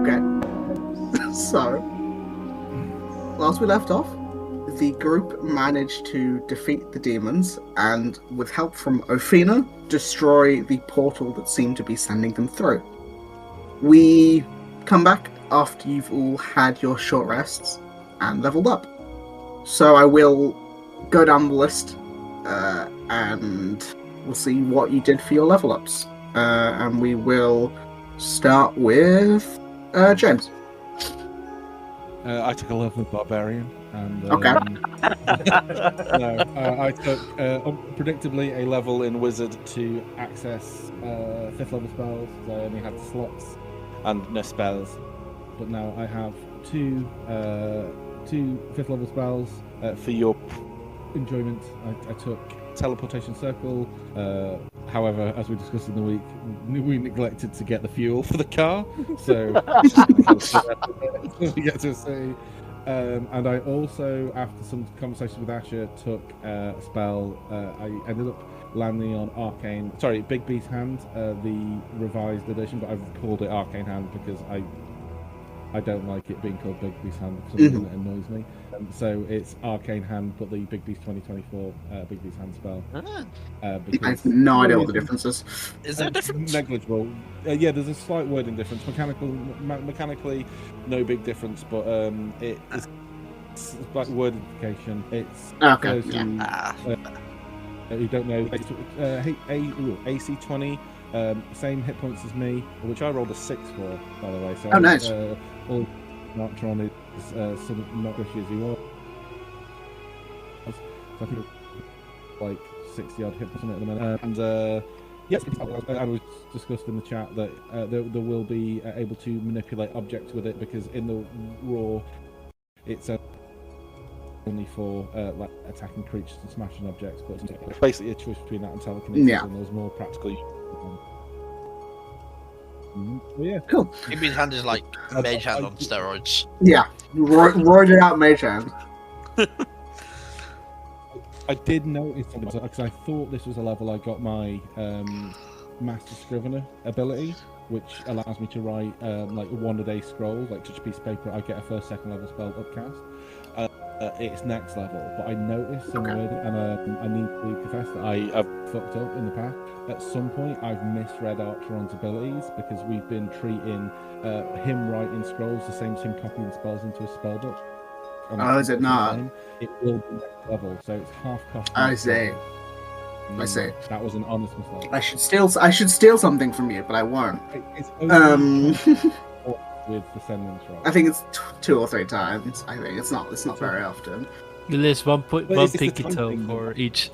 Okay. So, last we left off, the group managed to defeat the demons and, with help from Ophina, destroy the portal that seemed to be sending them through. We come back after you've all had your short rests and leveled up. So I will go down the list and we'll see what you did for your level ups. And we will start with James. I took a level of Barbarian, and Okay. I took unpredictably a level in Wizard to access 5th level spells. So I only had slots and no spells, but now I have two 5th level spells for your enjoyment. I took Teleportation Circle. However, as we discussed in the week, we neglected to get the fuel for the car, so we get to see. And I also, after some conversations with Asher, took a spell. I ended up landing on Big Beast Hand, the revised edition, but I've called it Arcane Hand because I don't like it being called Big Beast Hand because it annoys me. So it's Arcane Hand, but the Big Beast 2024 Big Beast Hand spell. I have no idea what the difference is. Is there a difference? Negligible. Yeah, there's a slight wording difference. Mechanically, no big difference, but it's like wordification. It's Okay. You don't know. AC 20. Same hit points as me, which I rolled a 6 for, by the way. So nice. All Nartron is sort of not as he was. So I think it's like 60 odd hit points at the minute. And yes, I was discussed in the chat that there will be able to manipulate objects with it, because in the raw, it's only for like attacking creatures and smashing objects, but it's basically a choice between that and telekinesis, and there's more practical use. Yeah, cool. Big Beast Hand is like Mage Hand on steroids. Yeah, roided out Mage Hand. I did notice something because I thought this was a level I got my Master Scrivener ability, which allows me to write like one-a-day scrolls, like touch a piece of paper. I get a first, second level spell upcast. It's next level, but I noticed some word, and I need to confess that I have fucked up in the past. At some point, I've misread Archeron's abilities because we've been treating him writing scrolls the same as him copying spells into a spell book. Oh, is it not? It will be next level, so it's half cost. I see. I see. That was an honest mistake. I should steal something from you, but I won't. It's only with Descendants, right? I think it's 2 or 3 times. I think it's not very often. You list one pinky toe for each.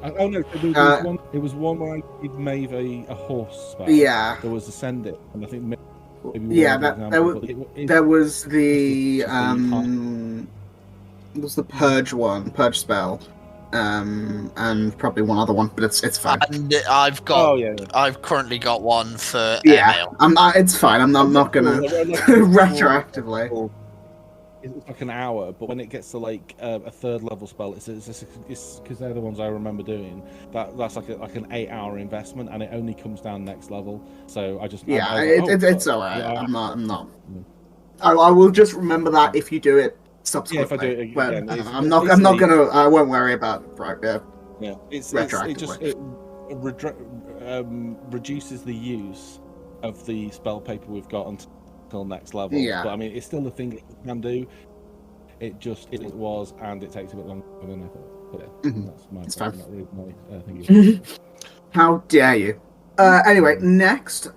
Oh no, it was one where I gave Maeve a horse spell. Yeah. There was Ascend It, and I think maybe there was the Purge spell, and probably one other one, but it's fine. And I've currently got one for yeah. airmail. It's fine. I'm not gonna retroactively. It's like an hour, but when it gets to like a 3rd level spell, it's because they're the ones I remember doing. That's like an 8-hour investment, and it only comes down next level. So I just it's alright. Yeah, I'm not. I will just remember that if you do it subsequently. Yeah, if I do it again, I'm not gonna. I won't worry about retroactively. It reduces the use of the spell paper we've got until next level. Yeah. But I mean, it's still the thing that you can do. It was, and it takes a bit longer than I thought. But yeah, that's fine. Not really my thing. How dare you? Anyway, next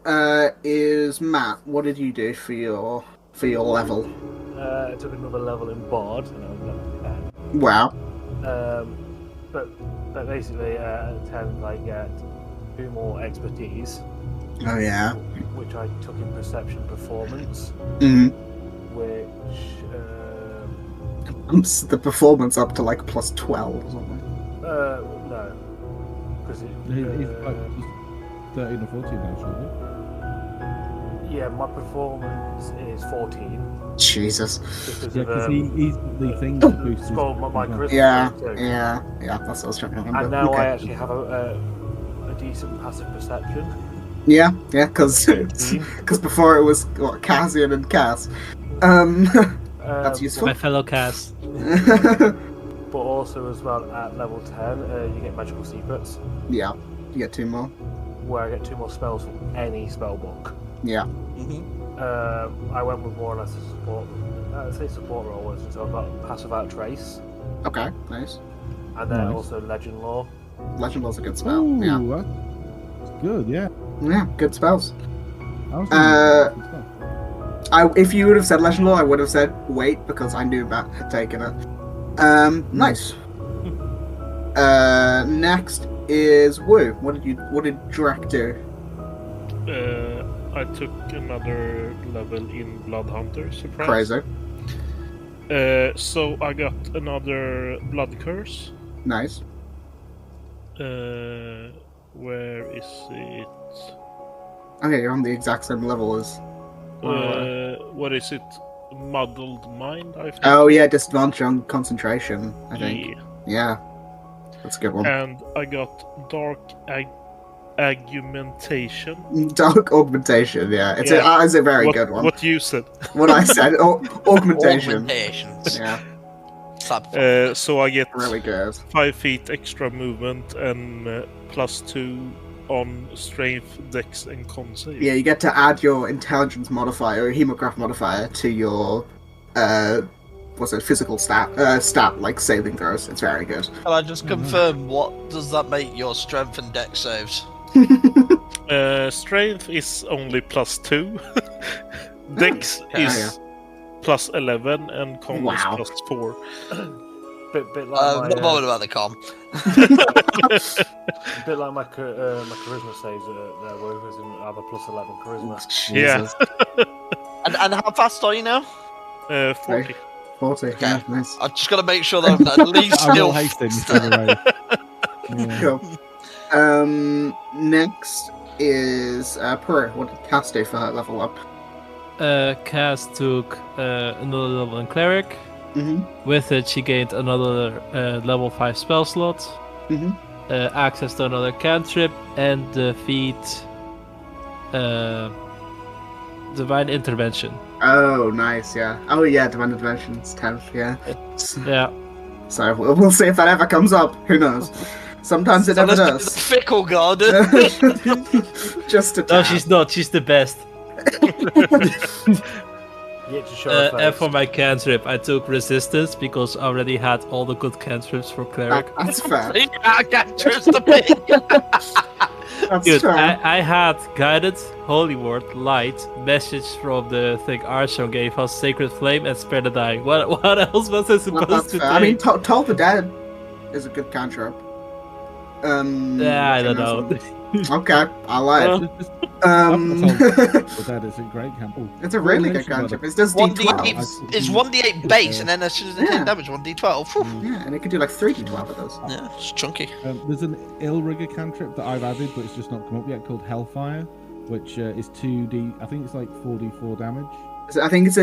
is Matt. What did you do for your level? I took another level in Bard. Wow. But basically, at 10, I get 2 more expertise. Oh yeah. Which I took in Perception Performance. Which the performance up to like plus 12 or something. No, because he's like 13 or 14 now, surely. Yeah, my performance is 14. Jesus. Because he's the thing that boosts my charisma. Yeah, that's what I was trying to remember. And now I actually have a a decent passive perception. Yeah, because before it was Cassian and Cass. That's useful. My fellow Cass. But also as well at level 10, you get magical secrets. Yeah, you get 2 more. Where I get 2 more spells from any spell book. Yeah. I went with more or less a support. I'd say support role was so I've got passive out trace. Okay, nice. And then also legend lore. Legend lore's a good spell. Ooh, yeah, that's good. Yeah. Yeah, good spells. I if you would have said legend lore, I would have said wait because I knew Matt had taken it. Nice. Next is Wu. What did Drek do? I took another level in Blood Hunter. Surprise. Crazy. So I got another Blood Curse. Nice. Where is it? Okay, you're on the exact same level as. What is it? Muddled Mind, I think. Oh yeah, disadvantage on concentration. I think. Yeah, that's a good one. And I got Dark Augmentation. Dark Augmentation. Yeah, it's a very good one. What you said? What I said. Augmentation. Yeah. So I get really good. 5 feet extra movement and +2 on strength, dex, and con save. Yeah, you get to add your intelligence modifier, or hemograph modifier, to your physical stat like saving throws. It's very good. Can I just confirm what does that make your strength and dex saves? Strength is only +2. Dex is +11, and con is +4. Bit like not bothered about the con. Bit like my charisma saves there, where it was in other +11 charisma. Yeah. and how fast are you now? 40. 40. Okay. Yeah, nice. I've just got to make sure that I'm at least still. Hastings, by the way. Cool. Next is Purr. What did Cass do for her level up? Cass took another level in Cleric. With it, she gained another level 5 spell slot, access to another cantrip, and defeat Divine Intervention. Oh, nice, yeah. Oh, yeah, Divine Intervention's 10th, yeah. Yeah. So we'll see if that ever comes up. Who knows? Sometimes it never does. The fickle god. Just a No, tap. she's not. She's the best. And for my cantrip, I took Resistance because I already had all the good cantrips for Cleric. That's fair. I can't trust the pig. That's Dude, fair. I had Guided, Holy Word, Light, Message from the thing Archon gave us, Sacred Flame, and Spare the Dying. What else was I supposed to take? I mean, Toll the Dead is a good cantrip. Yeah, I don't know. Okay, I lied. That is a great camp. It's a really good cantrip. It does D12. It's 1d8 base, and then as soon as they take damage, 1d12. Yeah, and it could do like 3d12 of those. Yeah, it's chunky. There's an Illrigger cantrip that I've added, but it's just not come up yet, called Hellfire, which is 2d. I think it's like 4d4 damage. I think it's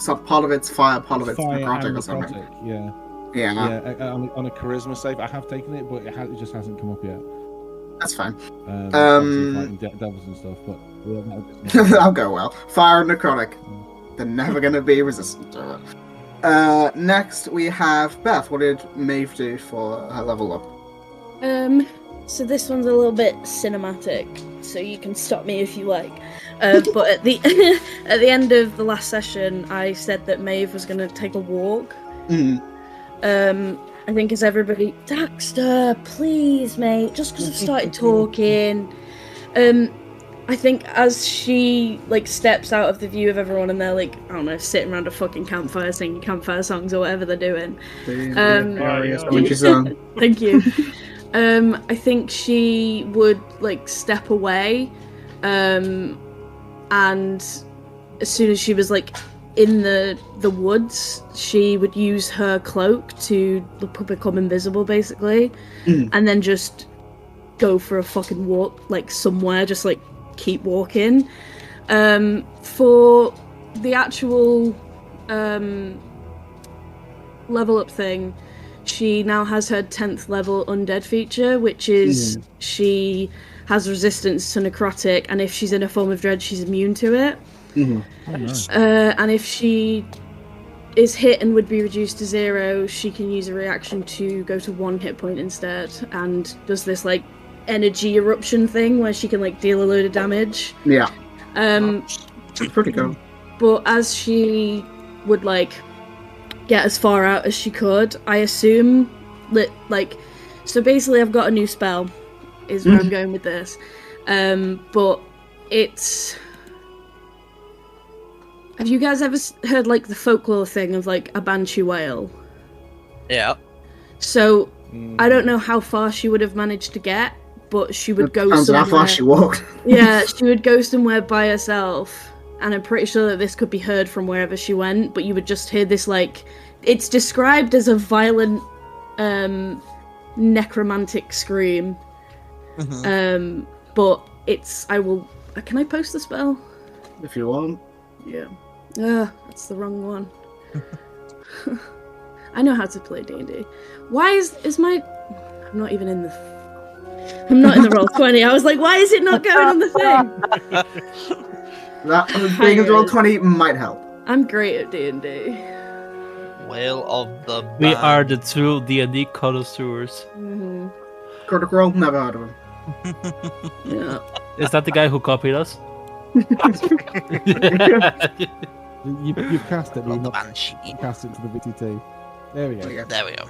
a part of it's fire, part of it's fire necrotic and or something. necrotic, yeah. Yeah, On a charisma save, I have taken it, but it just hasn't come up yet. that's fine. Obviously fighting devils and stuff, but That'll go well. Fire and necrotic. They're never going to be resistant to it. Next, we have Beth. What did Maeve do for her level up? So this one's a little bit cinematic, so you can stop me if you like. But at the at the end of the last session, I said that Maeve was going to take a walk. I think as everybody, Daxter, please, mate, just because I've started talking. I think as she steps out of the view of everyone and they're I don't know, sitting around a fucking campfire singing campfire songs or whatever they're doing. Thank you. I think she would step away, and as soon as she was in the woods, she would use her cloak to become invisible, basically, and then just go for a fucking walk, somewhere, just keep walking. For the actual level up thing, she now has her 10th level undead feature, which is she has resistance to necrotic, and if she's in a form of dread, she's immune to it. Oh, nice. And if she is hit and would be reduced to 0, she can use a reaction to go to 1 hit point instead, and does this like energy eruption thing where she can like deal a load of damage. Yeah. It's pretty cool. But as she would like get as far out as she could, I assume that like, so basically I've got a new spell is where I'm going with this. But it's, have you guys ever heard like the folklore thing of like a banshee whale? Yeah. So I don't know how far she would have managed to get, but she would go Depends on somewhere. how far she walked. Yeah, she would go somewhere by herself, and I'm pretty sure that this could be heard from wherever she went, but you would just hear this like, it's described as a violent necromantic scream. But it's, can I post the spell? If you want. Yeah. That's the wrong one. I know how to play D&D. Why is my... I'm not even in the... I'm not in the roll 20. I was like, why is it not going on the thing? That being in the roll 20 might help. I'm great at D&D. Whale of the We Band. are the true D&D connoisseurs. Critical Role, never heard of him. Yeah. Is that the guy who copied us? You've cast it, but you've not Banshee. cast it to the VTT. There we go. There we go.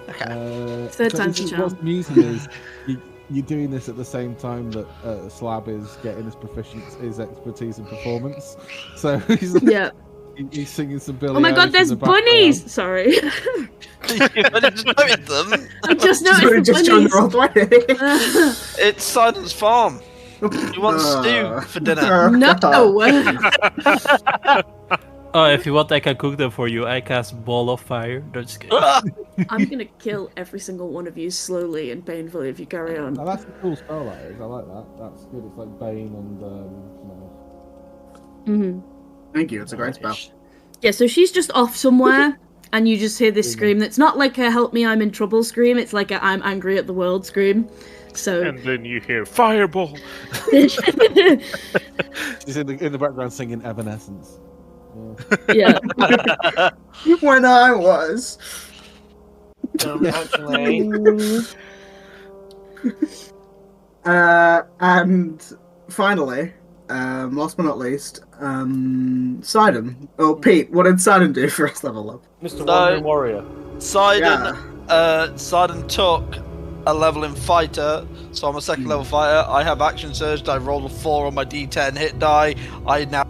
Okay. Third time's the charm. What's amusing is you're doing this at the same time that Slab is getting his expertise in performance. So he's he's singing some Billie Oh my god, Eilish there's in the background. bunnies! Sorry. You just noted them. I just noticed Just the joined the bunnies. roll 20. It's Silence Farm. You want stew for dinner? No! Oh, if you want, I can cook them for you. I cast Ball of Fire. No, just kidding. I'm gonna kill every single one of you slowly and painfully if you carry on. Now, that's a cool spell, that is. I like that. That's good. It's like Bane and... Thank you, it's a great spell. Yeah, so she's just off somewhere, and you just hear this scream that's not like a help me, I'm in trouble scream, it's like a I'm angry at the world scream. So And then you hear fireball. She's in the background singing Evanescence. yeah. When I was. Actually, And finally, last but not least, Sidon. Oh, Pete, what did Sidon do for his level up? Mr. Wandering Warrior. Sidon took a level in fighter, so I'm a second level fighter. I have action surged. I rolled a 4 on my D10 hit die. I now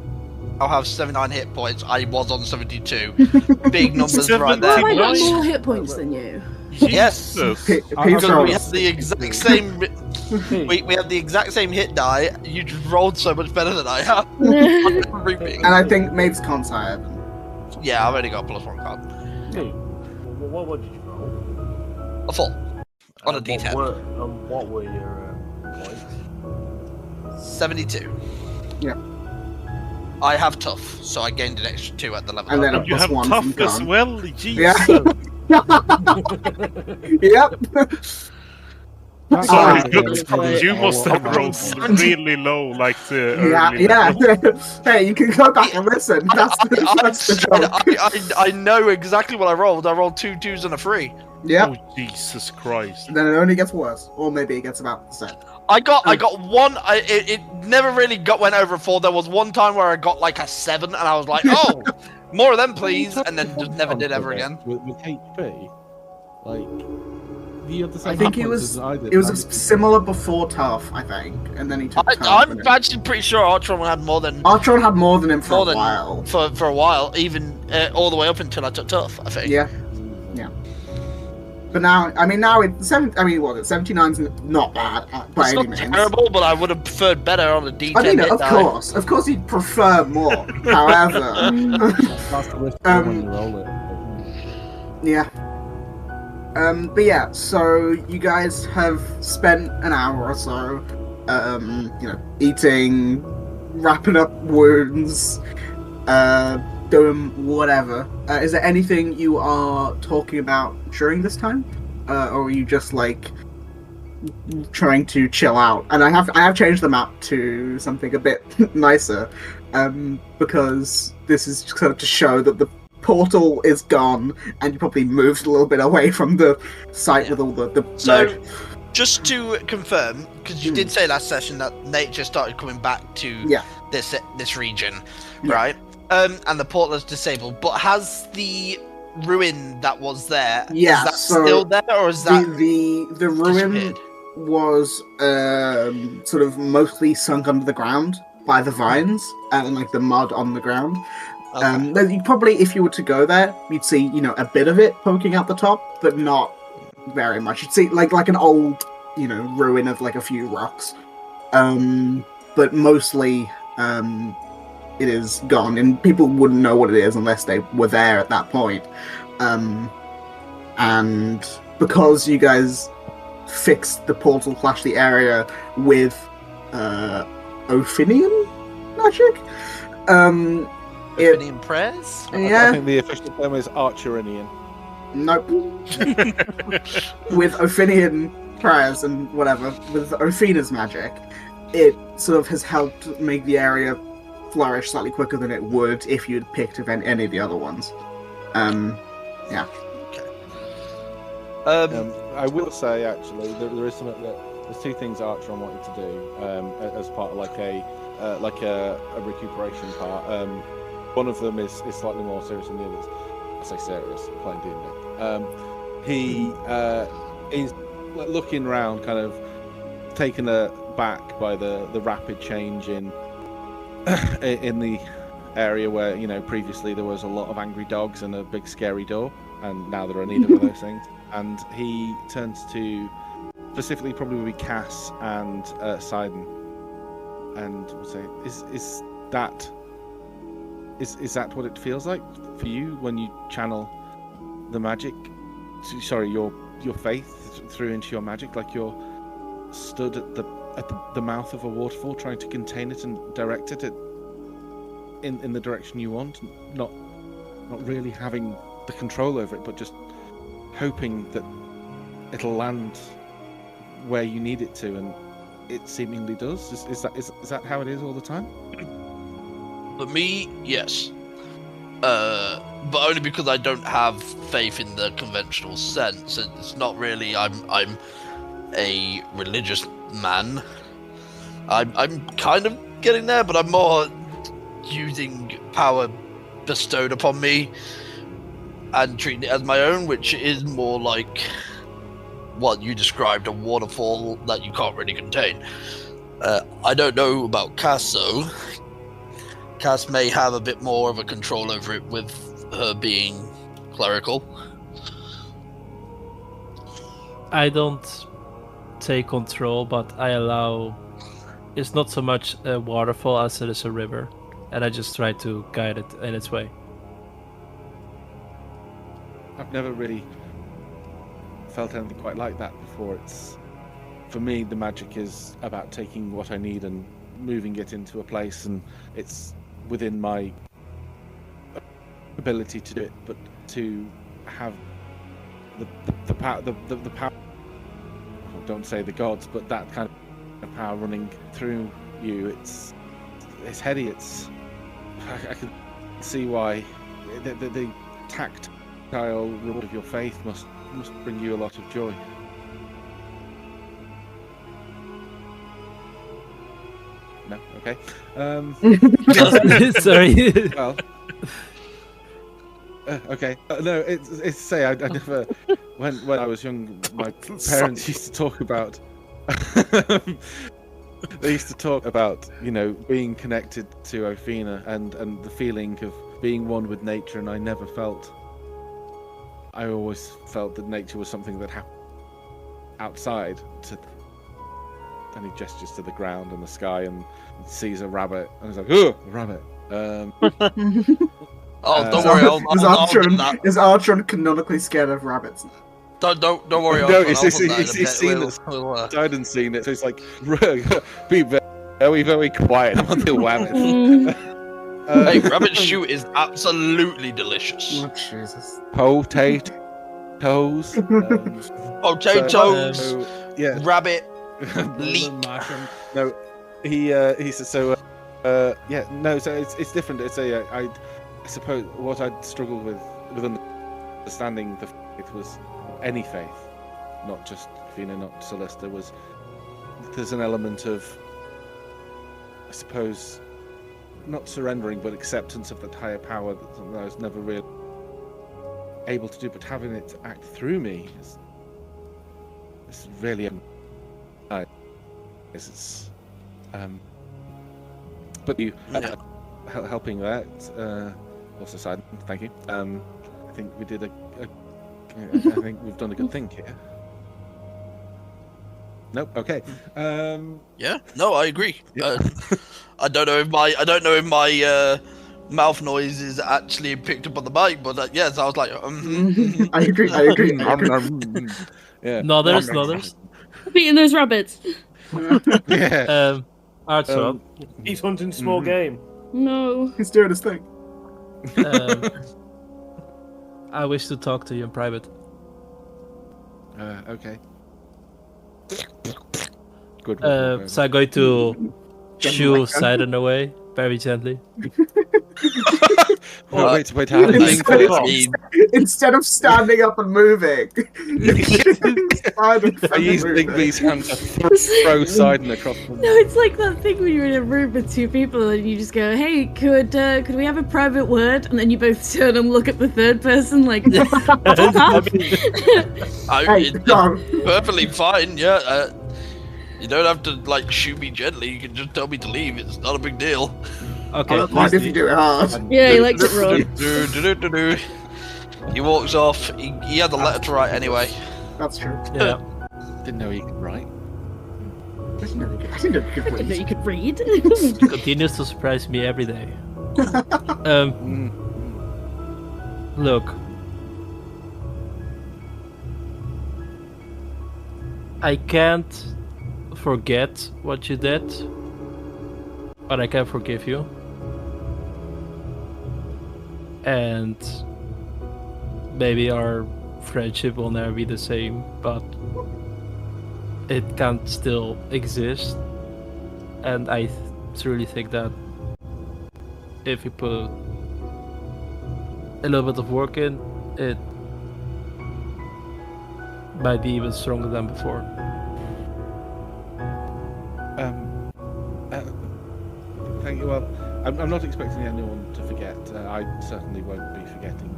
have 79 hit points. I was on 72. Big numbers right there. Have I got more hit points than you? Yes. Pete's Because roll. we have the exact same. we have the exact same hit die. You just rolled so much better than I have. And I think Mate's con's higher. Yeah, I've only got a +1 card. Hey, what did you roll? A 4 on a D10. What were your points? 72. Yeah. I have tough, so I gained an extra 2 at the level. And then a You have +1 tough from as con. well. Jeez. Yeah. Yep. Sorry, Ah, you must have rolled really low, like the early Yeah. level. Hey, you can go back and listen. That's the joke. I know exactly what I rolled. I rolled 2 2s and a 3. Yep. Oh Jesus Christ! Then it only gets worse, or maybe it gets about the same. I got one. It never really went over a 4. There was one time where I got like a 7, and I was like, oh, more of them, please, and then just never did ever again. With HP, like you have the same I think hit it points was as I did. it was similar before Tough, I think, and then he took Tough. I'm actually pretty sure Artron had more than Artron had more than him for a while. For a while, even all the way up until I took Tough. I think. Yeah. But now, I mean, now it's 79's not bad by It's any not means. terrible, but I would have preferred better on the D10. I mean, hit of die. course, you'd prefer more. However, That's the risk when you roll it. yeah. But yeah, so you guys have spent an hour or so, eating, wrapping up wounds, doing whatever. Is there anything you are talking about during this time, or are you just like trying to chill out? And I have changed the map to something a bit nicer, because this is sort of to show that the portal is gone, and you probably moved a little bit away from the site with all the So, just to confirm, because you did say last session that nature started coming back to this region, right? And the portal is disabled, but has the ruin that was there, is that still there, or is that the ruin was sort of mostly sunk under the ground by the vines and like the mud on the ground. Okay. You probably, if you were to go there, you'd see, you know, a bit of it poking out the top, but not very much. You'd see like an old, you know, ruin of like a few rocks, but mostly it is gone, and people wouldn't know what it is unless they were there at that point. And because you guys fixed the portal / the area with Ophinian magic, Ophinian prayers? Yeah. I think the official term is Archerinian. Nope. With Ophinian prayers and whatever, with Ophina's magic, it sort of has helped make the area flourish slightly quicker than it would if you'd picked any of the other ones. Yeah. Okay. I will say, actually, there is something there's two things Archer wanted to do as part of like a recuperation part. One of them is slightly more serious than the others. I say serious, playing D&D. He is looking around, kind of taken aback by the rapid change in the area where, you know, previously there was a lot of angry dogs and a big scary door, and now there are neither of those things. And he turns to specifically probably Cass and Sidon, and would say, "Is that what it feels like for you when you channel the magic? Your faith through into your magic, like you're stood at the mouth of a waterfall, trying to contain it and direct it in the direction you want, not really having the control over it, but just hoping that it'll land where you need it to, and it seemingly does. Is that how it is all the time?" For me, yes. But only because I don't have faith in the conventional sense. It's not really I'm a religious man. I'm kind of getting there, but I'm more using power bestowed upon me and treating it as my own, which is more like what you described, a waterfall that you can't really contain. I don't know about Cass though. Cass may have a bit more of a control over it with her being clerical. I don't take control, but I allow. It's not so much a waterfall as it is a river, and I just try to guide it in its way. I've never really felt anything quite like that before. For me, the magic is about taking what I need and moving it into a place, and it's within my ability to do it. But to have the power, the power, don't say the gods, but that kind of power running through you, it's heady. I can see why the tactile reward of your faith must bring you a lot of joy. No, okay. Sorry. Well, okay. No, it's to say I never. When I was young, my parents used to talk about. They used to talk about, you know, being connected to Ophina and the feeling of being one with nature, and I never felt. I always felt that nature was something that happened outside. And he gestures to the ground and the sky and sees a rabbit, and he's like, "Oh, a rabbit." Oh, don't worry. Is Archer canonically scared of rabbits? Don't worry. No, he's seen it. Sidon's seen it, so he's like, "Be very, very quiet. I want the rabbit." Hey, rabbit stew is absolutely delicious. Oh, Jesus. Potatoes. Potatoes, So, yeah. rabbit, Leek. No, he says so. Yeah, no. So it's different. It's I suppose what I'd struggled with understanding the faith was any faith, not just Fina, not Celesta. There's an element of, I suppose, not surrendering, but acceptance of that higher power that I was never really able to do. But having it act through me is really it's but you helping that also side. Thank you. I think we did I think we've done a good thing here. Nope. Okay. Yeah. No, I agree. Yeah. I don't know if my mouth noise is actually picked up on the mic, but yes, I was like, I agree. Yeah. Nodders. Beating those rabbits. Yeah. Artswap. He's hunting small game. No. He's doing his thing. I wish to talk to you in private. Okay. Good. So I'm going to shoo Sidon away very gently. Wait. How do you think instead of standing up and moving, I use these hands to throw Sidon across the No, it's like that thing when you're in a room with two people and you just go, "Hey, could we have a private word?" And then you both turn and look at the third person like. it's perfectly fine. Yeah. You don't have to like shoot me gently. You can just tell me to leave. It's not a big deal. Okay. I don't mind if you do it hard. Yeah, he likes it raw. He walks off. He had the letter to write anyway. That's true. Yeah. Didn't know he could write. I didn't know you could read. You could read. Continues to surprise me every day. Look. I can't forget what you did, but I can forgive you. And maybe our friendship will never be the same, but it can still exist. And I truly think that if you put a little bit of work in, it might be even stronger than before. Thank you. Well, I'm not expecting anyone to forget. I certainly won't be forgetting.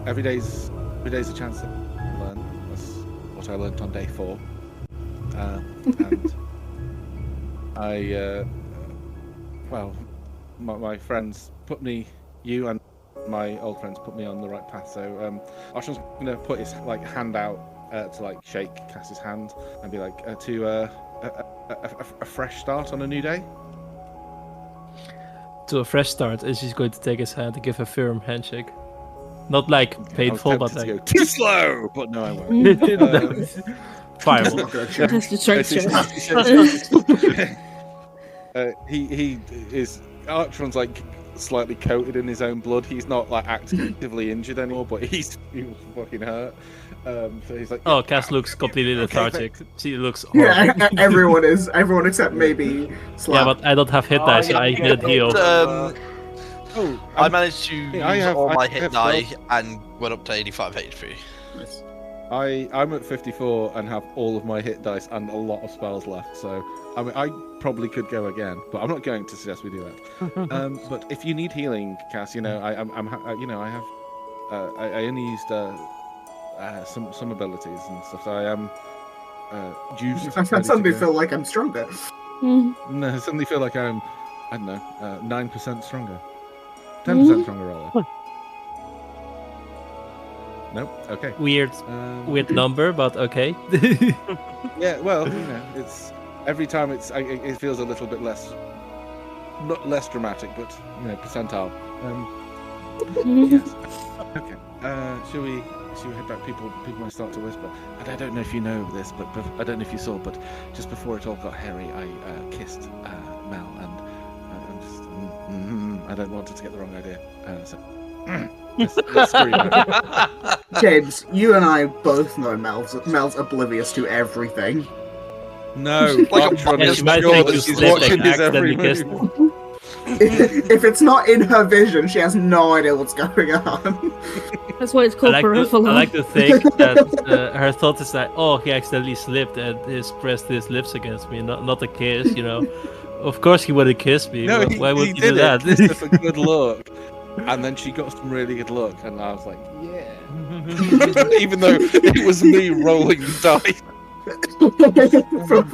Every day's a chance to learn. That's what I learned on day 4. And my friends put me, you and my old friends put me on the right path. So Archon's gonna put his hand out to shake Cass's hand and be like a fresh start on a new day. To a fresh start, is he's going to take his hand and give a firm handshake. Not painful, but go too slow. But no, I won't. Fireball. That's the strength check. He is. Archon's slightly coated in his own blood. He's not actively injured anymore, but he was fucking hurt. So he's like, oh, Cass looks completely lethargic. She looks horrible. Yeah, everyone is. Everyone except maybe Slap. Yeah, but I don't have hit dice, so I didn't heal. I managed to use all my hit die and went up to 85 HP. Nice. I'm at 54 and have all of my hit dice and a lot of spells left. So I mean, I probably could go again, but I'm not going to suggest we do that. But if you need healing, Cass, I only used some abilities and stuff. So I am juiced. I suddenly feel like I'm stronger. No, I suddenly feel like I'm, 9% stronger. 10% stronger, rather. Nope. Okay. Weird number, but okay. Yeah. Well, it's every time it feels a little bit less, not less dramatic, but percentile. Yes. Okay. Shall we head back? People might start to whisper. And I don't know if you know this, but I don't know if you saw, but just before it all got hairy, I kissed Mel, and I'm just. I don't want her to get the wrong idea. Let's scream it. James, you and I both know Mel's oblivious to everything. No, Like Archer a is She might sure think that you she's slipped watching and his every accidentally kissed move. If it's not in her vision, she has no idea what's going on. That's why it's called I Periphalon. like to think that her thought is that, oh, he accidentally slipped and pressed his lips against me, not a kiss, you know. Of course he would have kissed me. No, Why would he you did do that? it just for good luck. And then she got some really good luck, and I was like, yeah. Even though it was me rolling the dice.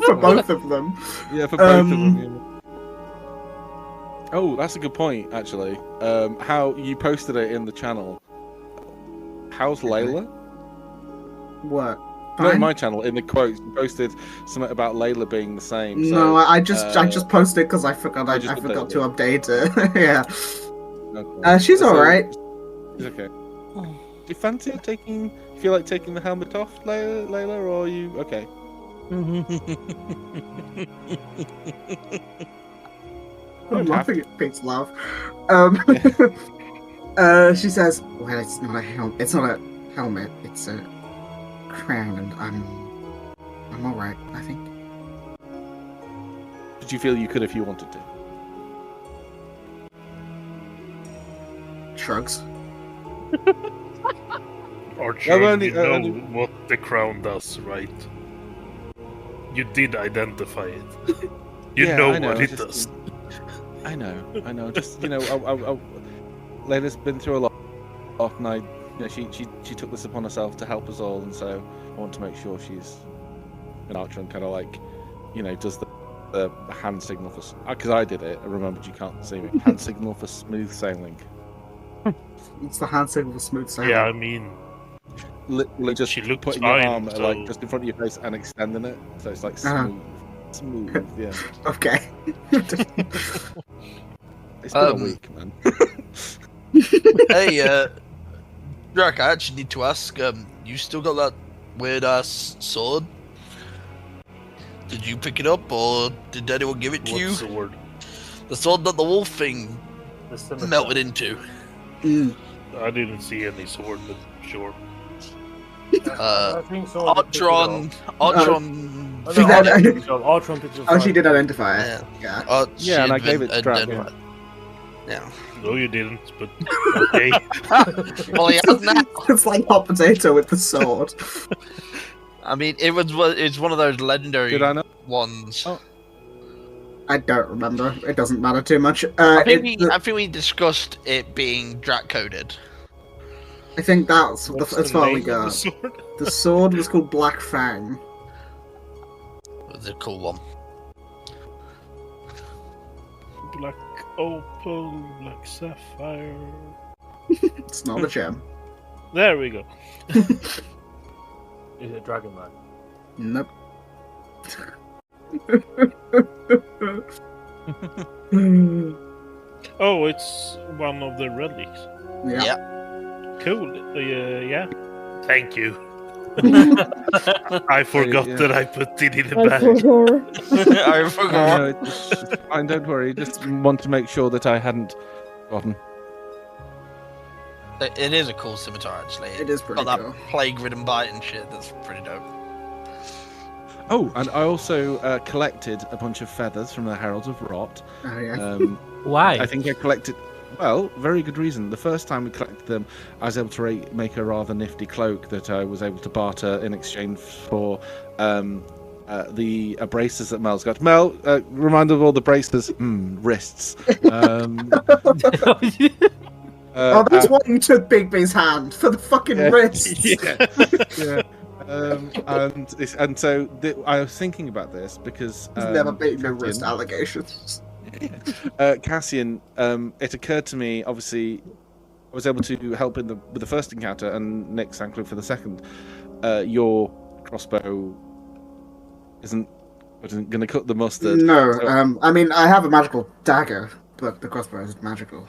for both of them. Yeah, for both of them. Yeah. Oh, that's a good point, actually. How you posted it in the channel. How's Layla? What? Not in Fine? my channel, in the quotes, you posted something about Layla being the same. So, No, I just posted because I forgot. I just forgot to updated update it. Yeah. okay. She's So, alright. She's okay. Do you fancy feel like taking the helmet off, Layla, or are you okay? I'm laughing at Pete's laugh. She says, "Well, it's not a helmet. It's not a helmet. It's a crown, and I'm all right. I think." Did you feel you could if you wanted to? Shrugs. Archer, you know what the crown does, right? You did identify it. You Yeah, know I know, what it just- does. I know. Just Layla's been through a lot, and she took this upon herself to help us all, and so I want to make sure she's an archer and kind of like, does the hand signal for, because I did it. I remembered you can't see me. Hand signal for smooth sailing. It's the hand signal for smooth sailing. Yeah, I mean, Literally just she looked putting your fine, arm so- like just in front of your face and extending it, so it's like smooth. Yeah, Okay. it's been a week, man. Hey, Drac, I actually need to ask, you still got that weird ass sword? Did you pick it up, or did anyone give it to what you? sword? The sword that the wolf thing The scimitar. melted into. I didn't see any sword, but sure. Uh, I think so. Artron. Artron picked it up. Oh, she did identify it. Yeah. Yeah. Yeah, and I gave it to Drac. Yeah. No, you didn't, but okay. Well, he has now. It's like hot potato with the sword. I mean, it's one of those legendary Did I know? ones. Oh. I don't remember. It doesn't matter too much. I think we discussed it being Drac coded. I think that's What's as the far we name of the got. sword? The sword was called Black Fang. It was a cool one. Black opal, black sapphire. It's not a gem. There we go. Is it Dragon Man? Nope. Oh, it's one of the relics. Yeah. Yeah. Cool. Yeah. Thank you. I forgot Yeah. that I put it in the I bag. forgot. I forgot. No, it's fine, don't worry. Just want to make sure that I hadn't forgotten. It is a cool scimitar, actually. It is pretty got cool. that plague ridden bite and shit. That's pretty dope. Oh, and I also collected a bunch of feathers from the Heralds of Rot. Oh, yeah. Why? I think I collected. Well, very good reason. The first time we collected them, I was able to make a rather nifty cloak that I was able to barter in exchange for the braces that Mel's got. Mel, remind of all the braces. Wrists. Oh, that's why you took Bigby's hand for the fucking wrist. Yeah. And so I was thinking about this because He's never beaten no Cassian- wrist allegations. Cassian, it occurred to me. Obviously, I was able to help with the first encounter, and Nick Sankler for the second. Your crossbow isn't going to cut the mustard. No, So- I mean, I have a magical dagger, but the crossbow isn't magical.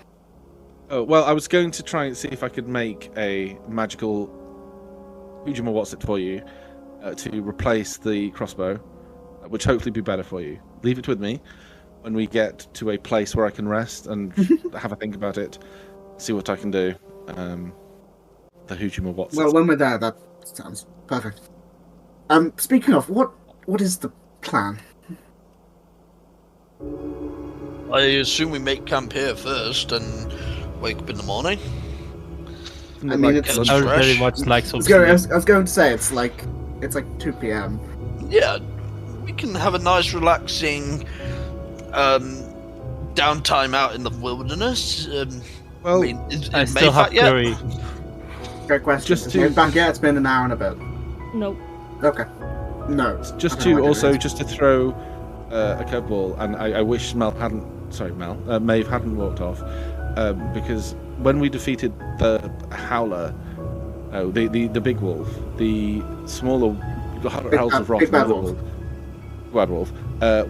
Oh, well, I was going to try and see if I could make a magical Ujima What's It for you to replace the crossbow, which hopefully be better for you. Leave it with me. when we get to a place where I can rest and have a think about it, see what I can do. The Hujima Watson. Well, when we're there, that sounds perfect. Speaking of, what is the plan? I assume we make camp here first and wake up in the morning. I mean, it's I would very much like some I was going to say it's like 2 p.m. Yeah, we can have a nice, relaxing downtime out in the wilderness. Well, I mean, is I Maeve still have back yet? curry. Great question. Just Is to- Maeve back yet? It's been an hour and a bit. Nope. Okay. No. Just I don't know to what also it is. just to throw a curveball, and I wish Maeve hadn't walked off, because when we defeated the Howler, the big wolf, the smaller Hells of Wrath, Big Bad Wolf. Bad Wolf.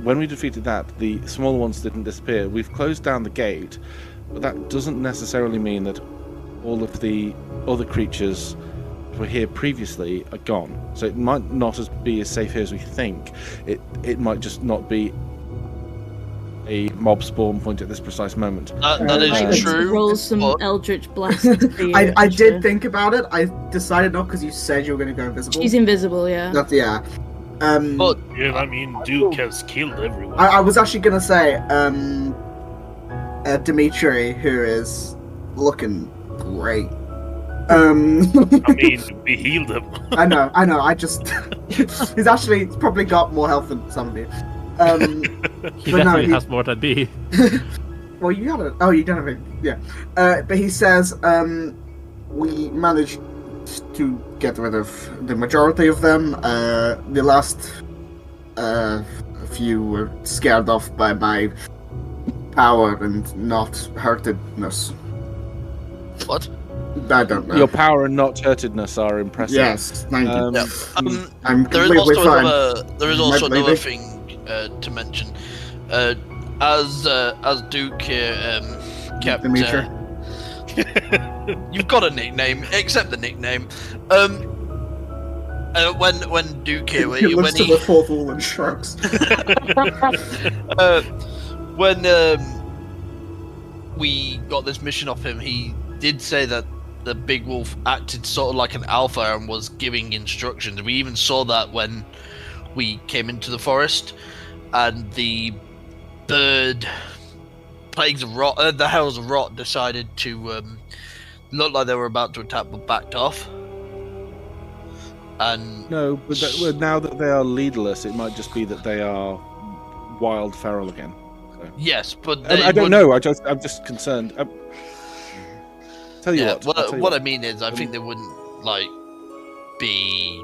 When we defeated that, the smaller ones didn't disappear. We've closed down the gate, but that doesn't necessarily mean that all of the other creatures that were here previously are gone. So it might not be as safe here as we think. It might just not be a mob spawn point at this precise moment. That is Like, true. roll some but- Eldritch Blast. to see I if did she- think about it. I decided not because you said you were going to go invisible. She's invisible, yeah. That's yeah. But Yeah, I mean, Duke has killed everyone. I was actually gonna say, Dimitri, who is looking great. I mean, we healed him. I know. I just, he's probably got more health than some of you. He But no, definitely he- has more than me. Well, you got it. Oh, you don't have it. Yeah. But he says, we managed to get rid of the majority of them. The last few were scared off by my power and not hurtedness. what? I don't know. Your power and not hurtedness are impressive. Yes, thank you. Um, Yeah. I'm There is completely also fine. another Maybe. thing to mention. As Duke here kept. Dimitri. You've got a nickname, accept the nickname. When Duke here, He looks when to the fourth wall and shrugs. when we got this mission off him, he did say that the big wolf acted sort of like an alpha and was giving instructions. We even saw that when we came into the forest, and the bird plagues of rot, the hells of rot, decided to look like they were about to attack, but backed off. And No, but well, now that they are leaderless, it might just be that they are wild feral again. So. yes, but I don't know. I'm just concerned. Tell you yeah, what. I'll tell you what I mean is, I think they wouldn't like be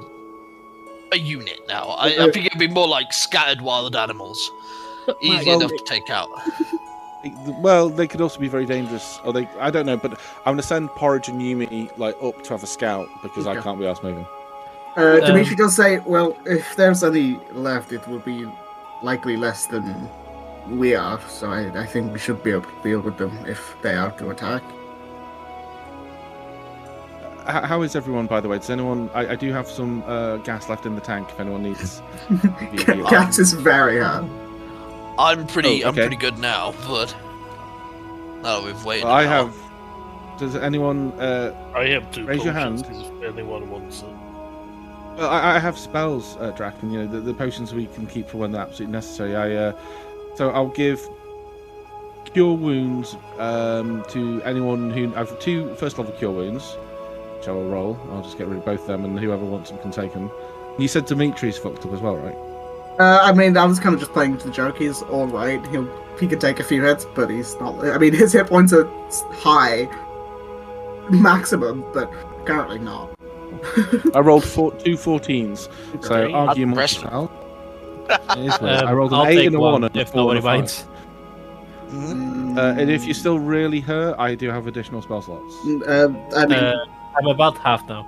a unit now. I think it'd be more like scattered wild animals, easy Well, enough to take out. Well, they could also be very dangerous. Or I don't know. But I'm gonna send Porridge and Yumi up to have a scout because I Okay. can't be asked moving. Dimitri does say, well, if there's any left, it will be likely less than we are, so I think we should be able to deal with them if they are to attack. How is everyone, by the way? Does anyone? I do have some gas left in the tank if anyone needs. Gas is very hard. I'm pretty Oh, okay. good now, but no, we've waited. Well, I an hour. have. Does anyone? I have 2 Raise your potions, hand. if anyone wants it. Well, I have spells, Drac, and the potions we can keep for when they're absolutely necessary. So I'll give cure wounds to anyone who. I have 2 first level cure wounds, which I will roll. I'll just get rid of both of them, and whoever wants them can take them. You said Dimitri's fucked up as well, right? I mean, I was kind of just playing to the joke. He's all right. He could take a few hits, but he's not. I mean, his hit points are high, maximum, but currently not. I rolled 2 14s, so Okay. argue Impressive. mortal. It is weird. I rolled an I'll 8 take and a 1 and a if 4 and a nobody 5. minds. And if you're still really hurt, I do have additional spell slots. I mean, I'm about half now.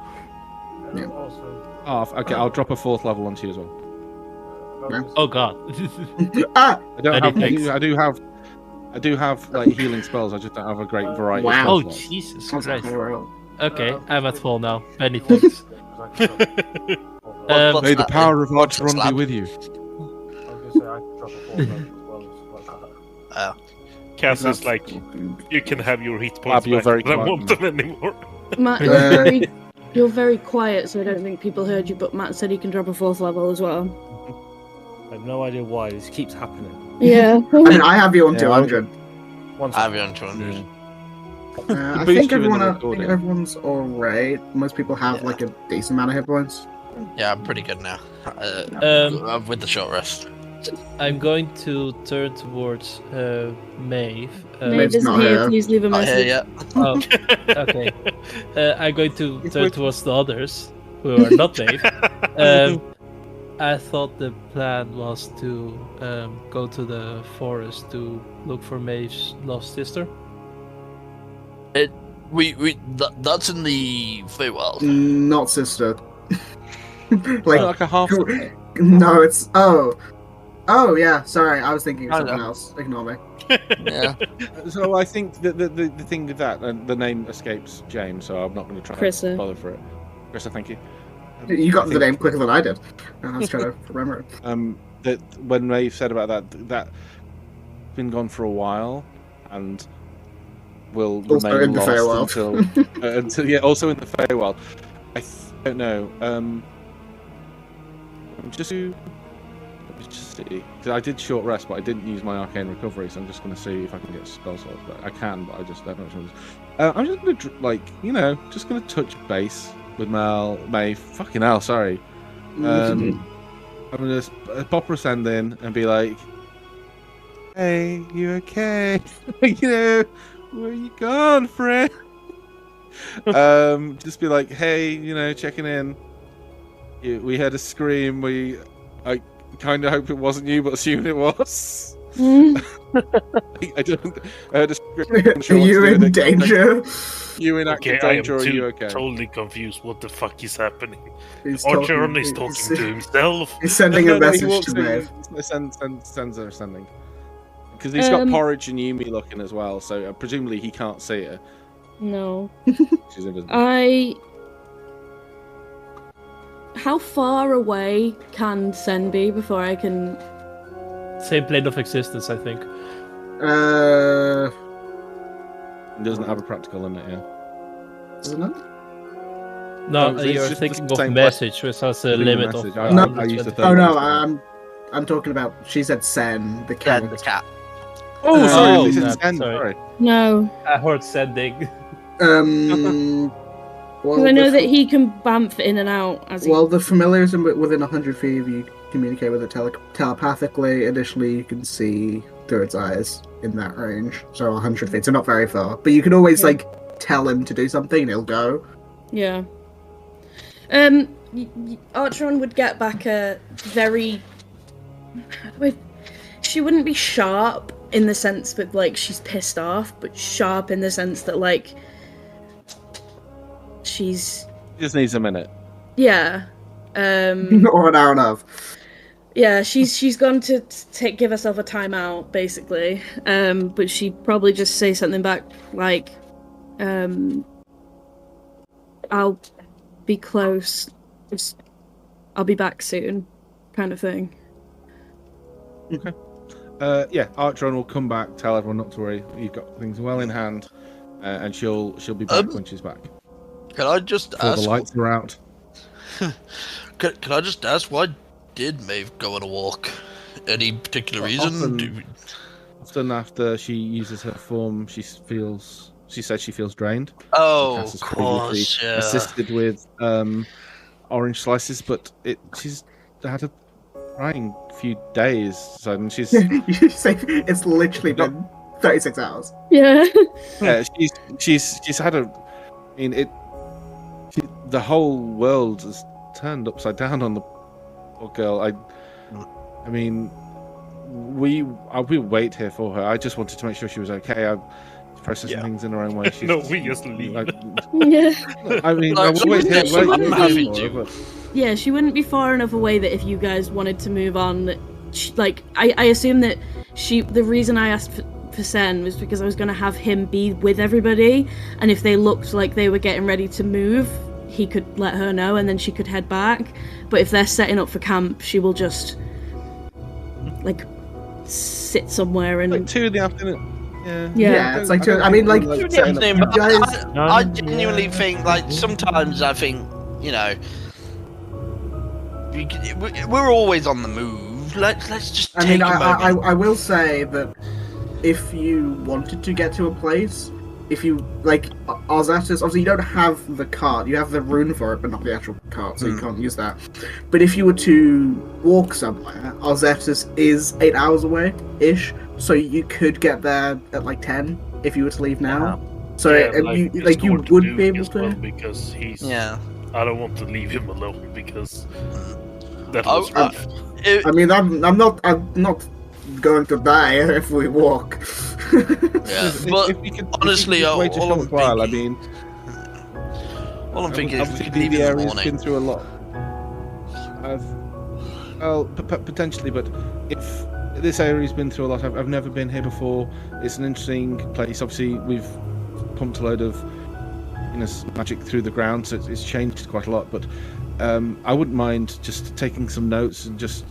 Yeah. Also, Half. Okay, I'll drop a 4th level onto you as well. Oh god. ah, I don't have. Thanks. I do have like healing spells. I just don't have a great variety. Wow. Of Oh spell slots. Jesus that's Christ. horrible. Okay, I'm at full now. Many thanks. What's May the that? power of What's Archeron be slab? with you. I was going to say I could drop a 4 as well as Cass is like, you can have your hit points you're back, very but I quiet, won't them anymore. Matt, you're very quiet, so I don't think people heard you, but Matt said he can drop a 4th level as well. I have no idea why. This keeps happening. Yeah. I mean, I have you on 200. I have you on 200. I think everyone's alright. Most people have like a decent amount of hit points. Yeah, I'm pretty good now. With the short rest. I'm going to turn towards Maeve. Maeve isn't here, please leave a message. Oh, okay. I'm going to turn towards the others, who are not Maeve. I thought the plan was to go to the forest to look for Maeve's lost sister. That's in the Feywild. Not sister. like a half. No, it's oh yeah. Sorry, I was thinking of something else. Ignore me. Yeah. So I think that the thing with that, the name escapes James, so I'm not going to try and bother for it. Krista, thank you. You got the name quicker than I did. I was trying to remember it. That when Maeve said about that been gone for a while, and will also remain in the lost Feywild. until also in the Feywild. I don't know. Just see. I did short rest, but I didn't use my arcane recovery, so I'm just going to see if I can get spell slots. But I can, but I just don't know which ones. I'm just going to just going to touch base with Maeve. Fucking hell, sorry. I'm going to pop her send in and be like, "Hey, you okay? Where are you gone, friend?" Just be like, "Hey, checking in. We heard a scream. I kind of hope it wasn't you, but assumed it was." I heard a scream. Are you in danger? You in active danger, or are you okay? Totally confused. What the fuck is happening? Archeron is talking to himself. He's sending a message to Maeve. Sends her sending. Because he's got Porridge and Yumi looking as well, so presumably he can't see her. No. She's invisible. How far away can Sen be before I can... Same plane of existence, I think. It doesn't have a practical limit, yeah. Doesn't it? No, you're thinking of message, which has a limit of... I'm talking about... She said Sen, the cat. The cat. Oh, sorry, this is Sen, sorry. No. I heard sending. Well, I know that he can bamf in and out. The familiars within 100 feet of you communicate with it telepathically. Additionally, you can see through its eyes in that range. So 100 feet, so not very far. But you can always, tell him to do something and he'll go. Yeah. Archeron would get back a very... She wouldn't be sharp in the sense that, she's pissed off, but sharp in the sense that, she's... She just needs a minute. Yeah. Or an hour and a half. Yeah, she's gone to give herself a timeout, basically. But she'd probably just say something back like, I'll be close. I'll be back soon, kind of thing. Okay. Archeron will come back, tell everyone not to worry. You've got things well in hand, and she'll be back when she's back. Can I just ask? The lights are out. Can I just ask, why did Maeve go on a walk? Any particular reason? Often after she uses her form, she says she feels drained. Oh, of course, yeah. Assisted with orange slices, but she's had a trying few days, so she's... You say it's literally been 36 hours. Yeah. Yeah, she's had a... the whole world has turned upside down on the poor girl. I mean, we wait here for her. I just wanted to make sure she was okay. I'm processing things in her own way. She's, we just leave. Yeah. I mean, I will wait here. Yeah, she wouldn't be far enough away that if you guys wanted to move on, I assume that the reason I asked for Sen was because I was going to have him be with everybody, and if they looked like they were getting ready to move, he could let her know and then she could head back. But if they're setting up for camp, she will just sit somewhere and like 2 in the afternoon. Yeah, it's like 2. I mean, like, I genuinely think, like, sometimes I think, you know, we're always on the move. Let's just. I mean, I will say that if you wanted to get to a place, if you like Arzetus, obviously you don't have the cart. You have the rune for it, but not the actual cart, so you can't use that. But if you were to walk somewhere, Arzetus is 8 hours away ish, so you could get there at like 10 if you were to leave now. So you would be able to. Well, because he's. Yeah. I don't want to leave him alone because that was rough. I mean, I'm not going to die if we walk. Yeah, but if we could, honestly, all I'm while, I mean, all I'm thinking is we could the leave in the area's morning. been through a lot. Potentially, but if this area's been through a lot, I've never been here before. It's an interesting place. Obviously, we've pumped a load of magic through the ground, so it's changed quite a lot. But I wouldn't mind just taking some notes and just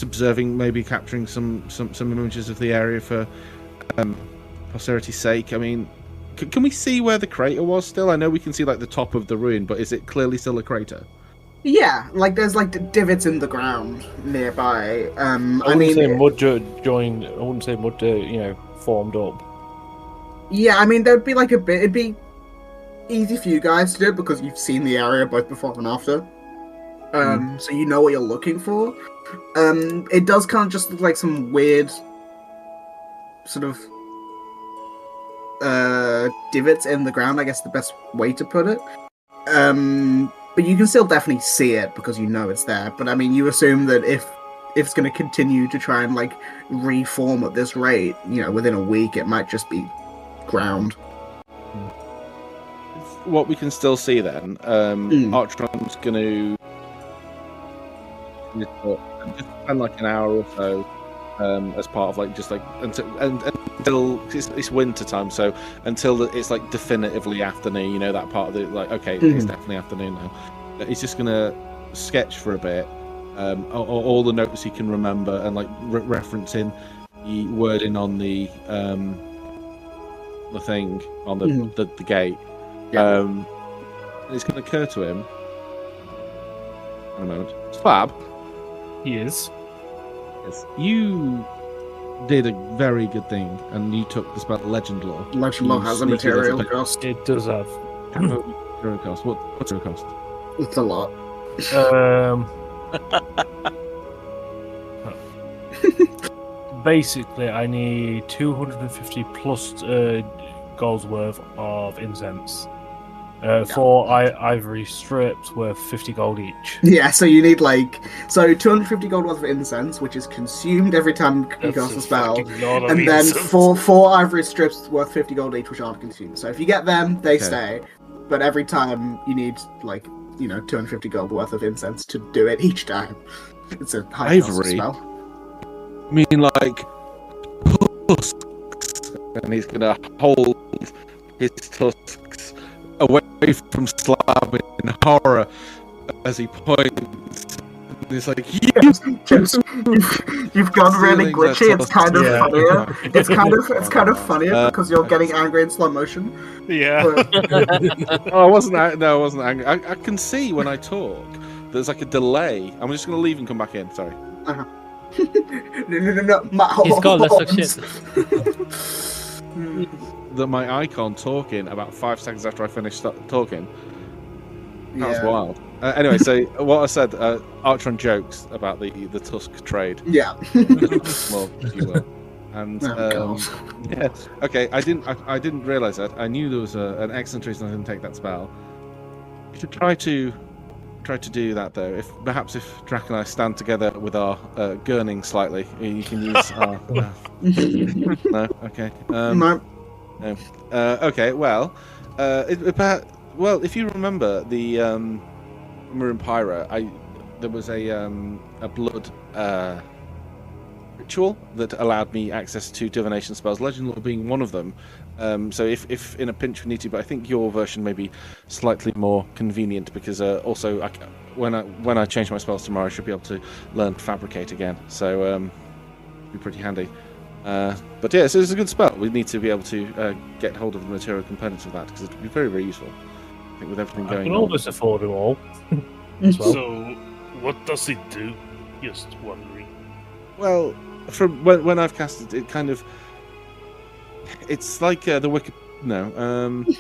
observing, maybe capturing some images of the area for posterity's sake. I mean, can we see where the crater was still? I know we can see like the top of the ruin, but is it clearly still a crater? Yeah, like there's like divots in the ground nearby. I wouldn't say mud joined. I wouldn't say mud, formed up. Yeah, I mean there'd be like a bit. It'd be easy for you guys to do because you've seen the area both before and after. So you know what you're looking for. It does kind of just look like some weird sort of divots in the ground, I guess the best way to put it. But you can still definitely see it because you know it's there. But I mean, you assume that if it's going to continue to try and like reform at this rate, within a week, it might just be ground. What we can still see then, Archtron's going to just spend like an hour or so as part of like just like until it's winter time, so until it's like definitively afternoon, that part of the like it's definitely afternoon now. He's just gonna sketch for a bit, all the notes he can remember and like referencing the wording on the thing on the gate. It's gonna occur to him in a moment. Fab. He is. Yes. You did a very good thing, and you took the spell Legend Law. Legend Law has a material cost. It does have. Material cost. What's your cost? It's a lot. Basically, I need 250 plus gold's worth of incense. 4 ivory strips worth 50 gold each. Yeah, so you need 250 gold worth of incense, which is consumed every time you cast a spell, and then four ivory strips worth 50 gold each, which aren't consumed. So if you get them, they stay, but every time you need 250 gold worth of incense to do it each time. It's a high cost spell. I mean, like tusks, and he's gonna hold his tusks away from Slab in horror as he points. And he's like, you've gone really glitchy. It's kind of funnier. It's kind of funnier because you're getting angry in slow motion. Yeah. I wasn't angry. I can see when I talk. There's like a delay. I'm just gonna leave and come back in. Sorry. No. He's gone. Let's talk shit. That my icon talking about 5 seconds after I finished talking. That was wild. Anyway, so what I said, Archtron jokes about the tusk trade. Yeah. Well, if you will. And yeah, okay. I didn't realize that. I knew there was an excellent reason I didn't take that spell. You should try to do that though. If Drac and I stand together with our gurning slightly, you can use our. No. Okay. No. No. Okay. Well, if you remember the Maroon Pyra, there was a blood ritual that allowed me access to divination spells. Legend Law being one of them. So if in a pinch we need to, but I think your version may be slightly more convenient because also when I change my spells tomorrow, I should be able to learn to fabricate again. So be be pretty handy. But yeah, so it's a good spell. We need to be able to get hold of the material components of that because it would be very, very useful. I think with everything going on. I can almost afford them all. As well. So, what does it do? Just wondering. Well, from when I've casted it, kind of, it's like the Wiki. No, I was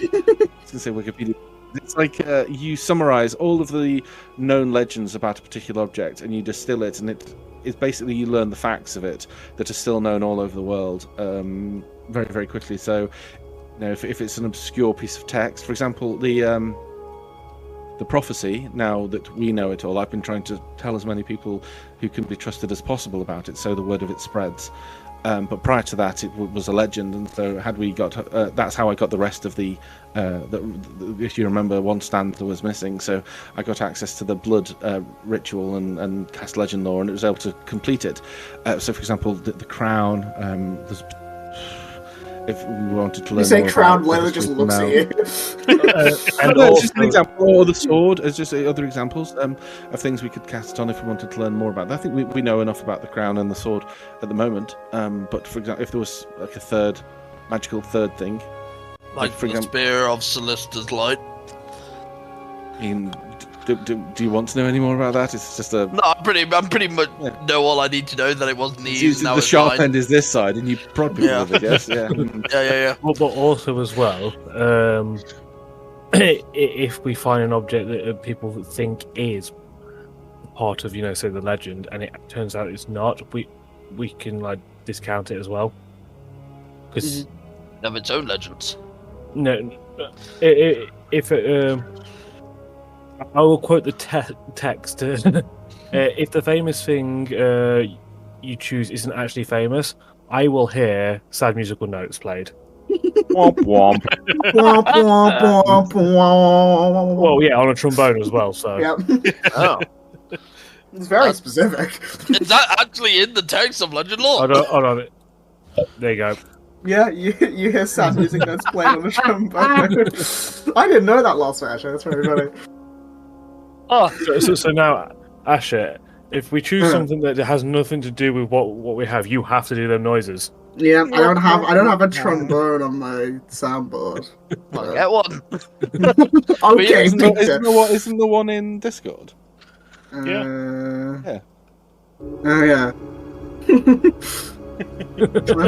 gonna say Wikipedia. It's like you summarize all of the known legends about a particular object, and you distill it, and it's basically you learn the facts of it that are still known all over the world very, very quickly. So, if it's an obscure piece of text, for example, the prophecy. Now that we know it all, I've been trying to tell as many people who can be trusted as possible about it, so the word of it spreads. But prior to that, it was a legend, and so had we got, that's how I got the rest of the if you remember, one stanza was missing, so I got access to the blood ritual and cast legend lore, and it was able to complete it. So, for example, the crown. There's, if we wanted to learn, you say more crown, about Layla just looks at you. and it's just an example, or the sword, as just other examples of things we could cast on if we wanted to learn more about that. I think we know enough about the crown and the sword at the moment. But for example, if there was like a magical third thing, like for the spear of Celesta's light. I mean, do you want to know any more about that? It's just a. No, I'm pretty much know all I need to know, that it wasn't these. The sharp end is this side, and you prod people with it, yes? Yeah. Yeah. But also as well, if we find an object that people think is part of, say the legend, and it turns out it's not, we can like discount it as well. Because have its own legends. No, if I will quote the text. If the famous thing you choose isn't actually famous, I will hear sad musical notes played. Womp womp. Womp, womp, womp, womp. Well, yeah, on a trombone as well. So. Yep. Oh. It's very specific. Is that actually in the text of Legend Lore? Hold on. There you go. Yeah, you hear sad music that's playing on the trombone. I didn't know that last one, actually. That's very funny. Oh, so now, Asher, if we choose something that has nothing to do with what we have, you have to do them noises. Yeah, I don't have a trombone on my soundboard. I'll get one. Okay, isn't the one in Discord? Yeah. Oh yeah.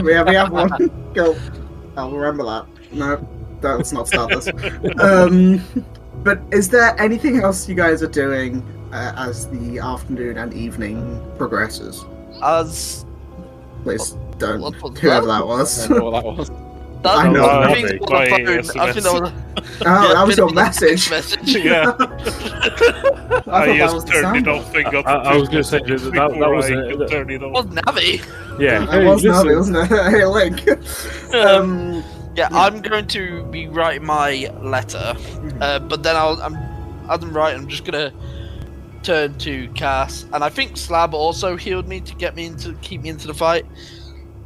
we have one. Go. I'll remember that. No, let's not start this. But is there anything else you guys are doing as the afternoon and evening progresses? Please don't. Whoever that was. I don't know what that was. I know. I think that was your message. Yeah. I just turned it off and got I was going to say that was it. Turn it It was off. Navi. Yeah. It was Navi, wasn't it? Hey, Link. Yeah, I'm going to be writing my letter, but then as I'm writing, I'm just gonna turn to Cass, and I think Slab also healed me to keep me into the fight,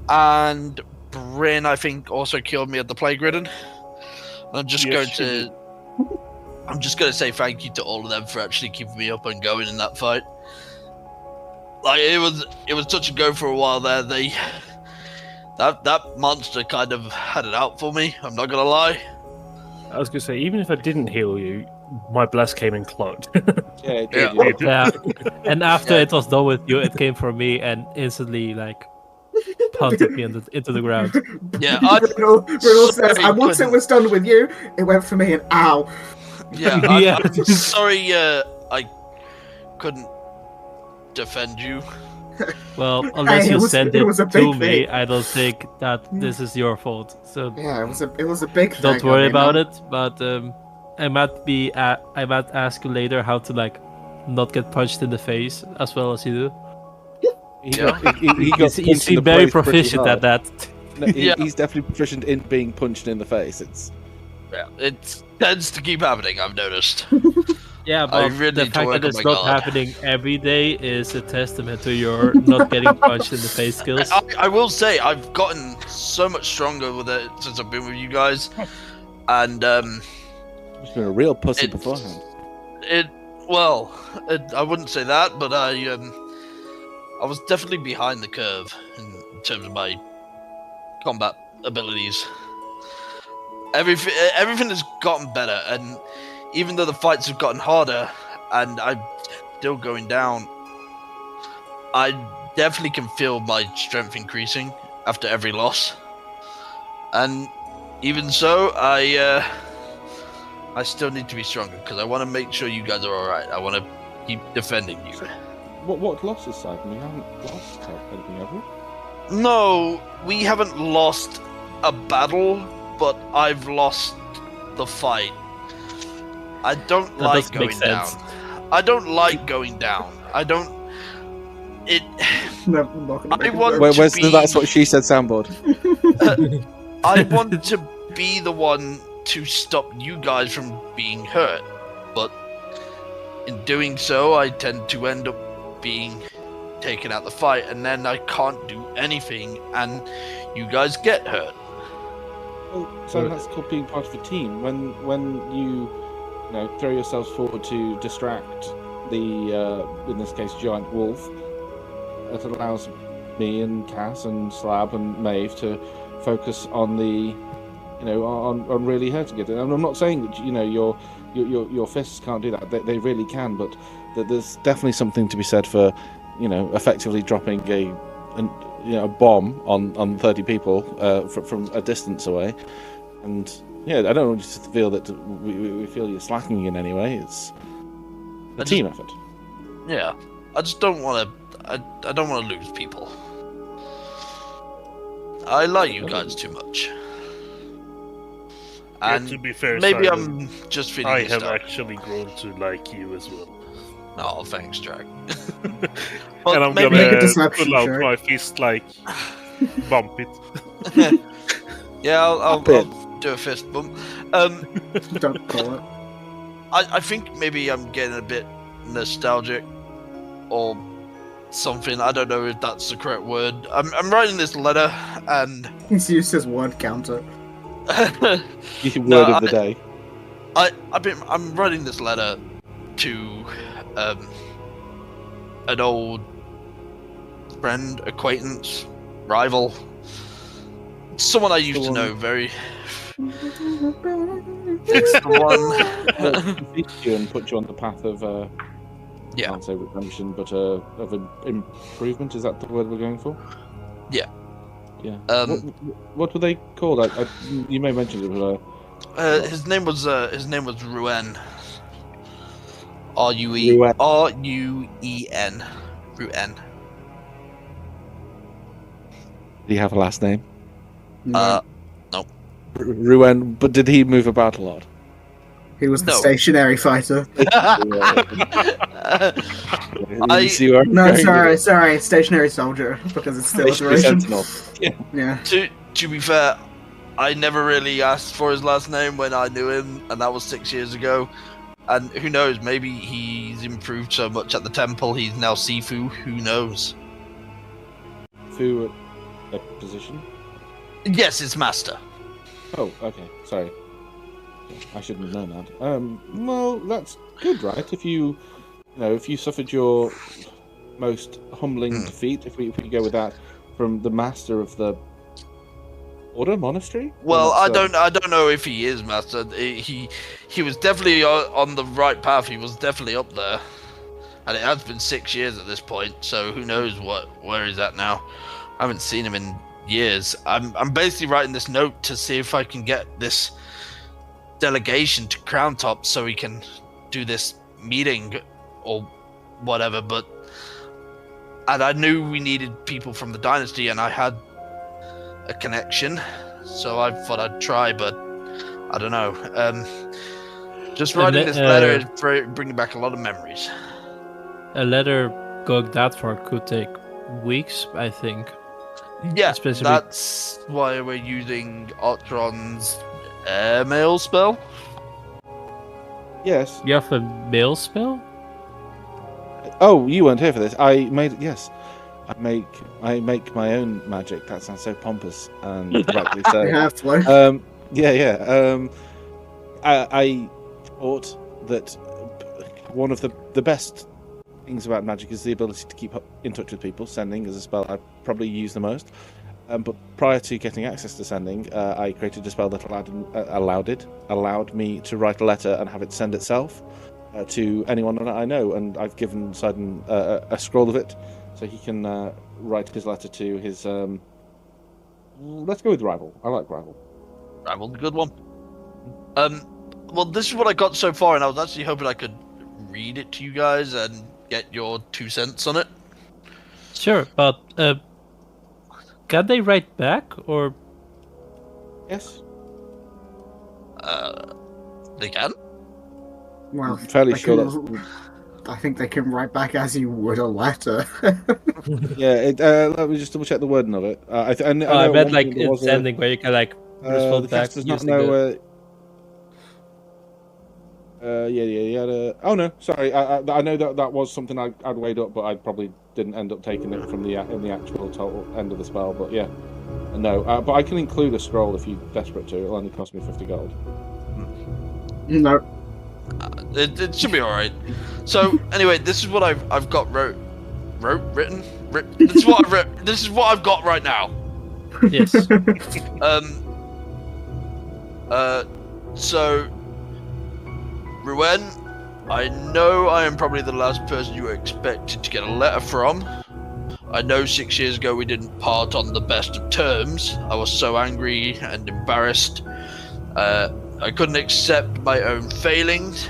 and Bryn I think also killed me at the plague ridden. I'm just going to say thank you to all of them for actually keeping me up and going in that fight. Like it was touch and go for a while there. That monster kind of had it out for me, I'm not gonna lie. I was gonna say, even if I didn't heal you, my bless came in cloaked. Yeah, it did. Yeah. And after it was done with you, it came for me and instantly punted me into the ground. Yeah, Riddle says, and once it was done with you, it went for me and ow. Yeah, I'm sorry I couldn't defend you. Well, unless you send it to thing. me, I don't think that this is your fault. So yeah, it was a big thing. Don't worry about it. But I might ask you later how to not get punched in the face as well as you do. He seems very proficient at that. No, he's definitely proficient in being punched in the face. It tends to keep happening, I've noticed. Yeah, but the fact that it's not happening every day is a testament to your not getting punched in the face skills. I will say, I've gotten so much stronger with it since I've been with you guys. And, He's been a real pussy beforehand. I wouldn't say that, but I I was definitely behind the curve in terms of my combat abilities. Everything has gotten better, and even though the fights have gotten harder, and I'm still going down, I definitely can feel my strength increasing after every loss. And even so, I still need to be stronger because I want to make sure you guys are all right. I want to keep defending you. What losses, Simon? We haven't lost anything, have we? No, we haven't lost a battle, but I've lost the fight. I don't like going down. I don't like going down. I don't. It. No, I want Where's to be. That's what she said soundboard. I want to be the one to stop you guys from being hurt, but in doing so, I tend to end up being taken out the fight, and then I can't do anything, and you guys get hurt. Well, so that's called being part of a team. When you throw yourselves forward to distract the, in this case, giant wolf, it allows me and Cass and Slab and Maeve to focus on the, on really hurting it. And I'm not saying that your fists can't do that. They really can, but there's definitely something to be said for, effectively dropping a bomb on 30 people from a distance away. And yeah, I don't want you to feel that we feel you're slacking in any way. It's a team effort. Yeah, I just don't want to. I don't want to lose people. I like you guys too much. And to be fair, maybe Simon, I'm just feeling. I have actually grown to like you as well. Oh, thanks, Jack. Well, and I'm gonna pull out my fist, like bump it. Yeah, I'll do a fist bump. Don't call it. I think maybe I'm getting a bit nostalgic, or something. I don't know if that's the correct word. I'm writing this letter, and He's used his word counter. Word of the day. I'm writing this letter to an old friend, acquaintance, rival, someone I used to know very. It's the one. You and put you on the path of I can't say redemption, but of improvement. Is that the word we're going for? Yeah. Yeah. What were they called? You may mention it, but his name was Ruen. Ruen. Ruen. Do you have a last name? No. Ruen, but did he move about a lot? He was the stationary fighter. Sorry, stationary soldier, because it's still iteration. Sentinel. Yeah. To be fair, I never really asked for his last name when I knew him, and that was 6 years ago. And who knows, maybe he's improved so much at the temple, he's now Sifu, who knows? Fu at a position? Yes, it's master. Oh, okay, sorry. I shouldn't have known that. Well, that's good, right? If you suffered your most humbling defeat, if we go with that, from the master of the order monastery. Well, I don't know if he is master. He was definitely on the right path. He was definitely up there, and it has been 6 years at this point. So who knows where he's at now? I haven't seen him in years. I'm basically writing this note to see if I can get this delegation to Crown Top so we can do this meeting or whatever, and I knew we needed people from the dynasty, and I had a connection, so I thought I'd try, but I don't know. Just writing this letter is bringing back a lot of memories. A letter going that far could take weeks, I think. Yeah, that's why we're using Otron's mail spell. Yes. You have a mail spell? Oh, you weren't here for this. I make my own magic. That sounds so pompous and rightly so. You have to. I thought that one of the best things about magic is the ability to keep in touch with people. Sending is a spell I probably use the most. But prior to getting access to sending, I created a spell that allowed me to write a letter and have it send itself to anyone that I know. And I've given Sidon a scroll of it, so he can write his letter to his. Let's go with rival. I like rival. Rival, the good one. Well, this is what I got so far, and I was actually hoping I could read it to you guys and get your 2 cents on it. Sure, but can they write back or? Yes. They can. Well, I'm fairly sure that's. I think they can write back as you would a letter. Yeah. Let me just double check the wording of it. I meant like in sending where you can like respond the back. cast does not know. Oh no, sorry. I know that was something I'd weighed up, but I probably didn't end up taking it from in the actual total end of the spell. But yeah, no. But I can include a scroll if you're desperate to. It'll only cost me 50 gold. No. It should be all right. So anyway, this is what I've got written. This is what I've written. This is what I've got right now. Yes. So. Ruwen, I know I am probably the last person you were expected to get a letter from. I know 6 years ago we didn't part on the best of terms. I was so angry and embarrassed. I couldn't accept my own failings.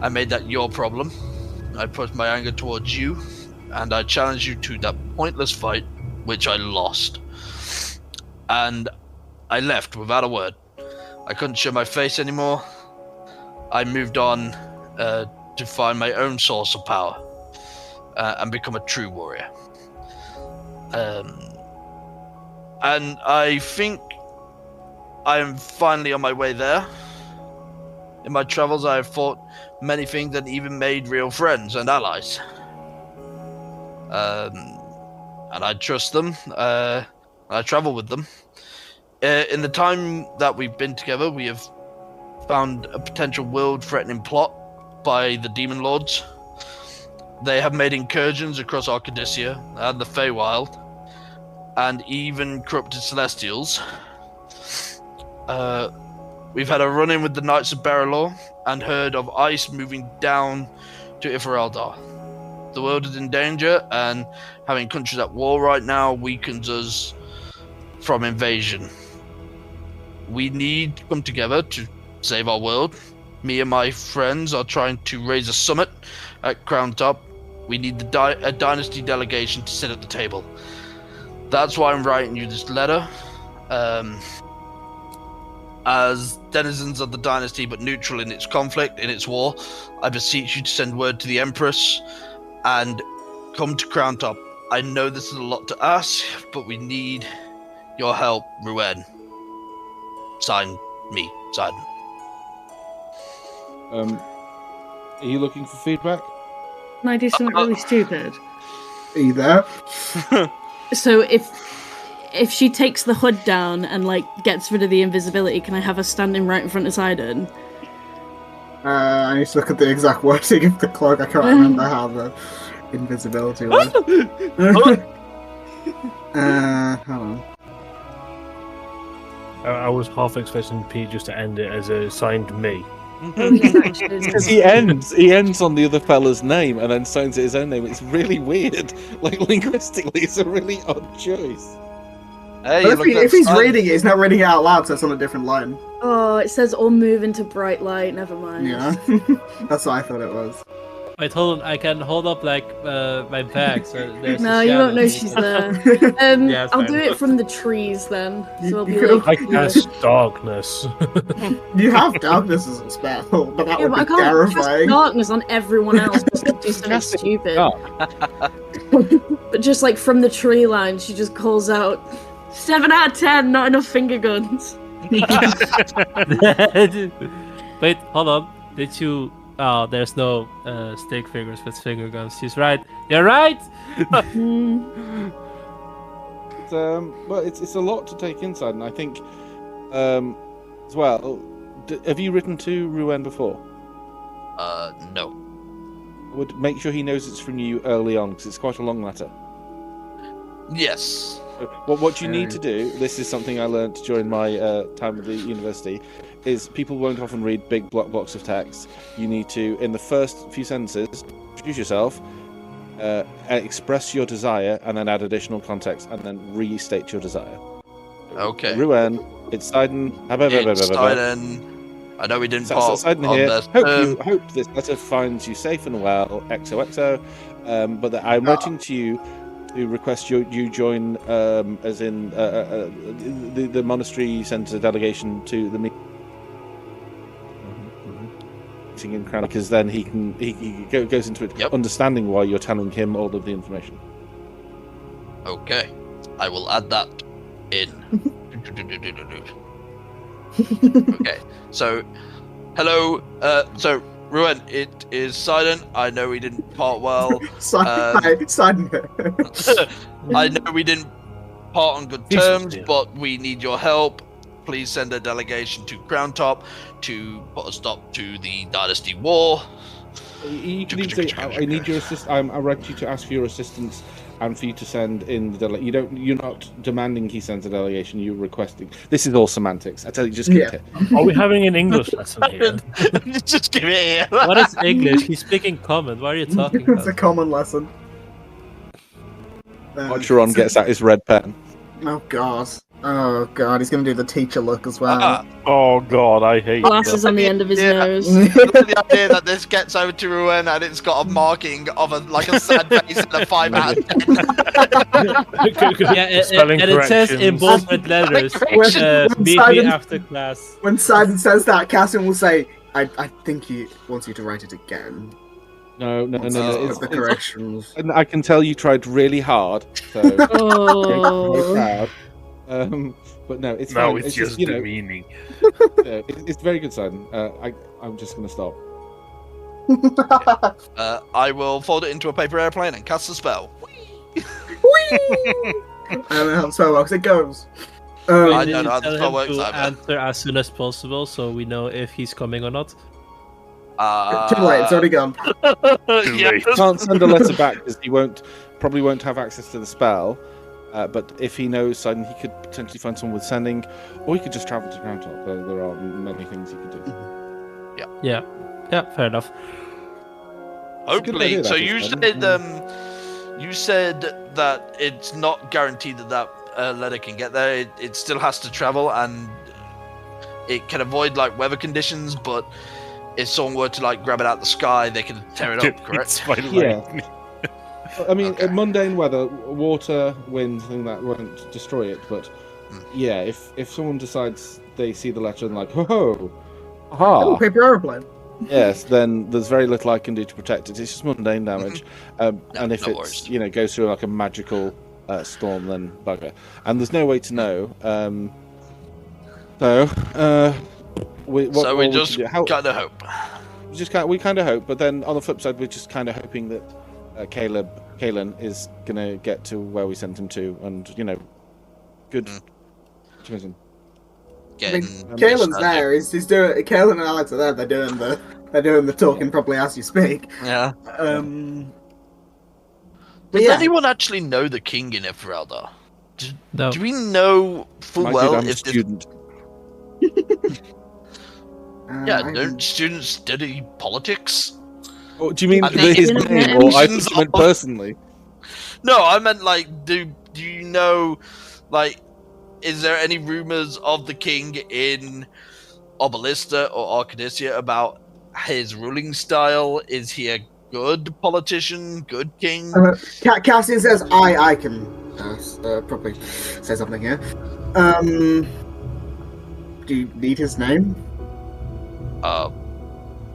I made that your problem. I put my anger towards you, and I challenged you to that pointless fight, which I lost. And I left without a word. I couldn't show my face anymore. I moved on to find my own source of power and become a true warrior. And I think I am finally on my way there. In my travels, I have fought many things and even made real friends and allies. And I trust them. I travel with them. In the time that we've been together, we have found a potential world-threatening plot by the Demon Lords. They have made incursions across Arcadia and the Feywild, and even corrupted Celestials. We've had a run-in with the Knights of Periphalon and heard of ice moving down to Ifraldar. The world is in danger, and having countries at war right now weakens us from invasion. We need to come together to save our world. Me and my friends are trying to raise a summit at Crown Top. We need a dynasty delegation to sit at the table. That's why I'm writing you this letter. As denizens of the dynasty, but neutral in its conflict, in its war, I beseech you to send word to the Empress and come to Crown Top. I know this is a lot to ask, but we need your help, Ruwen. Sign me, Sidon. Are you looking for feedback? Can I do something really stupid? Are you there? So if she takes the hood down and like gets rid of the invisibility, can I have her standing right in front of Sidon? I need to look at the exact wording of the cloak. I can't remember how the invisibility was. Hold on. I was half expecting Pete just to end it as a signed me. Because he ends on the other fella's name and then signs it his own name. It's really weird. Like linguistically, it's a really odd choice. Hey, if he's reading it, he's not reading it out loud, so it's on a different line. Oh, it says all move into bright light. Never mind. Yeah, that's what I thought it was. Wait, hold on. I can hold up like my bag. So there's No, you won't know she's there. Yeah, I'll fine. do it from the trees then. So I'll be You like, I cast darkness. You have darkness as a spell, but that yeah, would but I be can't cast terrifying. darkness on everyone else just to do something stupid. Oh. But just like from the tree line, she just calls out, 7 out of 10, not enough finger guns. Wait, hold on. Did you? Oh, there's no stick figures with finger guns. She's right. You're right. Well, it's a lot to take inside, and I think as well. Have you written to Ruwen before? No. would make sure he knows it's from you early on, because it's quite a long letter. Yes. Well, what you need to do, this is something I learned during my time at the university, is people won't often read big blocks of text. You need to, in the first few sentences, introduce yourself, express your desire, and then add additional context, and then restate your desire. Okay. Ruan, it's Sidon. It's Sidon. I know we didn't part Sidon on here. this. Hope this letter finds you safe and well. XOXO. But that I'm writing to you to request you join, as in the monastery sends a delegation to the meeting in Crown, because then he goes into it, understanding why you're telling him all of the information. Okay, I will add that in. Okay, so hello, so Ruan, it is Silent. I know we didn't part well. Silent. I know we didn't part on good terms, but we need your help. Please send a delegation to Crown Top to put a stop to the Dynasty War. You can even say, I need your assist. I write you to ask for your assistance and for you to send in the delegation. You're not demanding he sends a delegation. You're requesting. This is all semantics. I tell you, just keep it. Are we having an English lesson here? Just give it here. What is English? He's speaking common. What are you talking about? It's a common lesson. Watcheron gets out his red pen. Oh god. Oh god, he's gonna do the teacher look as well. Oh god, I hate Glasses on the end of his nose. The idea that this gets over to Ruan and it's got a marking of a sad face and a 5 out of 10. And it says in bold red letters, meet me after class. When Sidon says that, Cassian will say, I think he wants you to write it again. No. It's the corrections. And I can tell you tried really hard. So Oh. proud. But no, it's now fine. it's just the meaning. It's very good, Sidon. I'm just going to stop. I will fold it into a paper airplane and cast a spell. I don't know how the spell works. It goes. I don't know how the spell works to either. answer as soon as possible, so we know if he's coming or not. Too late. It's already gone. You can't send a letter back because he probably won't have access to the spell. But if he knows Sidon, he could potentially find someone with sending, or he could just travel to Crown Top. There are many things he could do. Yeah, fair enough. Hopefully. So you said that it's not guaranteed that letter can get there. It still has to travel, and it can avoid like weather conditions. But if someone were to like grab it out of the sky, they can tear it up. Correct? Yeah. I mean, mundane weather, water, wind, thing that won't destroy it. But yeah, if someone decides they see the letter and like, paper aeroplane. Yes, then there's very little I can do to protect it. It's just mundane damage. And if it's goes through like a magical storm, then bugger. And there's no way to know. We just kind of hope. We kind of hope, but then on the flip side, we're just kind of hoping that Kalen is gonna get to where we sent him to, and good optimism. Kalen's there. He's doing. Kalen and Alex are there. They're doing the talking properly as you speak. Yeah. Does anyone actually know the king in Esmeralda? No. Do we know full well if student? Don't students study politics? Oh, do you mean his name, or I just meant personally? No, I meant like, do you know, like, is there any rumors of the king in Obelista or Arcadia about his ruling style? Is he a good politician, good king? Cassian says, I can probably say something here. Do you need his name?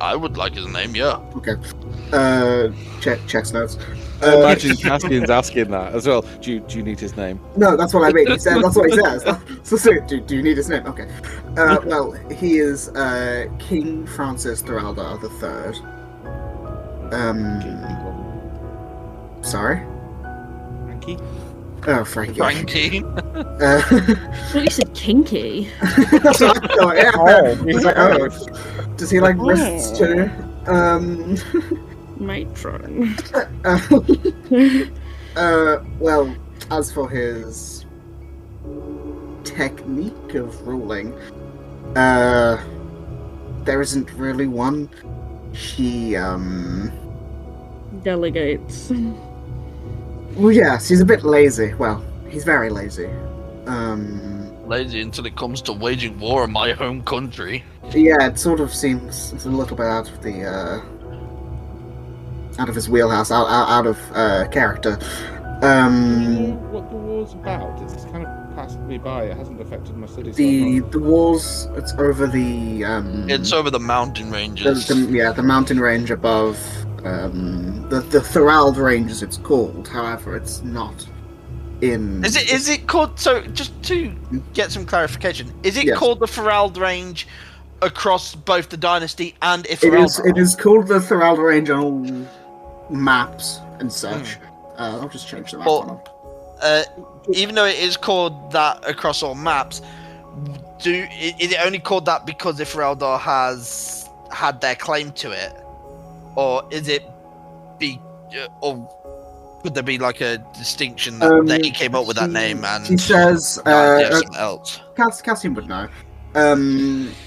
I would like his name, yeah. Okay. Checks notes. Imagine Cassian's asking that as well. Do you need his name? No, that's what I mean. That's what he says. Do you need his name? Okay. Well, he is King Francis Thoralda III. Sorry? Frankie? Oh, Frankie. Frankie? I thought you said kinky. He's like, does he like wrists too? Matron. Well, as for his technique of ruling, there isn't really one. He, Delegates. Well, yes, he's a bit lazy. Well, he's very lazy. Lazy until it comes to waging war in my home country. Yeah, it sort of seems a little bit out of the, out of his wheelhouse, out of, character. What the war's about? It's kind of passed me by. It hasn't affected my city. The wars. It's over the. It's over the mountain ranges. The mountain range above. The Thorald Range, as it's called. However, it's not in. Is it called? So just to get some clarification, is it called the Thorald Range across both the Dynasty and Ifralda? It is called the Thorald Range on all maps and such. I'll just change the map on. Even though it is called that across all maps, is it only called that because Ifralda has had their claim to it, or is it or could there be like a distinction that they came up with that name and he says something else? Cassian would know.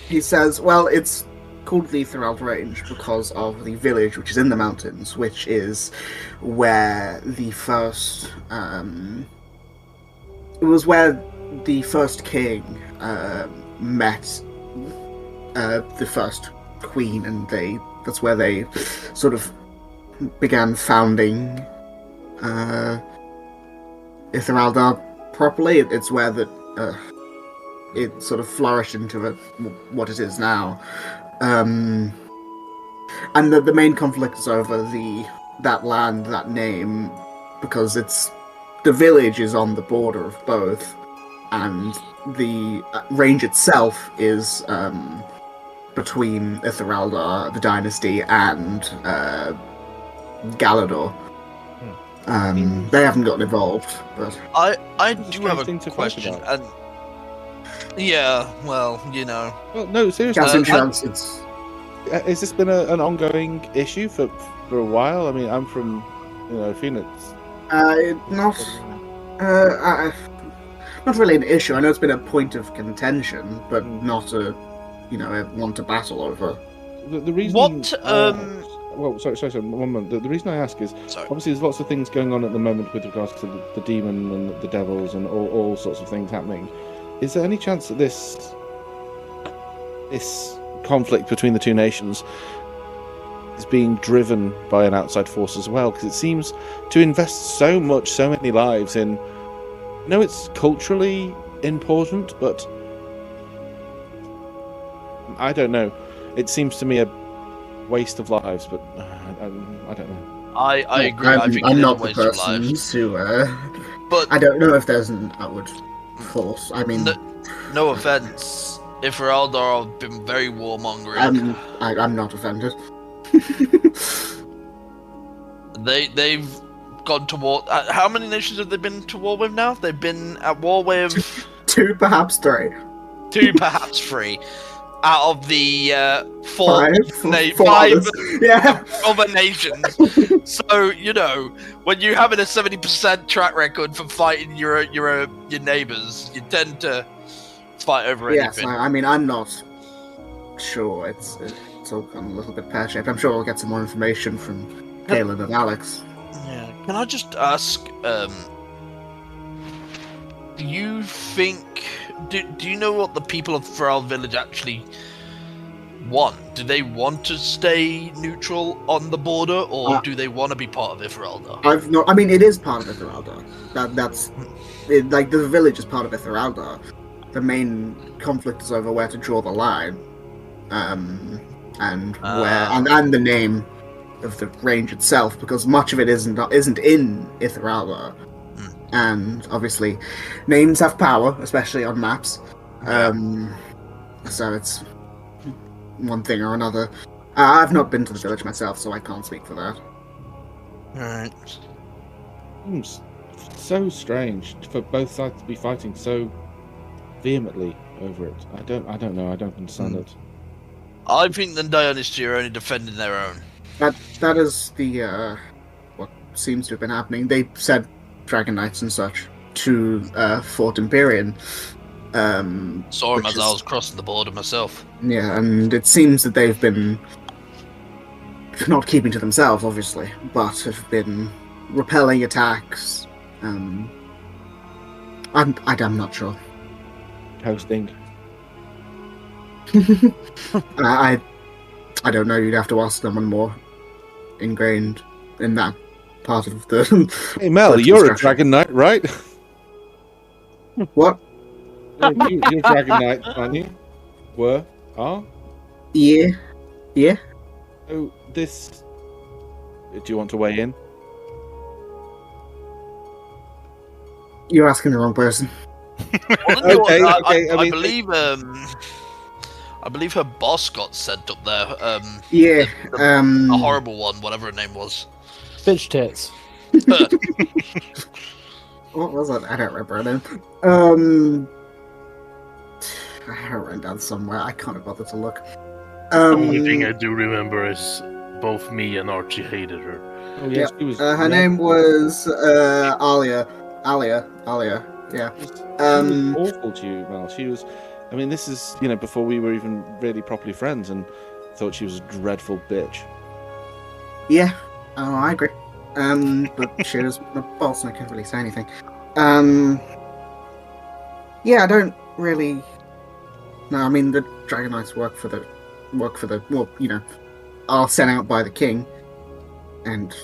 He says, well, it's called the Thorald Range because of the village which is in the mountains, which is where the first it was where the first king met the first queen, and that's where they sort of began founding Ifralda properly. It's where it sort of flourished into what it is now. And the main conflict is over that land, that name, because the village is on the border of both, and the range itself is between Ifralda, the dynasty, and Galador. They haven't gotten involved, but I do have a question. And yeah, well, you know. Well, no, seriously. Has this been an ongoing issue for a while? I mean, I'm from, Phoenix. Not really an issue. I know it's been a point of contention, but not a one to battle over. The reason. What? Well, sorry, 1 moment. The reason I ask is obviously there's lots of things going on at the moment with regards to the demon and the devils and all sorts of things happening. Is there any chance that this conflict between the two nations is being driven by an outside force as well? Because it seems to invest so many lives in. I know it's culturally important, but I don't know. It seems to me a waste of lives, but I don't know. I agree. I think I'm it is not a the waste of person lives. to. But I don't know if there's an outward force. I mean, no offense, Ifralda have been very warmongering. I'm not offended. They've gone to war. How many nations have they been to war with now? They've been at war with 2, perhaps 3. 2, perhaps 3. Out of the 5 other nations. So when you're having a 70% track record for fighting your neighbours, you tend to fight over anything. Yes, I mean, I'm not sure. It's all gone a little bit pear-shaped. I'm sure we'll get some more information from Kaelin and Alex. Yeah. Can I just ask? Do you think? Do you know what the people of Thorald Village actually want? Do they want to stay neutral on the border, or do they want to be part of Ifralda? I mean, it is part of Ifralda. That's like the village is part of Ifralda. The main conflict is over where to draw the line, and where and the name of the range itself, because much of it isn't in Ifralda. And obviously, names have power, especially on maps. So it's one thing or another. I've not been to the village myself, so I can't speak for that. Alright. Seems so strange for both sides to be fighting so vehemently over it. I don't know. I don't understand it. I think the Dynasty are only defending their own. That is the what seems to have been happening. They said Dragon Knights and such to Fort Empyrean. Saw him which as I was crossing the border myself. Yeah, and it seems that they've been not keeping to themselves, obviously, but have been repelling attacks. I'm not sure. Hosting. I don't know. You'd have to ask someone more ingrained in that part of the. Hey Mel, you're a Dragon Knight, right? What? You're a Dragon Knight, aren't you? Are? Yeah. Oh, this. Do you want to weigh in? You're asking the wrong person. Okay. I believe her boss got sent up there. Yeah. A horrible one, whatever her name was. Bitch tits. What was it? I don't remember her name. I have it written down somewhere. I can't bother to look. The only thing I do remember is both me and Archie hated her. Oh yeah, she was. Her name was Alia. Yeah. She was awful to you, Mel. She was. I mean, this is before we were even really properly friends, and thought she was a dreadful bitch. Yeah. Oh, I agree. But she was a boss, and I can't really say anything. Yeah, I don't really. No, I mean the Dragon Knights work for the are sent out by the king, and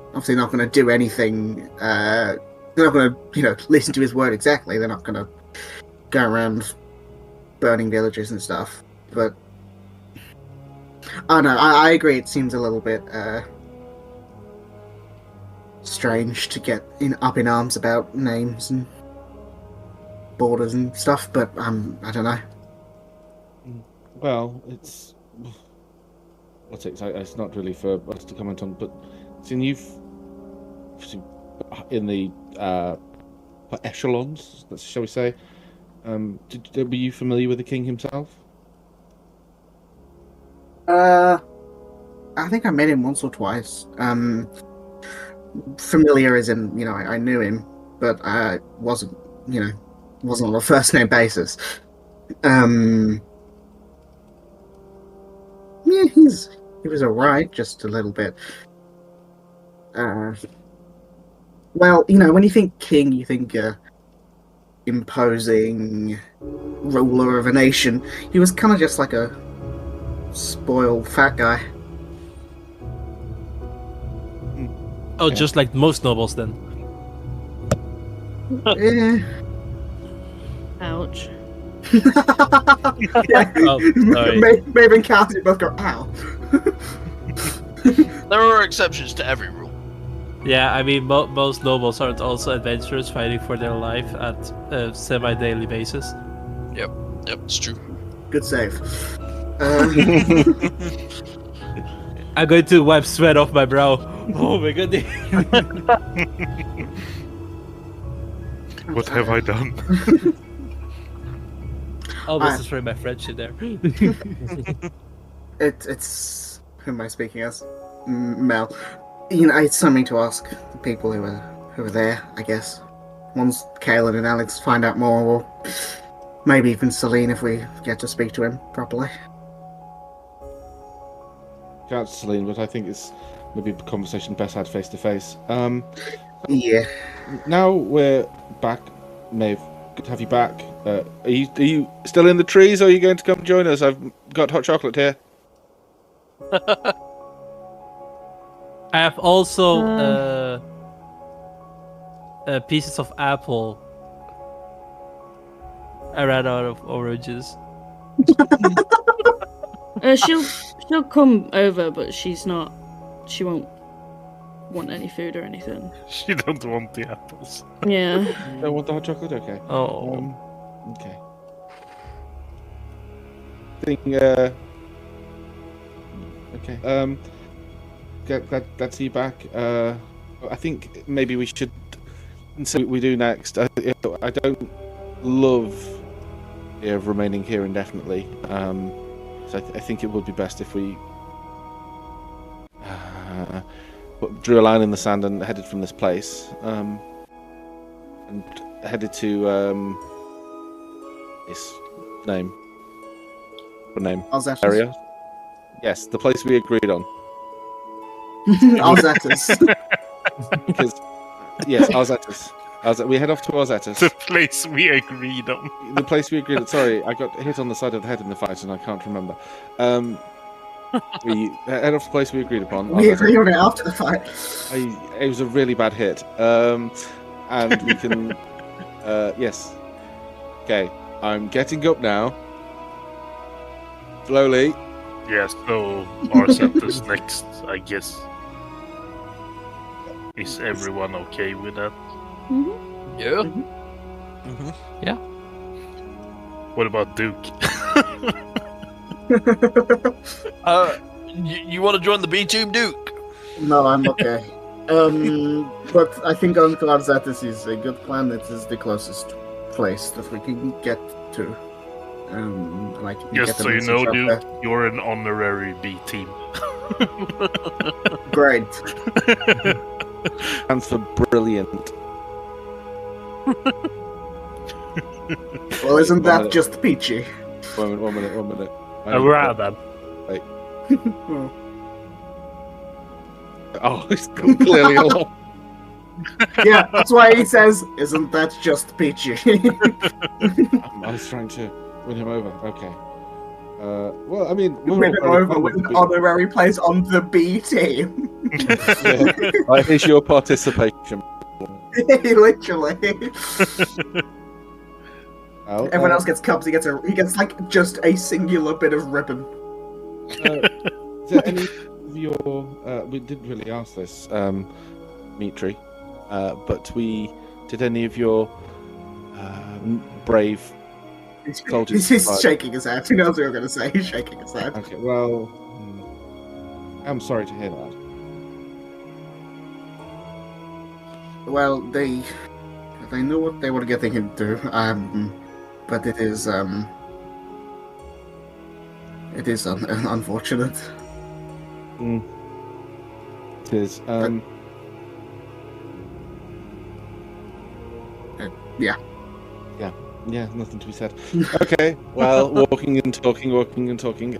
obviously not going to do anything. They're not going to listen to his word exactly. They're not going to go around burning villages and stuff. But oh no, I agree. It seems a little bit strange to get up in arms about names and borders and stuff. But I don't know. Well, it's not really for us to comment on, but seeing you've in the echelons, shall we say, were you familiar with the king himself? I think I met him once or twice. Familiar as in, I knew him, but I wasn't on a first name basis. Yeah, he was alright, just a little bit. Well, when you think king, you think imposing ruler of a nation. He was kind of just like a spoiled fat guy. Oh, just like most nobles then. Yeah. Ouch. Yeah. Oh, sorry. Maybe in County both go, ow. There are exceptions to every rule. Yeah, I mean, most nobles aren't also adventurers fighting for their life at a semi-daily basis. Yep, it's true. Good save. I'm going to wipe sweat off my brow. Oh my goodness. What have I done? Almost destroyed my friendship there. It's who am I speaking as? Mel. It's something to ask the people who are there, I guess. Once Kaelin and Alex find out more, or maybe even Celine if we get to speak to him properly. Shout out to Celine, but I think it's maybe a conversation best had face to face. Yeah. Now we're back, Maeve. Good to have you back. Are you still in the trees, or are you going to come join us? I've got hot chocolate here. I have also pieces of apple. I ran out of oranges. She'll come over, but she won't want any food or anything. She don't want the apples. Yeah. You don't want the hot chocolate? Okay. Oh. Okay. Okay. Glad to see you back. I think maybe we should. So we do next. I don't love remaining here indefinitely. So I think it would be best if we drew a line in the sand and headed from this place, and headed to his name. What name? Alzetus. Area. Yes, the place we agreed on. Alzetus. Because yes, Alzetus. We head off to Alzetus. The place we agreed on. The place we agreed on. Sorry, I got hit on the side of the head in the fight and I can't remember. We head off to the place we agreed upon. We agreed on it after the fight. It was a really bad hit. And we can... yes. Okay, I'm getting up now. Slowly. Yes, so Arcetus next, I guess. Is everyone okay with that? Mm-hmm. Yeah. Mm-hmm. Yeah. What about Duke? You want to join the B team, Duke? No, I'm okay. But I think going to Alzetus is a good plan. It is the closest place that we can get to. Just so you know, Duke, you're an honorary B team. Great. Stands for brilliant. Well, isn't that just peachy? One minute. We're out of them. Wait. Oh, it's clearly along. Yeah, that's why he says, "Isn't that just peachy?" I was trying to win him over. Okay. Well, I mean, Win him over with an honorary place on the B team. Right, here's your participation. Literally. Everyone else gets. gets cups. He gets like just a singular bit of ribbon. Is there any of your? We didn't really ask this, Mitri, but did any of your brave soldiers? He's shaking his head. He knows what you're going to say. He's shaking his head. Okay, well, I'm sorry to hear that. Well, they knew what they were getting into. But it is unfortunate. It is. Yeah, nothing to be said. Okay, well, walking and talking.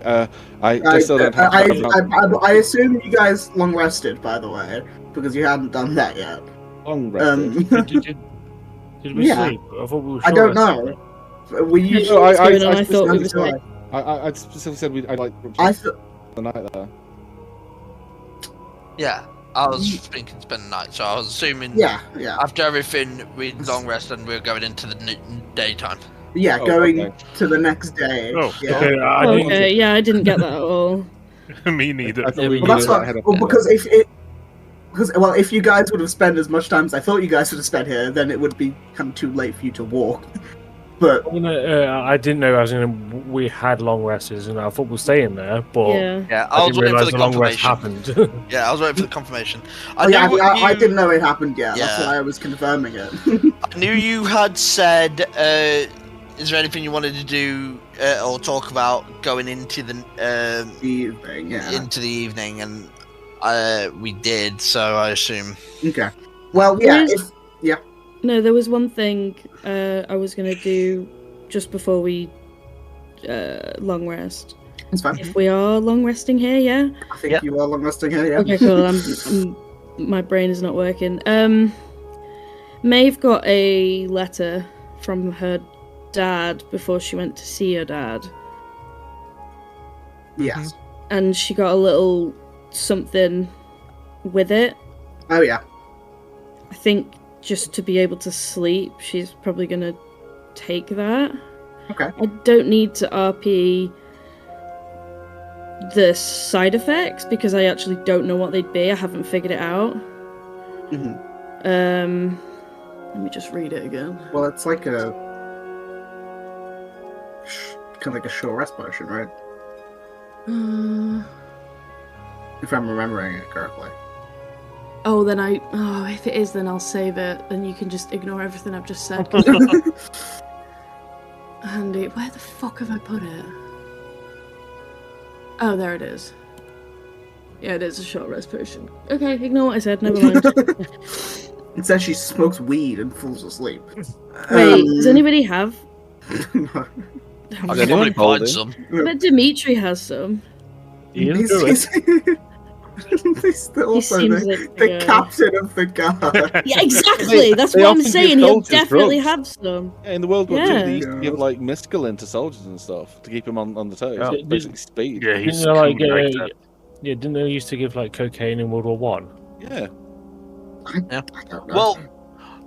I still don't have. I assume you guys long rested, by the way, because you hadn't done that yet. Long rested. Did we sleep? I thought we were I don't know. We usually. No, I thought we were. I specifically said I'd like the night there. Yeah, I was thinking spend the night, so I was assuming. Yeah. After everything, we'd long rest and we were going into the daytime. Yeah, going to the next day. Oh, yeah. okay. I didn't get that at all. Me neither. I thought we Well, that's needed what. that Well, because if you guys would have spent as much time as I thought you guys would have spent here, then it would be kind of too late for you to walk. But I didn't know we had long rests, and I thought we'll stay in there. But Yeah, I I was didn't waiting for realise the the long rest confirmation. happened. Yeah, I was waiting for the confirmation. I didn't know it happened yet. That's why I was confirming it. I knew you had said. Is there anything you wanted to do or talk about going into the evening? Yeah. into the evening, and we did. So I assume. Okay. Well, yeah. No, there was one thing I was going to do just before we long rest. It's fine. If we are long resting here, yeah? I think you are long resting here, yeah. Okay, cool. My brain is not working. Maeve got a letter from her dad before she went to see her dad. Yes. And she got a little something with it. Oh, yeah. I think just to be able to sleep, she's probably going to take that. Okay. I don't need to RP the side effects because I actually don't know what they'd be. I haven't figured it out. Mm-hmm. Let me just read it again. Well, it's like kind of like a short rest potion, right? If I'm remembering it correctly. Oh, then if it is, then I'll save it. Then you can just ignore everything I've just said. Handy. Where the fuck have I put it? Oh, there it is. Yeah, it is a short rest potion. Okay, ignore what I said. Never mind. It says she smokes weed and falls asleep. Wait, does anybody have? No. I can probably find some. But Dimitri has some. He's also the captain of the guard. Yeah, exactly. That's what I'm saying. He'll definitely have some. Yeah, in the World War II, they used to give like mescaline to soldiers and stuff to keep them on the toes. Yeah. Basically speed. Yeah, he's didn't they used to give like cocaine in World War One? Yeah. I don't know.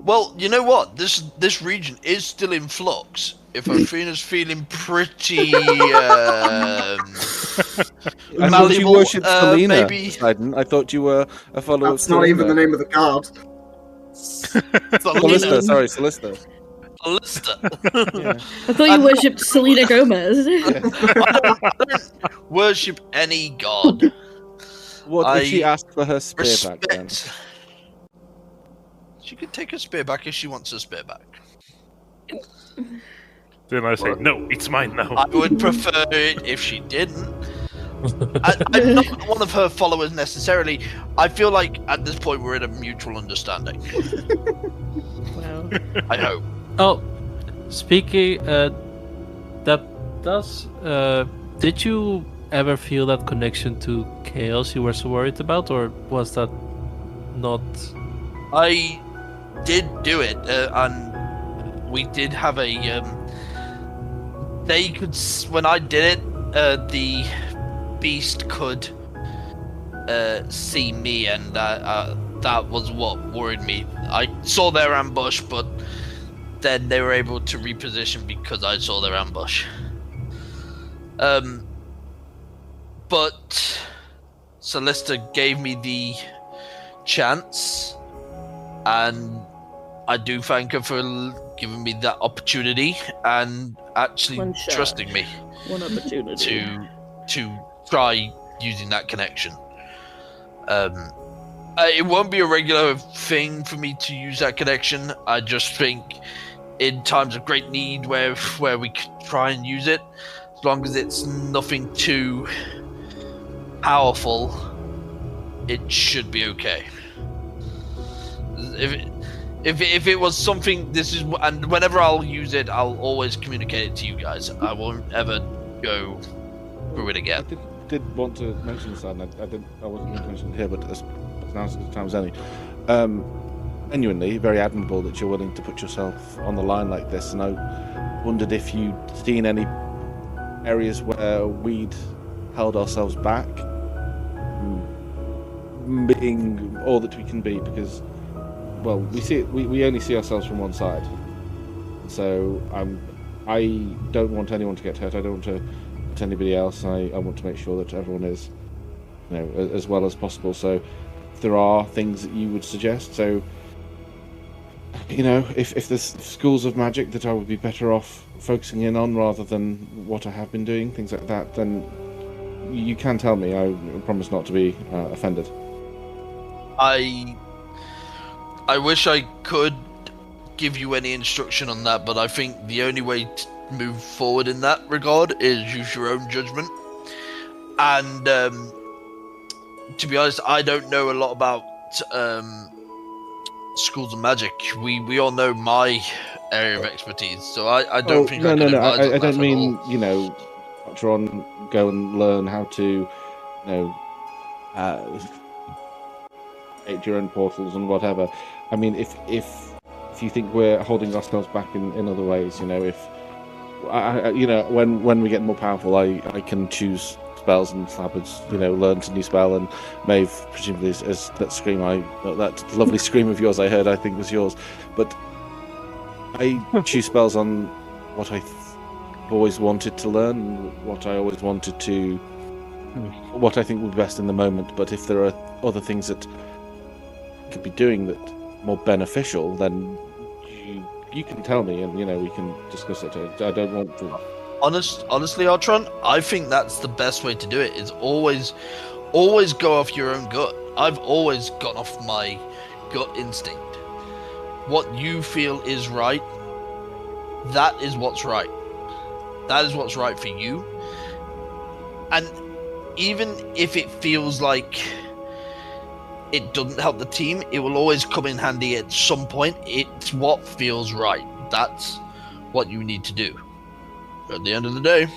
Well, you know what? This region is still in flux. If Athena's feeling pretty I thought you worshipped Selena, maybe. Poseidon. I thought you were a follower That's of not Selena. even the name of the god. Solista, sorry, Solista. Solista. Yeah. I thought you worshipped Selena Gomez. I don't worship any god. What if she asked for her spear back then? She could take her spear back if she wants her spear back. Then I say, no, it's mine now. I would prefer it if she didn't. I'm not one of her followers necessarily. I feel like at this point we're in a mutual understanding. Wow. I hope. Oh, speaking, did you ever feel that connection to Chaos you were so worried about, or was that not? I did do it, and we did have a. They could, when I did it, the beast could see me, and that was what worried me. I saw their ambush, but then they were able to reposition because I saw their ambush. But Celesta gave me the chance, and I do thank her for giving me that opportunity and actually trusting me. One opportunity to try using that connection. It won't be a regular thing for me to use that connection. I just think in times of great need where we could try and use it, as long as it's nothing too powerful, it should be okay. If it was something, and whenever I'll use it, I'll always communicate it to you guys. I won't ever go through it again. I did want to mention this, and I wasn't going to mention it here, but as now's as time as any. Genuinely, very admirable that you're willing to put yourself on the line like this, and I wondered if you'd seen any areas where we'd held ourselves back, being all that we can be, because, well, we only see ourselves from one side. So I don't want anyone to get hurt. I don't want to hurt anybody else. I want to make sure that everyone is, as well as possible. So if there are things that you would suggest, so if there's schools of magic that I would be better off focusing in on rather than what I have been doing, things like that, then you can tell me. I promise not to be offended. I wish I could give you any instruction on that, but I think the only way to move forward in that regard is use your own judgment. And to be honest, I don't know a lot about schools of magic. We all know my area of expertise, so I don't think I can advise on I that don't at mean all. later on go and learn how to create your own portals and whatever. I mean, if you think we're holding ourselves back in other ways, if when we get more powerful, I can choose spells, and Slabbers, learns a new spell, and Maeve presumably is that scream that lovely scream of yours I heard, I think was yours. But I choose spells on what I've always wanted to learn, what I always wanted to, what I think would be best in the moment. But if there are other things that could be doing that more beneficial, then you can tell me, and we can discuss it. I don't want to. Honestly, Artron, I think that's the best way to do it. Is always go off your own gut. I've always gone off my gut instinct. What you feel is right, that is what's right. That is what's right for you. And even if it feels like it doesn't help the team, it will always come in handy at some point. It's what feels right. That's what you need to do. At the end of the day,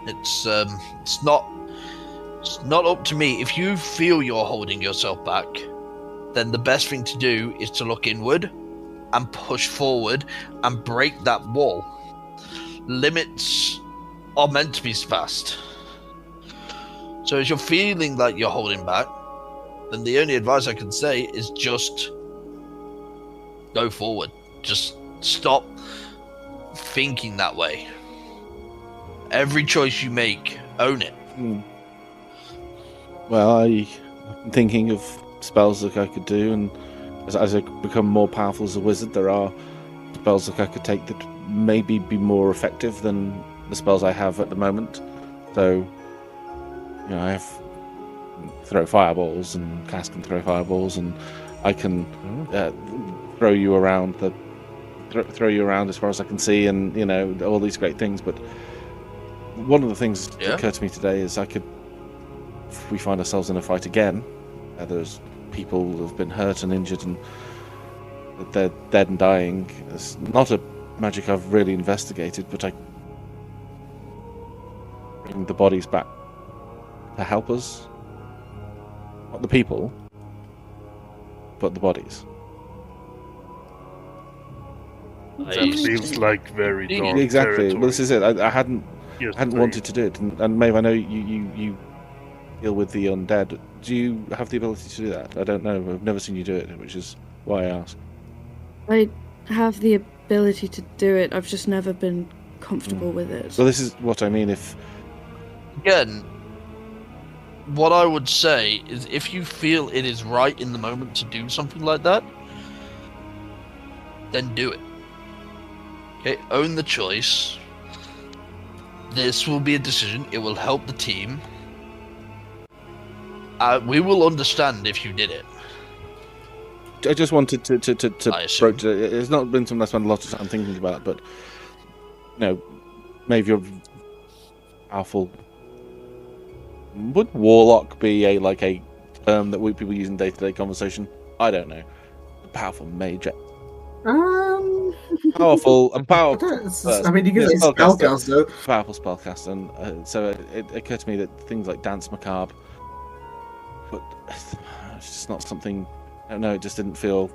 it's not up to me. If you feel you're holding yourself back, then the best thing to do is to look inward and push forward and break that wall. Limits are meant to be fast. So if you're feeling like you're holding back, then the only advice I can say is just go forward. Just stop thinking that way. Every choice you make, own it. Well, I'm thinking of spells that I could do, and as I become more powerful as a wizard, there are spells that I could take that maybe be more effective than the spells I have at the moment. So, I have throw fireballs, and cast can throw fireballs, and I can throw you around as far as I can see, and all these great things. But one of the things that occurred to me today is if we find ourselves in a fight again, there's people who have been hurt and injured, and they're dead and dying. It's not a magic I've really investigated, but I bring the bodies back to help us. Not the people, but the bodies. That feels like very dark Exactly. territory. Well, this is it. I hadn't wanted to do it, and Maeve, I know you deal with the undead. Do you have the ability to do that? I don't know. I've never seen you do it, which is why I ask. I have the ability to do it. I've just never been comfortable with it. So this is what I mean. Again, what I would say is, if you feel it is right in the moment to do something like that, then do it. Okay, own the choice. This will be a decision. It will help the team. We will understand if you did it. I just wanted to broach it. It's not been something I spent a lot of time thinking about, but maybe you're powerful. Would warlock be a term that people use in day-to-day conversation? I don't know. A powerful mage. Powerful and powerful. I mean, you can say spellcaster. Powerful spellcaster, and so it occurred to me that things like Dance Macabre, but it's just not something. I don't know. It just didn't feel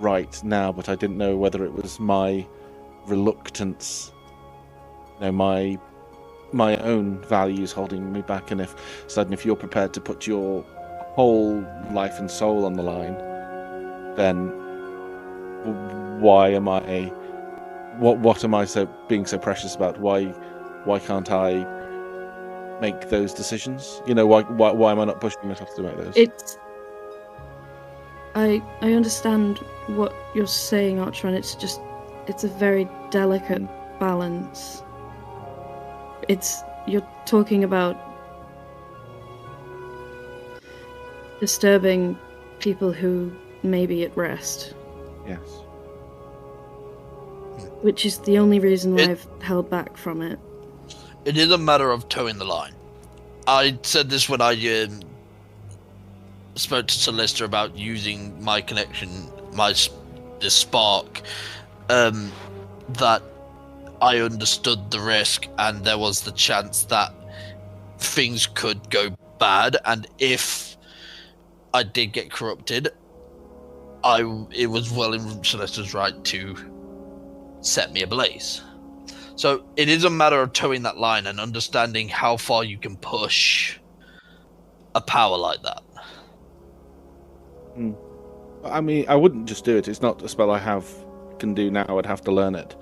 right now. But I didn't know whether it was my reluctance, my own values holding me back, and if you're prepared to put your whole life and soul on the line, then why am I? What am I being so precious about? Why can't I make those decisions? Why am I not pushing myself to make those? I understand what you're saying, Archer, and it's a very delicate balance. You're talking about disturbing people who may be at rest. Yes. Which is the only reason I've held back from it. It is a matter of towing the line. I said this when I spoke to Celesta about using my connection, the spark, that I understood the risk, and there was the chance that things could go bad, and if I did get corrupted, it was well in Celesta's right to set me ablaze. So it is a matter of towing that line and understanding how far you can push a power like that. I mean, I wouldn't just do it. It's not a spell I can do now. I'd have to learn it.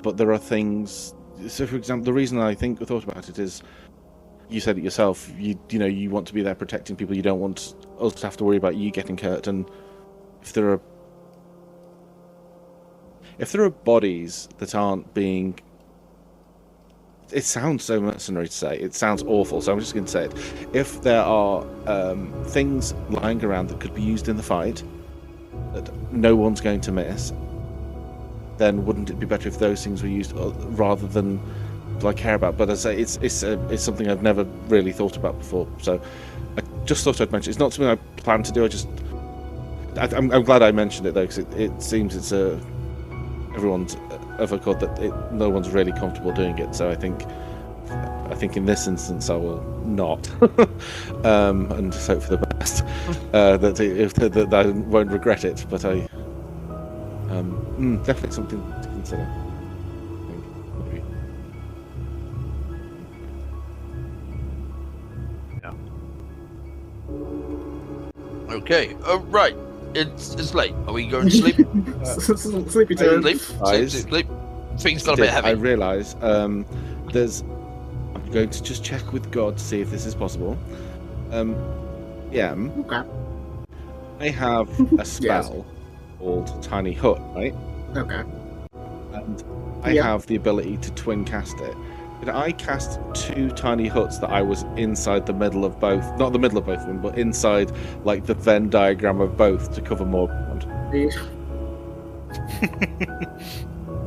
But there are things. So, for example, the reason I thought about it is, you said it yourself. You want to be there protecting people. You don't want us to have to worry about you getting hurt. And if there are bodies that aren't being, it sounds so mercenary to say. It sounds awful. So I'm just going to say it. If there are things lying around that could be used in the fight that no one's going to miss, then wouldn't it be better if those things were used rather than I care about. But as I say, it's something I've never really thought about before. So I just thought I'd mention. It's not something I plan to do. I'm glad I mentioned it though, because it seems it's everyone's of accord that no one's really comfortable doing it. So I think in this instance I will not, and just hope for the best. That I won't regret it. But I definitely something to consider. I think, maybe. Okay. Right. It's late. Are we going to sleep? Sleepy time. Sleep. Things got a bit heavy. I realise I'm going to just check with God to see if this is possible. Okay. I have a spell called Tiny Hut, right? Okay. And I have the ability to twin cast it. Could I cast 2 tiny huts that I was inside the middle of both? Not the middle of both of them, but inside, like, the Venn diagram of both to cover more ground?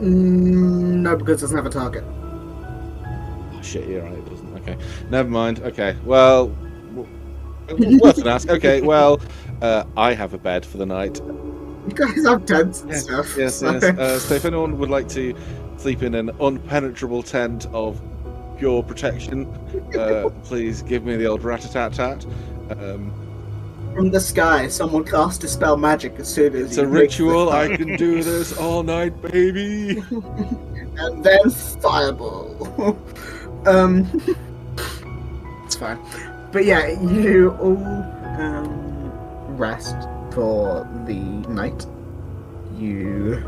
No, because it's never target. Oh, shit, you're right, it doesn't. Okay. Never mind. Okay, well... worth an ask. Okay, well, I have a bed for the night. You guys have tents and stuff. Yes. So So if anyone would like to sleep in an unpenetrable tent of pure protection, please give me the old rat-a-tat-tat. From the sky, someone cast a spell magic as soon as it's a ritual. I can do this all night, baby. And then fireball. It's fine. But yeah, you all rest for the night. You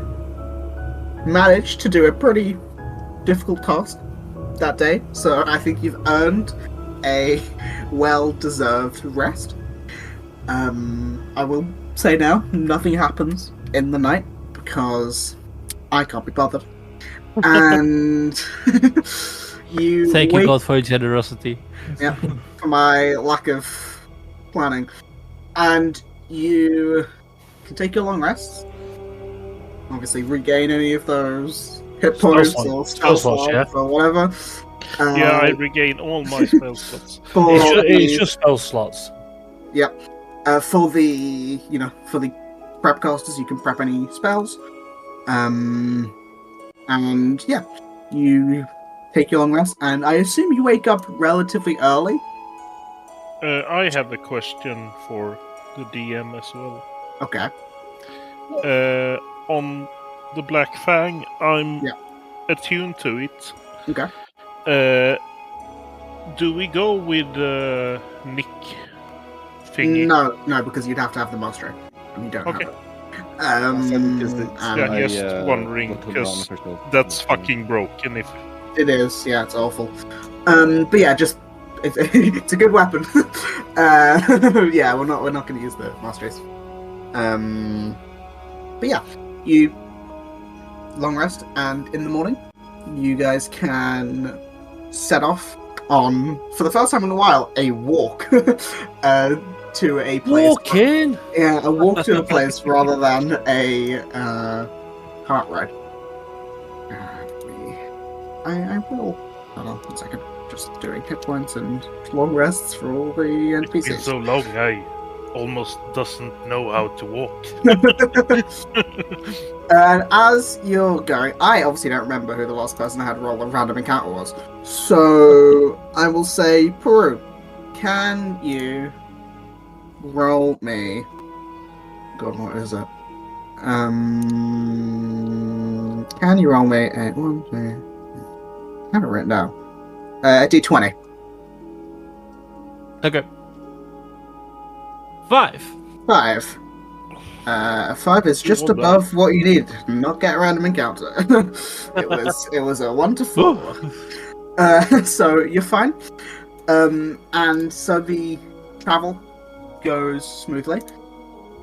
managed to do a pretty difficult task that day, so I think you've earned a well-deserved rest. I will say now, nothing happens in the night because I can't be bothered. And you Thank you, God, for your generosity. Yeah, for my lack of planning. And you can take your long rests. Obviously, regain any of those hit points or spell slots or whatever. I regain all my spell slots. It's just spell slots. Yep. For the prep casters, you can prep any spells. And yeah, you take your long rest, and I assume you wake up relatively early. I have a question for the DM as well. Okay. On the Black Fang, I'm attuned to it. Okay. Do we go with Nick thingy? No, because you'd have to have the mastery, and you don't have it. Just wondering, because that's fucking broken. If it is, it's awful. But yeah, just it's a good weapon. Yeah, we're not going to use the masteries. But yeah, you long rest, and in the morning, you guys can set off on, for the first time in a while, a walk to a place. Walking? Yeah, a walk to a place rather than a cart ride. I will. Hold on 1 second. Just doing hit points and long rests for all the NPCs. It's been so long, I almost doesn't know how to walk. And as you're going, I obviously don't remember who the last person I had roll a random encounter was. So I will say, Peru, can you roll me? God, what is it? Can you roll me a 1, 2? I have it written down. A D20. Okay. 5. 5. 5 is just above what you need. Not get a random encounter. it was a 1 to 4. So you're fine. And so the travel goes smoothly.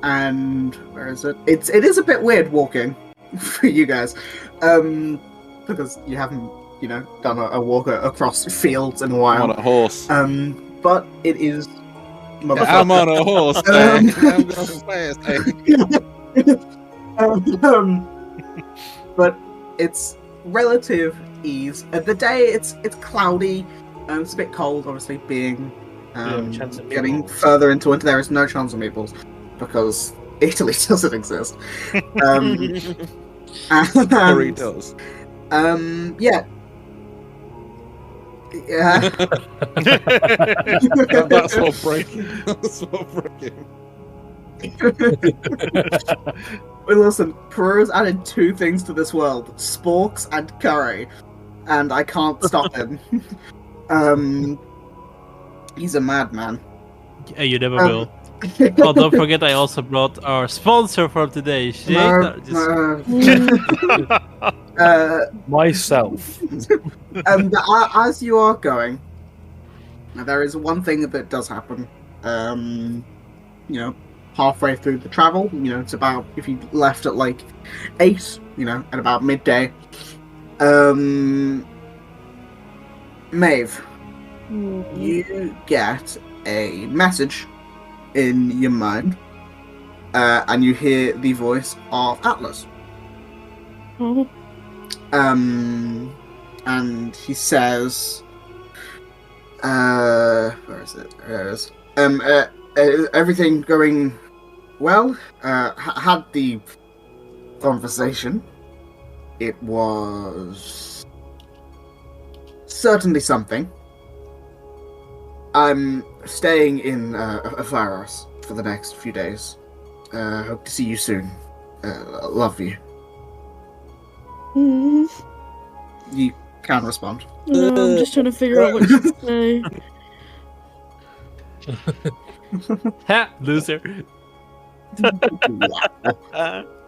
And where is it? It is a bit weird walking for you guys, because you haven't done a walk across fields in a while. I'm on a horse. But it is. I'm on a horse. I'm going fast. But it's relative ease. The day it's cloudy. It's a bit cold, obviously, being getting further into winter. There is no chance of meatballs because Italy doesn't exist. Or does. Yeah. Yeah. That's what breaking. That's what breaking. Well, listen, Peru's added 2 things to this world: sporks and curry, and I can't stop him. He's a madman. Yeah, you never will. Oh, don't forget, I also brought our sponsor for today. Myself. As you are going, there is one thing that does happen. Halfway through the travel, it's about, if you left at like 8, at about midday. Maeve, you get a message in your mind, and you hear the voice of Atlas. And he says, where is it? There it is. Everything going well? Had the conversation. It was certainly something. I'm staying in a firehouse for the next few days. Hope to see you soon. Love you. You can respond. No, I'm just trying to figure out what to say. Ha! Loser.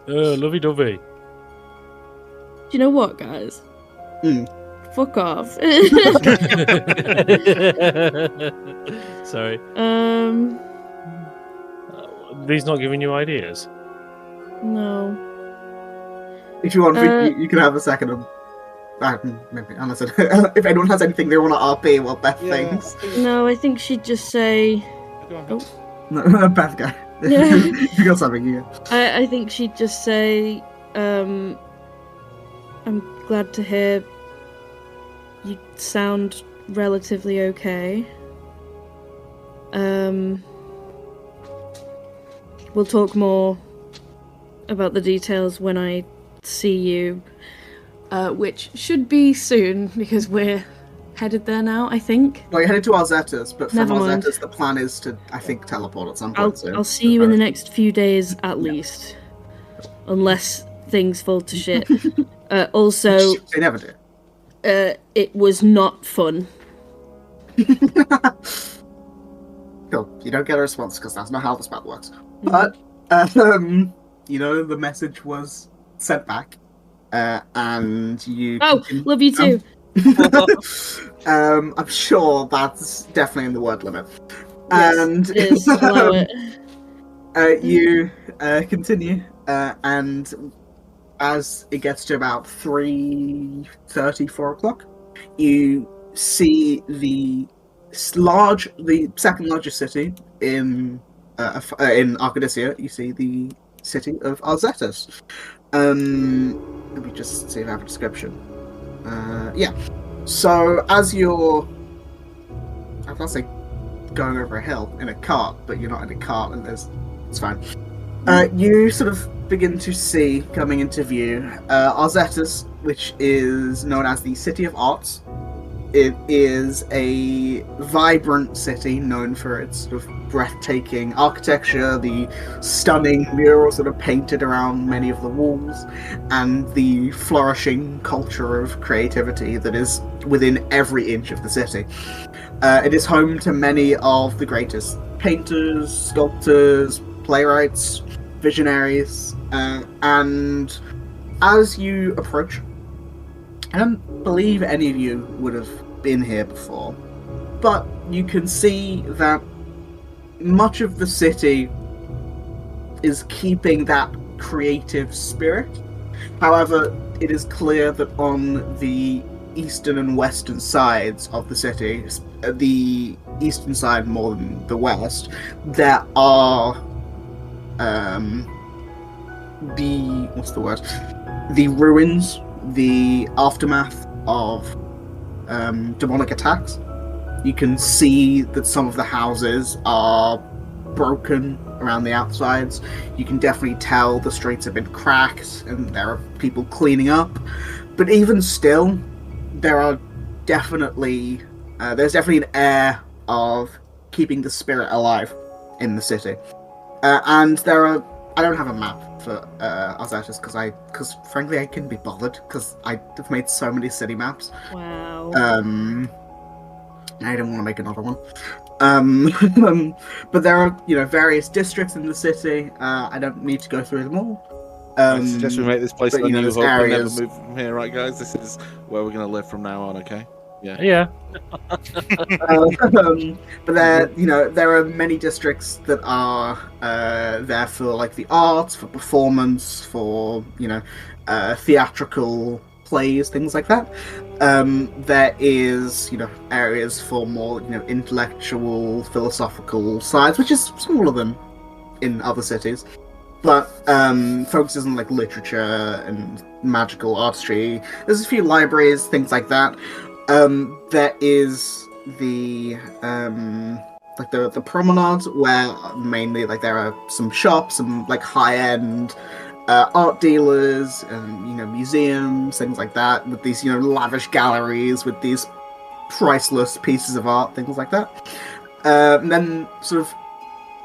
Lovey-dovey. Do you know what, guys? Fuck off. Sorry. These not giving you ideas? No. If you want, you can have a second of... maybe, unless if anyone has anything they want to RP, well, Beth thinks. No, I think she'd just say... No, Beth, go. Yeah. You got something here. I think she'd just say, I'm glad to hear you sound relatively okay. We'll talk more about the details when I see you, which should be soon, because we're headed there now, I think. Well, you're headed to Arzetta's, but from Never mind. Arzetta's, the plan is to, I think, teleport at some point soon. I'll see you in the next few days, at least. Unless things fall to shit. Also... They never do. It was not fun. Cool. You don't get a response, because that's not how the spell works. But, the message was sent back, and you... Oh, love you too! I'm sure that's definitely in the word limit. Yes, And it is. Allow it. you continue, and as it gets to about 3:30, 4 o'clock, you see the second largest city in Arcadia. You see the city of Arzetta's. Let me just see if I have a description. Yeah. So as you're, I can't say going over a hill in a cart, but you're not in a cart, and it's fine. You sort of begin to see coming into view Arzetta's, which is known as the City of Arts. It is a vibrant city known for its sort of breathtaking architecture, the stunning murals that are painted around many of the walls, and the flourishing culture of creativity that is within every inch of the city. It is home to many of the greatest painters, sculptors, playwrights, visionaries, and as you approach, I don't believe any of you would have been here before, but you can see that much of the city is keeping that creative spirit. However, it is clear that on the eastern and western sides of the city, the eastern side more than the west, there are the ruins, the aftermath of demonic attacks. You can see that some of the houses are broken around the outsides. You can definitely tell the streets have been cracked and there are people cleaning up. But even still, there's definitely an air of keeping the spirit alive in the city. And I don't have a map for Arzetus because frankly I couldn't be bothered because I've made so many city maps. Wow. I didn't want to make another one. But there are, various districts in the city. I don't need to go through them all. I suggest we make this place but, unusual. We'll never areas... move from here, right, guys? This is where we're going to live from now on, okay? Yeah. But there are many districts that are there for like the arts, for performance, for theatrical plays, things like that. There is areas for more intellectual, philosophical sides, which is smaller than in other cities, but focuses on like literature and magical artistry. There's a few libraries, things like that. There is the promenade where mainly like there are some shops, some like high-end art dealers and museums, things like that, with these lavish galleries with these priceless pieces of art, things like that. And then sort of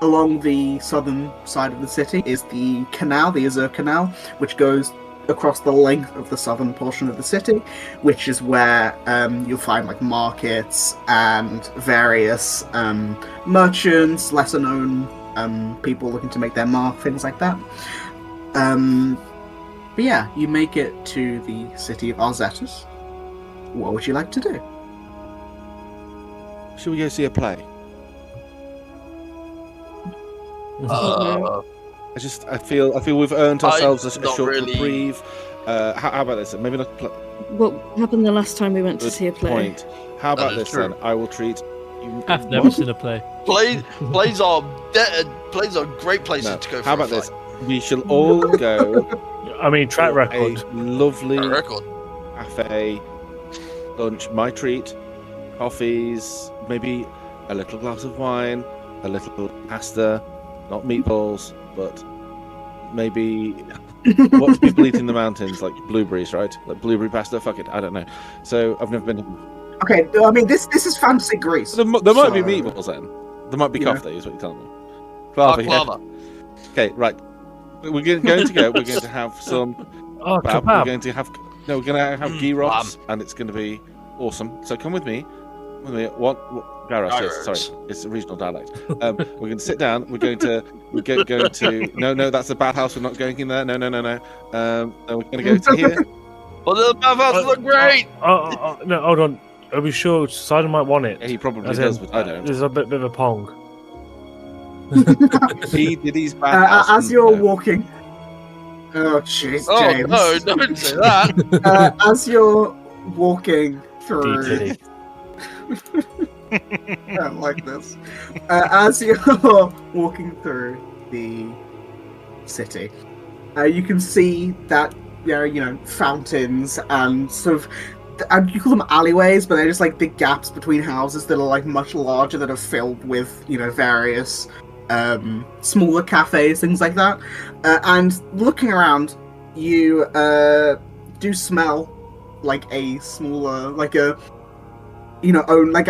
along the southern side of the city is the canal, the Azure Canal, which goes across the length of the southern portion of the city, which is where you'll find like markets and various merchants, lesser known people looking to make their mark, things like that. But yeah, you make it to the city of Arzetus. What would you like to do? Should we go see a play? I feel we've earned ourselves a short reprieve. How about this? Maybe not. What happened the last time we went to see a play? Point. How about this then? I will treat you. I've never seen a play. Plays are great places to go. How about this? We shall all go. I mean, track record. A lovely cafe lunch. My treat. Coffees. Maybe a little glass of wine. A little pasta. Not meatballs, but maybe what do people eat in the mountains? Like blueberries, right? Like blueberry pasta? Fuck it, I don't know. So I've never been. Okay, I mean this is fantasy Greece. There might be meatballs then. There might be coffee, is what you're telling me. Baklava. Okay, right. We're going to go. We're going to have some. Kebab. We're going to have gyros, and it's going to be awesome. So come with me. Garros, yes, sorry, it's a regional dialect. We're going to sit down. We're going to. No, that's the bathhouse. We're not going in there. No. We're going to go to here. Well, the bathhouse look great. No, hold on. Are we sure Sidon might want it? Yeah, he probably does, but I don't. There's a bit of a pong. He did his bathhouse. As you're walking. Oh jeez, James. Oh no! Don't say that. As you're walking through. I don't like this. As you're walking through the city, you can see that there are, fountains and sort of, and you call them alleyways, but they're just like big gaps between houses that are like much larger, that are filled with, various smaller cafes, things like that. And looking around, you do smell like a smaller, like a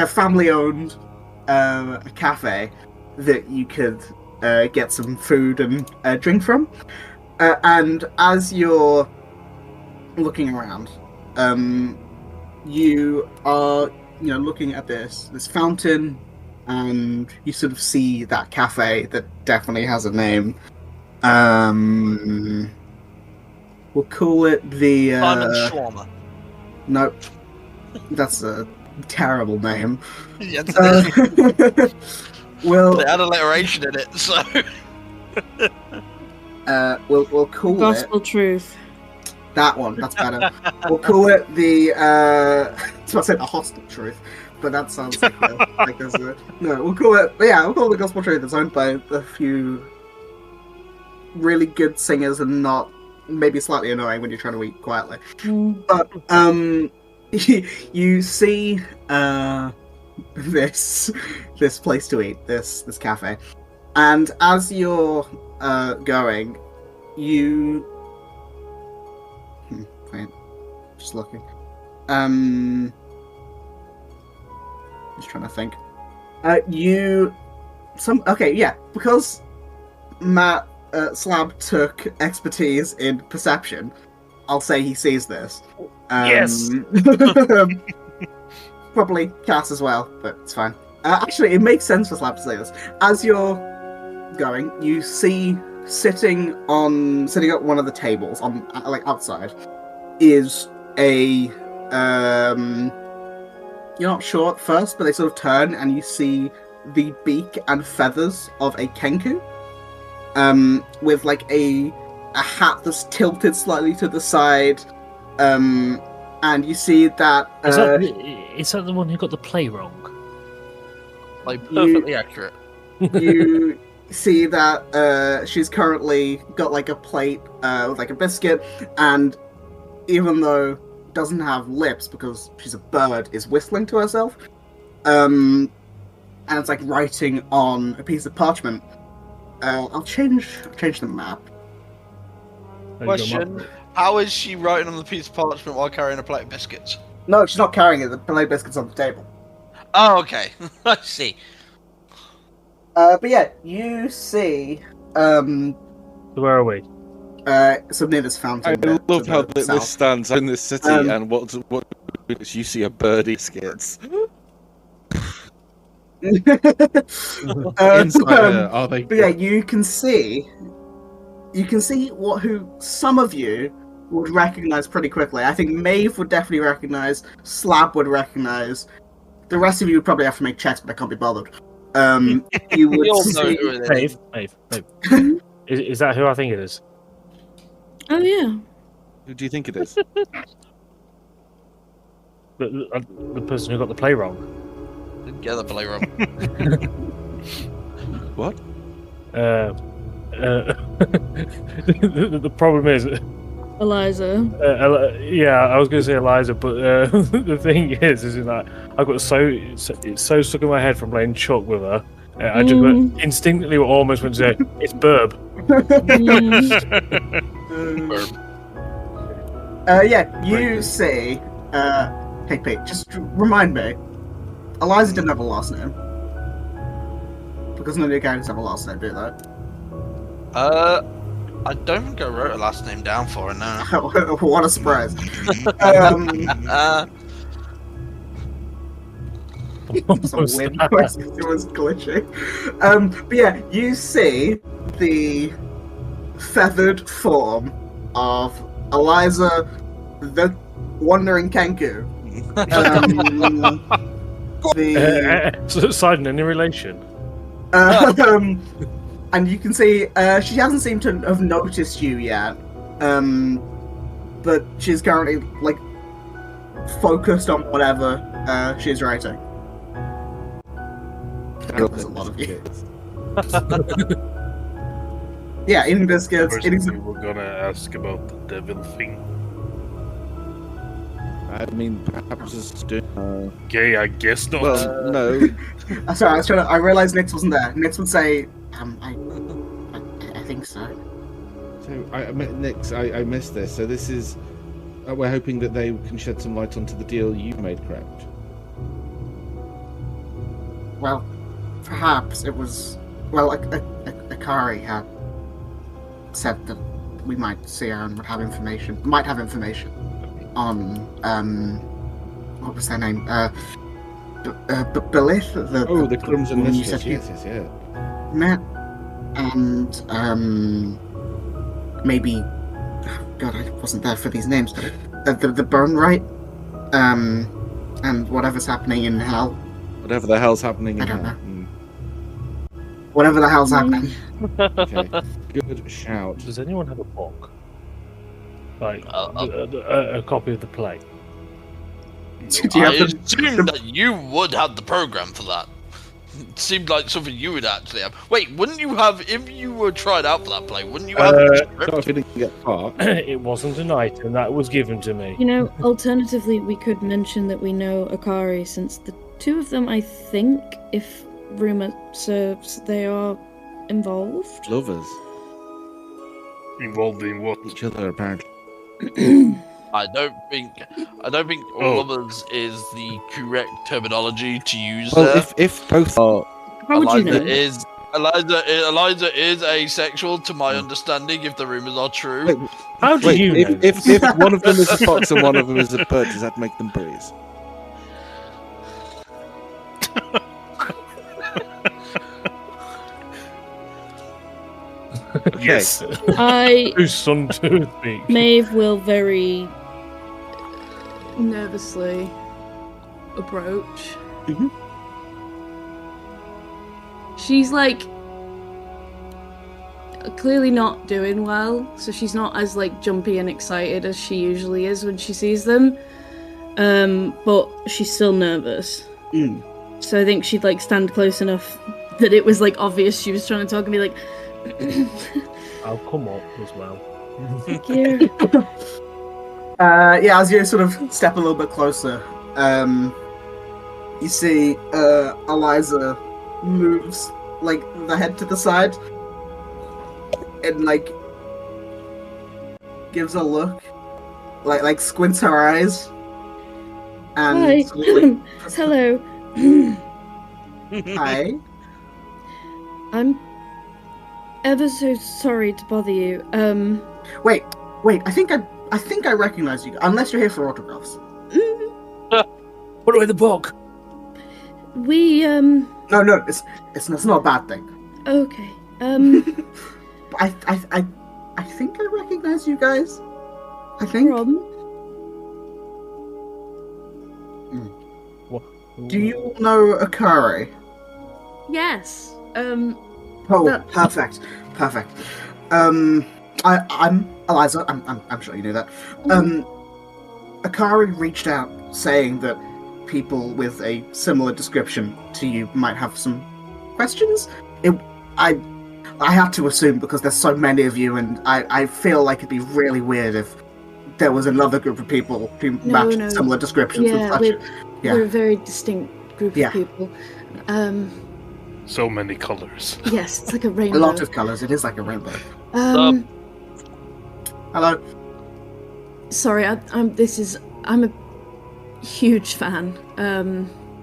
family-owned cafe that you could get some food and drink from. And as you're looking around, you are, looking at this fountain, and you sort of see that cafe that definitely has a name. We'll call it the... Simon Shawarma. Nope. That's a terrible name. Yes, it is. Well, it had alliteration in it, so we'll call Gospel Truth. That one. That's better. We'll call it the. I was say the Hostile Truth, but that sounds like there's a no. We'll call it. Yeah, we'll call it the Gospel Truth. It's owned by a few really good singers and not maybe slightly annoying when you're trying to eat quietly. But you see this place to eat, this cafe, and as you're going, you wait, just looking. Just trying to think. Because Matt Slab took expertise in perception, I'll say he sees this. Yes! Probably Cass as well, but it's fine. Actually, it makes sense for Slab to say this. As you're going, you see sitting at one of the tables on outside is a you're not sure at first, but they sort of turn and you see the beak and feathers of a kenku, with like a hat that's tilted slightly to the side, and you see that is that the one who got the play wrong? Like perfectly accurate. You see that she's currently got like a plate with like a biscuit, and even though doesn't have lips because she's a bird, is whistling to herself, and it's like writing on a piece of parchment. I'll change the map. Question: how is she writing on the piece of parchment while carrying a plate of biscuits? No, she's not carrying it. The plate of biscuits on the table. Oh, okay. I see. But yeah, you see. Where are we? So near this fountain. I love how this stands in this city, and what you see a birdie skits. Are they? But yeah, you can see who some of you would recognize pretty quickly. I think Maeve would definitely recognize. Slab would recognize. The rest of you would probably have to make checks, but I can't be bothered. You would see Maeve. Is that who I think it is? Oh yeah. Who do you think it is? The person who got the play wrong. Didn't get the play wrong. What? The problem is, Eliza. yeah, I was going to say Eliza, but the thing is that I got it's so stuck in my head from playing Chuck with her. I just instinctly almost went to say it's Burb. Yeah, you see. Hey Pete, just remind me. Eliza didn't have a last name. Because none of your characters have a last name, do they? I don't think I wrote a last name down for her now. What a surprise. Some weird noise. It was glitching. But yeah, you see the feathered form of Eliza, the wandering Kenku. Side in any relation? And you can see she hasn't seemed to have noticed you yet, but she's currently like focused on whatever she's writing. There's a lot of you. Yeah, eating biscuits. First we were gonna ask about the devil thing. I mean, perhaps it's doing. Okay, I guess not. Well, no. Sorry, I realized Nix wasn't there. Nix would say, I think so. So, Nix, I missed this. So this is, we're hoping that they can shed some light onto the deal you made, correct? Well, perhaps it was. Well, Akari had said that we might see her and might have information on what was their name? Belith. The Crimson Mistress. Yes. Met and maybe. God, I wasn't there for these names. The Burn Right, and whatever's happening in hell. Whatever the hell's happening in I don't hell. know. Whatever the hell's happening. Okay. Good shout. Does anyone have a book? Like a copy of the play? Do you I have assume that you would have the program for that. seemed like something you would actually have. Wait, wouldn't you have, if you were tried out for that play, wouldn't you have Not if you didn't get far. It wasn't an item that was given to me. You know, alternatively, we could mention that we know Akari, since the two of them, I think, if rumor serves, they are involved. Lovers. Involved in what? Each other, apparently. I don't think lovers is the correct terminology to use Well, there. if both are... How would you Eliza know? Eliza is asexual, to my understanding, if the rumors are true. Wait, How do you know? if one of them is a fox and one of them is a bird, does that make them breeze? Yes. Whose son to speak? Maeve will very nervously approach. Mhm. She's like clearly not doing well, so she's not as like jumpy and excited as she usually is when she sees them. But she's still nervous. So I think she'd like stand close enough that it was like obvious she was trying to talk and be like, I'll come up as well. thank you. Yeah, as you sort of step a little bit closer, you see Eliza moves like the head to the side and like gives a look, like squints her eyes, and Hi. sort of, like, Hello. hi. I'm ever so sorry to bother you. Wait. I think I recognize you, unless you're here for autographs. Put away the book. We No, it's not a bad thing. okay. But I think I recognize you guys. I think. Problem? Do you all know Akari? Yes. Oh, That- perfect. I'm Eliza. I'm sure you knew that. Akari reached out saying that people with a similar description to you might have some questions. I had to assume because there's so many of you, and I feel like it'd be really weird if there was another group of people who matched similar descriptions. Yeah, with we're a very distinct group of people. So many colors. Yes, it's like a a rainbow. lot of colours. It is like a rainbow. Hello. Sorry, I'm a huge fan.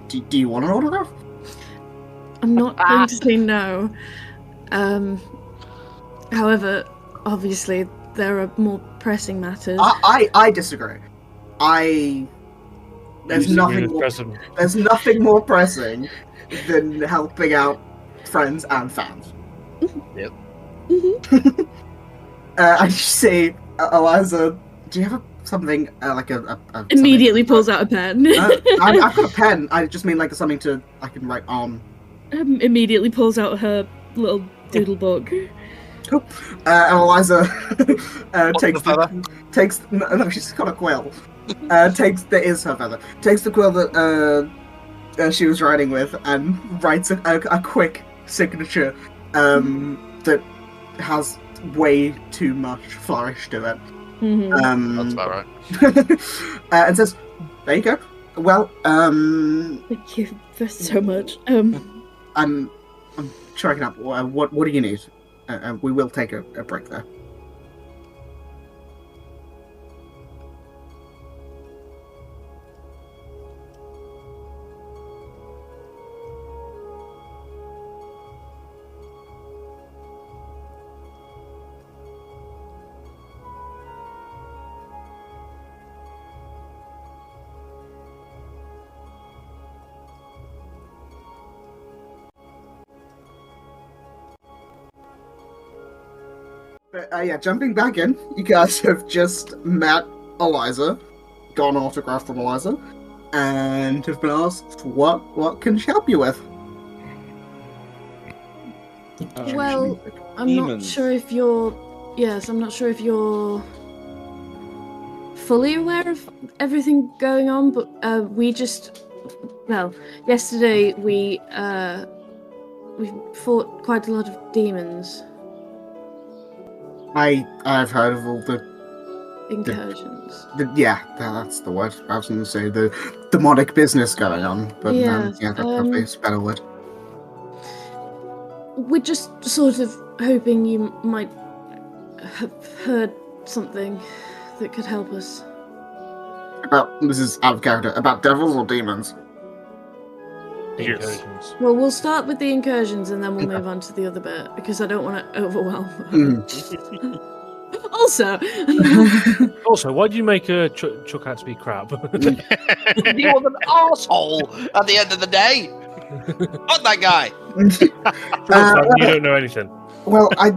Do you want an autograph? I'm not going to say no. However, obviously there are more pressing matters. I disagree. There's nothing more pressing than helping out friends and fans. Yep. I see, Eliza. Do you have something like a Immediately pulls out a pen. I've got a pen. I just mean like something I can write on. Immediately pulls out her little doodle book. Cool. And Eliza takes. No, she's got a quill. That is her feather. Takes the quill that she was writing with and writes a quick signature that has way too much flourish to it. Mm-hmm. That's about right. And says, "There you go. Well, Thank you for so much. I'm checking up. What do you need? We will take a break there." Yeah, jumping back in, you guys have just met Eliza, got an autograph from Eliza, and have been asked what can she help you with? Well, I'm not sure if you're. Yes, I'm not sure if you're fully aware of everything going on, but we just. Well, yesterday we we've fought quite a lot of demons. I've heard of all the Incursions. That's the word. I was going to say the demonic business going on, but that's probably a better word. We're just sort of hoping you might have heard something that could help us. This is out of character. About devils or demons? Incursions. Well, we'll start with the incursions and then we'll move on to the other bit because I don't want to overwhelm her. Also, why do you make Chuck out to be crap? He was an asshole at the end of the day. Fuck that guy. You don't know anything. Well, I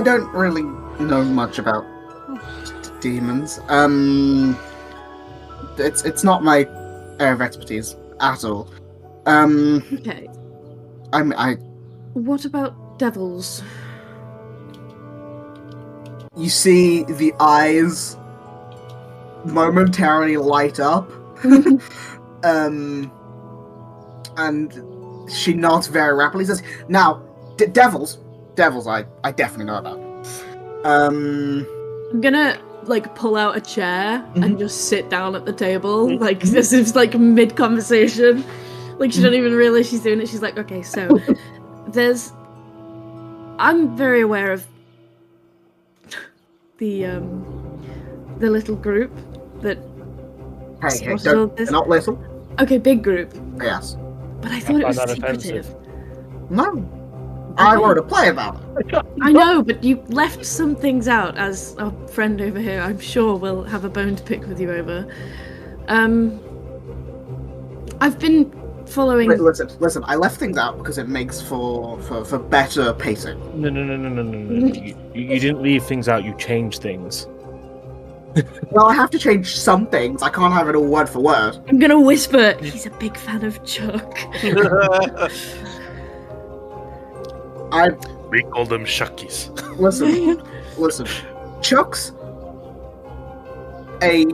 don't really know much about demons. It's not my area of expertise at all. okay. I. What about devils? You see the eyes momentarily light up, and she nods very rapidly. Says, "Now, devils, I definitely know about." I'm gonna pull out a chair and just sit down at the table, this is mid conversation. She don't even realize she's doing it. She's like, "Okay, so I'm very aware of the little group that Hey, they're not little. Okay, big group. Yes. But I thought it was that secretive. offensive. No. I wrote a play about it. I know, but you left some things out, as our friend over here, I'm sure, will have a bone to pick with you over. I've been following... Listen, I left things out because it makes for better pacing. No. You didn't leave things out, you changed things. Well, I have to change some things. I can't have it all word for word. I'm gonna whisper, he's a big fan of Chuck. We call them shuckies. Listen. Chuck's a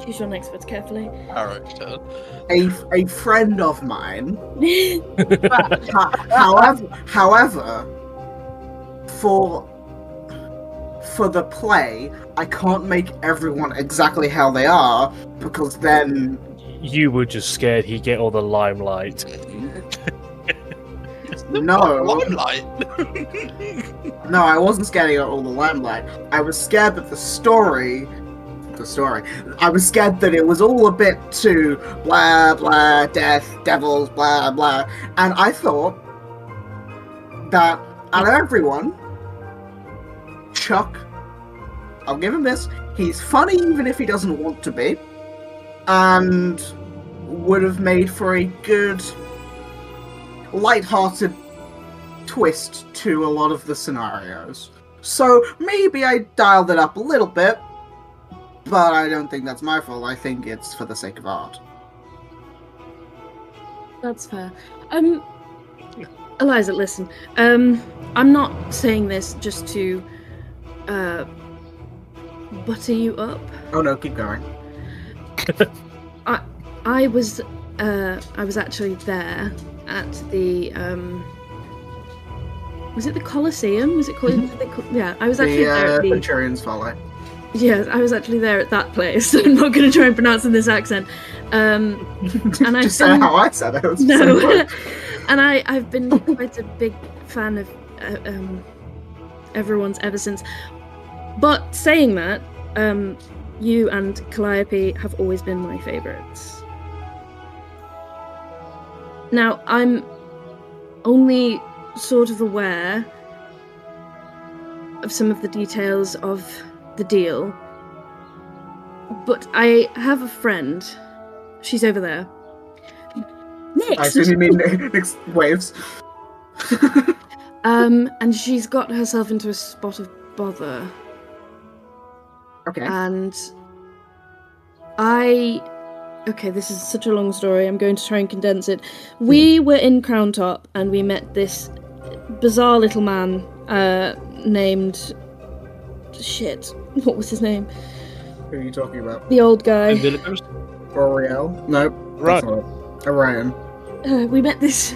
Choose your next words carefully. Character. a friend of mine. However, for the play, I can't make everyone exactly how they are because then You were just scared he'd get all the limelight. No. Limelight. No, I wasn't scared of all the limelight. I was scared that the story. I was scared that it was all a bit too blah blah, death, devils, blah blah. And I thought that out of everyone, Chuck, I'll give him this, he's funny even if he doesn't want to be, and would have made for a good, light-hearted twist to a lot of the scenarios. So maybe I dialed it up a little bit, but I don't think that's my fault. I think it's for the sake of art. That's fair. Eliza, listen. I'm not saying this just to butter you up. Oh no, keep going. I was actually there at the was it the Colosseum? Was it called? Yeah, I was actually there at the Centurion's Folly. Yeah, I was actually there at that place. I'm not going to try and pronounce in this accent. And I've Just say how I said it. No, and I've been quite a big fan of everyone's ever since. But saying that, you and Calliope have always been my favourites. Now, I'm only sort of aware of some of the details of the deal, but I have a friend. She's over there. Next. I assume you mean next waves. And she's got herself into a spot of bother. Okay. And okay, this is such a long story. I'm going to try and condense it. We were in Crown Top and we met this bizarre little man named... Shit. What was his name? Who are you talking about? The old guy. Oriel? No. Right. Orion. We met this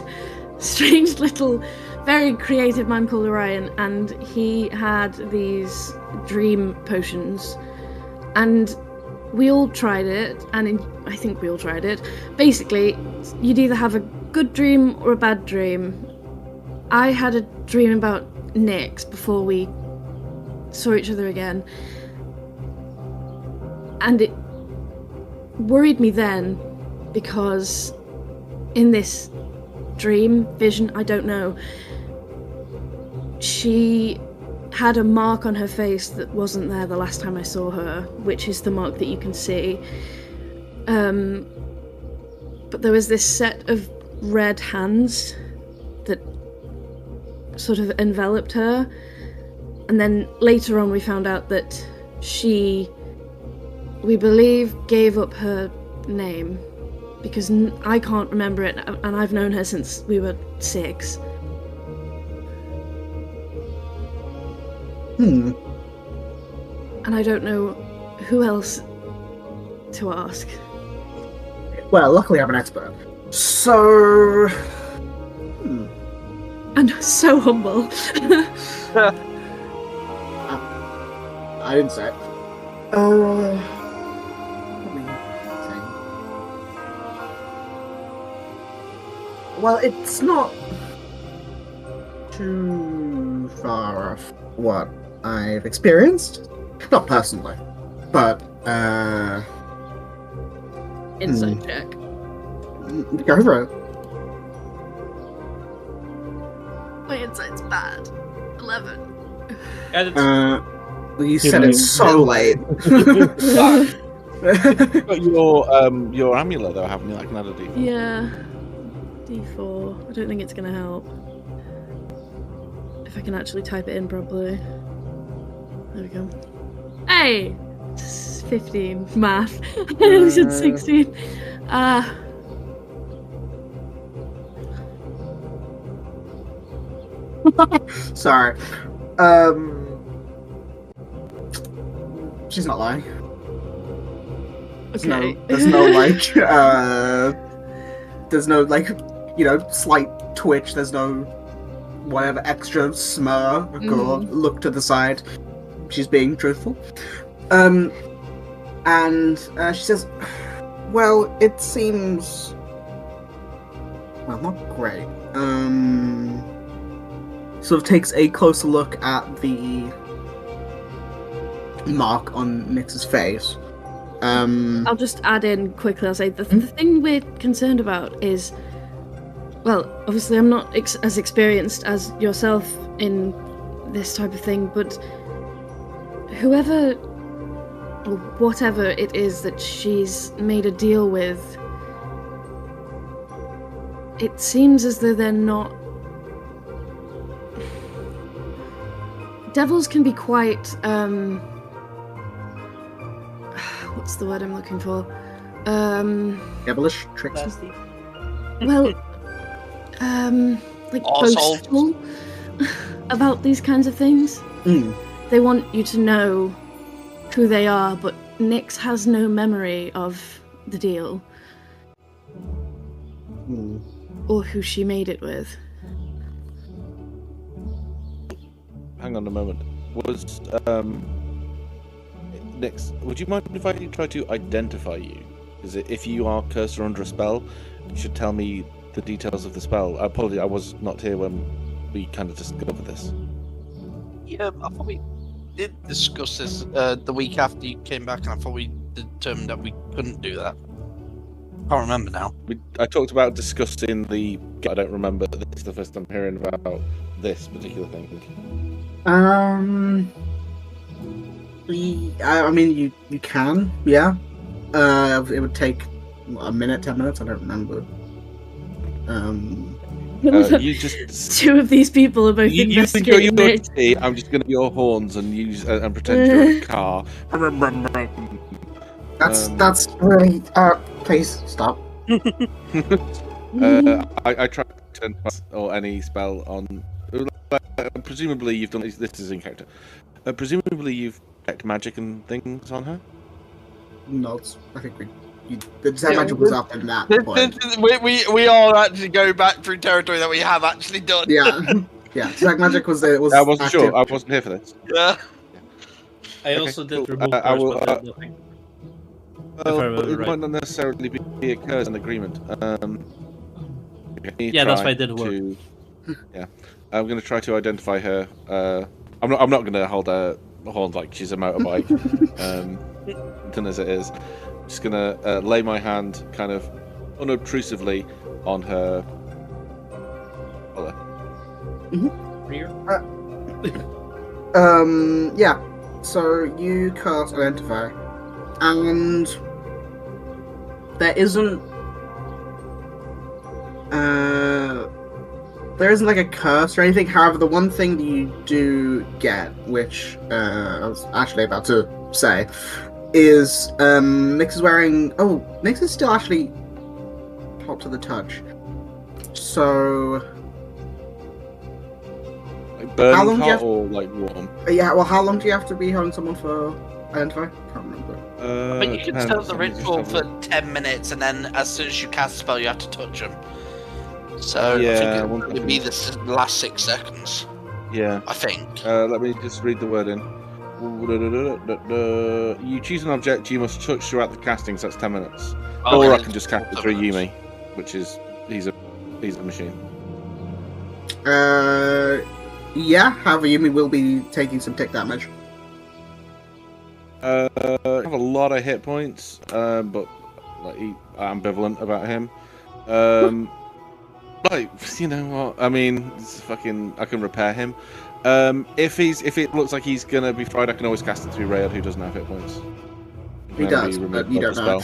strange little, very creative man called Orion, and he had these dream potions, and we all tried it, and I think we all tried it. Basically, you'd either have a good dream or a bad dream. I had a dream about Nyx before we saw each other again, and it worried me then because in this dream, vision, I don't know, she had a mark on her face that wasn't there the last time I saw her, which is the mark that you can see. But there was this set of red hands that sort of enveloped her, and then later on we found out that she, we believe, gave up her name because I can't remember it, and I've known her since we were 6. And I don't know who else to ask. Well, luckily I'm an expert. So... And so humble. I didn't say it. Let me think. Well, it's not too far off what I've experienced. Not personally, but, Insight check. Go for it. My insight's bad. 11. You said it so late. But your amulet though, haven't you? Like another D4. Yeah. D4. I don't think it's gonna help. If I can actually type it in properly. There we go. Hey! It's 15. Math. I only said 16. Sorry. She's not lying. Okay. There's no like, slight twitch. There's no whatever extra smur or look to the side. She's being truthful. And she says, well, it seems, well, not great. Sort of takes a closer look at the mark on Nyx's face. I'll just add in quickly. I'll say the thing we're concerned about is, well, obviously I'm not as experienced as yourself in this type of thing, but whoever or whatever it is that she's made a deal with, it seems as though they're not. Devils can be quite, what's the word I'm looking for? Devilish, tricksy. Well, like boastful about these kinds of things. They want you to know who they are, but Nyx has no memory of the deal. Or who she made it with. Hang on a moment. Was Nyx, would you mind if I try to identify you? Because if you are cursed or under a spell, you should tell me the details of the spell. Apologies, I was not here when we kind of discovered this. Yeah, I thought we did discuss this the week after you came back, and I thought we determined that we couldn't do that. I can't remember now. I talked about discussing the... I don't remember. This is the first time hearing about this particular thing. I mean, you can, yeah. It would take a minute, 10 minutes. I don't remember. You just 2 of these people are both investigating Nyx. I'm just going to your horns and use and pretend you're a car. That's really. Please stop. I try to turn or any spell on. Presumably you've done this is in character. Presumably you've checked magic and things on her. No, I think the detect magic was up in that point. We are actually going back through territory that we have actually done. Yeah, yeah. Detect magic was I wasn't active. sure. I wasn't here for this. Yeah. I also did cool. remove I will, curse, but did nothing. Well, I remember it right. might not necessarily be a curse, an agreement. Yeah, that's why it didn't work. Yeah, I'm going to try to identify her. I'm not going to hold her horn like she's a motorbike, done as it is. I'm just going to lay my hand kind of unobtrusively on her collar. Yeah. So you cast Identify, and there isn't like a curse or anything. However, the one thing that you do get, which I was actually about to say, is Nyx is wearing. Oh, Nyx is still actually hot to the touch. So. Burning hot or like warm? Yeah, well, how long do you have to be holding someone for Identify? Can't remember. But you can start the ritual for 10 minutes, and then as soon as you cast a spell, you have to touch them. So Yeah, I think it would be the last 6 seconds. Yeah. I think. Let me just read the wording. You choose an object you must touch throughout the casting, so that's 10 minutes. Or I can just cast it through Yumi, which is he's a machine. Yeah, however, Yumi will be taking some tick damage. I have a lot of hit points, but like ambivalent about him. Like, you know what? I mean, it's fucking. I can repair him. If it looks like he's gonna be fried, I can always cast it through Rayod, who doesn't have hit points. He does, but you don't know.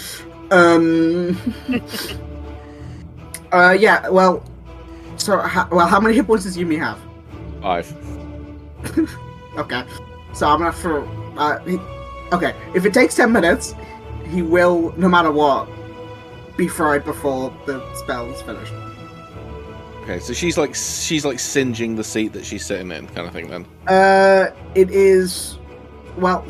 Yeah. Well. So, how many hit points does Yumi have? 5. Okay. So I'm gonna throw. Okay. If it takes 10 minutes, he will, no matter what, be fried before the spell is finished. Okay, so she's like singeing the seat that she's sitting in, kind of thing. Then. It is. Well,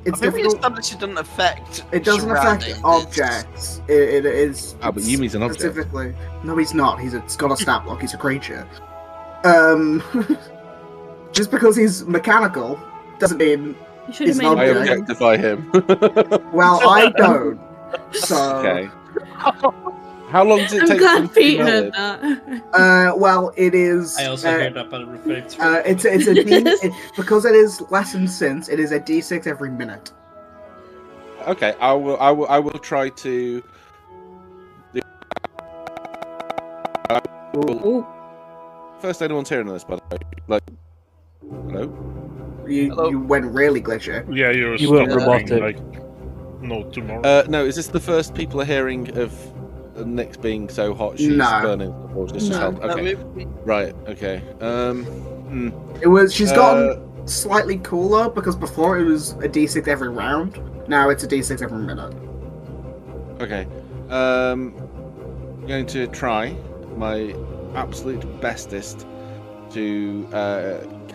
it's I think difficult. we established it doesn't affect. It doesn't affect objects. It is. Ah, but Yumi's an object. Specifically, no, he's not. He's got a stat block. He's a creature. Just because he's mechanical doesn't mean he's an I object. objectify him. Well, I don't. So. Okay. How long does it I'm take? glad Pete heard that. Well, it is. I also heard that, but referring to it's a D. Because it is lessened since it is a D6 every minute. Okay, I will try to. Ooh. First, anyone's hearing this, by the way. Like, hello. You went really glitchy. Yeah, You were robotic. like no tomorrow. No, is this the first people are hearing of Nyx being so hot she's burning? Or is this just held? Okay. Right. Okay. It was. She's gotten slightly cooler because before it was a D6 every round. Now it's a D6 every minute. Okay. I'm going to try my absolute bestest to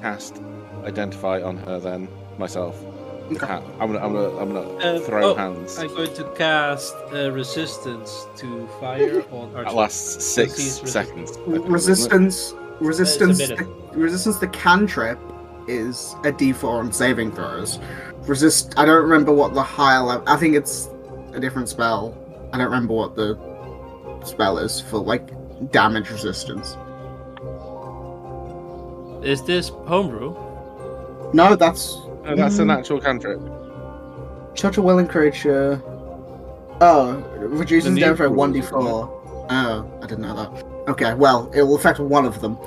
cast Identify on her then myself. Okay. I'm gonna throw hands. I'm going to cast Resistance to fire on That lasts 6 seconds. Resistance Resistance to cantrip is a D4 on saving throws. I don't remember what the higher level. I think it's a different spell. I don't remember what the spell is for like damage resistance. Is this homebrew? No, that's an actual cantrip. Such a willing creature. Oh, reduces damage by 1d4. Oh, I didn't know that. Okay, well, it will affect one of them.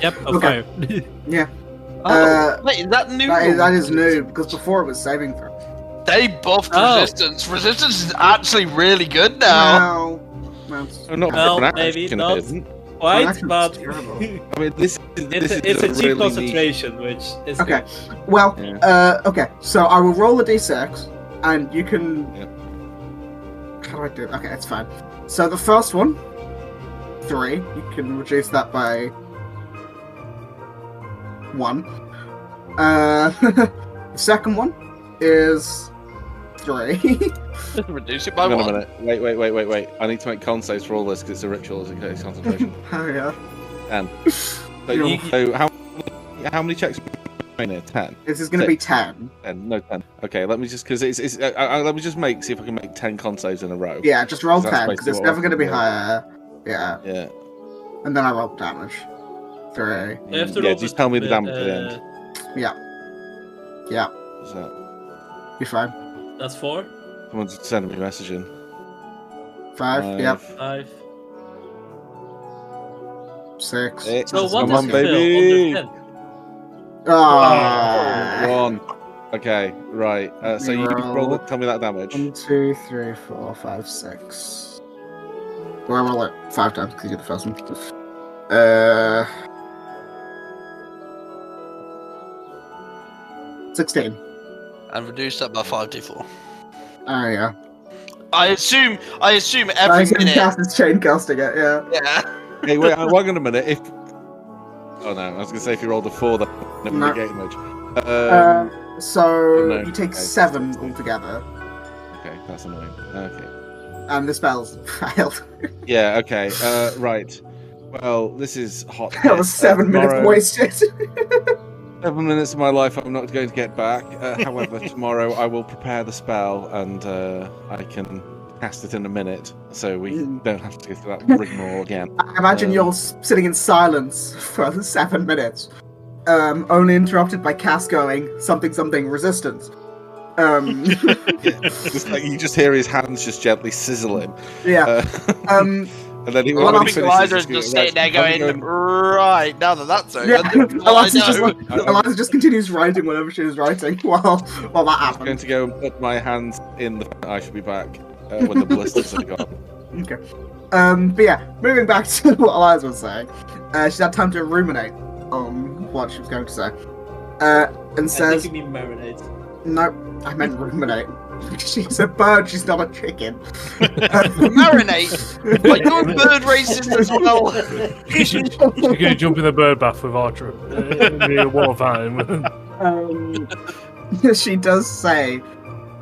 Yep, okay. Fire. Yeah. Wait, is that new? That is new, because before it was saving throw. They buffed resistance. Resistance is actually really good now. Maybe not quite, but I mean, this it's a cheap really concentration, which is okay. good. Well, okay. So I will roll a d6, and you can. Yep. How do I do it? Okay, it's fine. So the first one, 3. You can reduce that by 1. The second one is 3. Reduce it by Hang on a 1. minute. Wait. I need to make con saves for all this because it's a ritual. It's concentration. Oh yeah. And so how many checks? 10. This is going to be 10. 10, no 10. Okay, let me just because let me just see if I can make 10 con saves in a row. Yeah, just roll 10 because basically it's what never I going to be roll. higher. Yeah. Yeah. And then I roll damage. 3. Yeah, just tell me the damage at the end. Yeah. What's that? You're fine. That's 4. Someone's sending me a message in. 5. Yep. 5. 6. So what Come is on, your baby. fill? Under 10? Ah. 1. Okay, right. So you roll it. Tell me that damage. 1, 2, 3, 4, 5, 6. Well, I roll it 5 times because you're the first one. 16. And reduce that by 5d4. Oh yeah. I assume I every can minute. cast this chain casting it. Yeah. Yeah. Hey, wait on a minute. Oh no, I was gonna say if you rolled a 4, then it would No. negate damage. So no, you take okay. 7 altogether, Okay, that's annoying. Okay. and the spell's failed. Yeah. Okay. Right. Well, this is hot. That was 7 minutes Tomorrow- wasted. 7 minutes of my life I'm not going to get back. However, tomorrow I will prepare the spell and I can cast it in a minute, so we don't have to go through that rigmarole again. I imagine you're sitting in silence for 7 minutes, only interrupted by Cass going something resistance. Just like you just hear his hands just gently sizzling. Yeah. And then he Well, when I he think finishes, Eliza's he's just gonna- sitting there right, going, I'm right, now that's over. Yeah, all I Eliza just continues writing whatever she was writing while that I'm going happened. to go and put my hands in the. I should be back when the blisters are gone. Okay. But yeah, moving back to what Eliza was saying, she's had time to ruminate on what she was going to say, and I says, think you mean marinade. "No, I meant ruminate. She's a bird. She's not a chicken." Marinate? Like, you're bird racist as well. You're going to jump in the bird bath with Archer. Near a water fountain. She does say,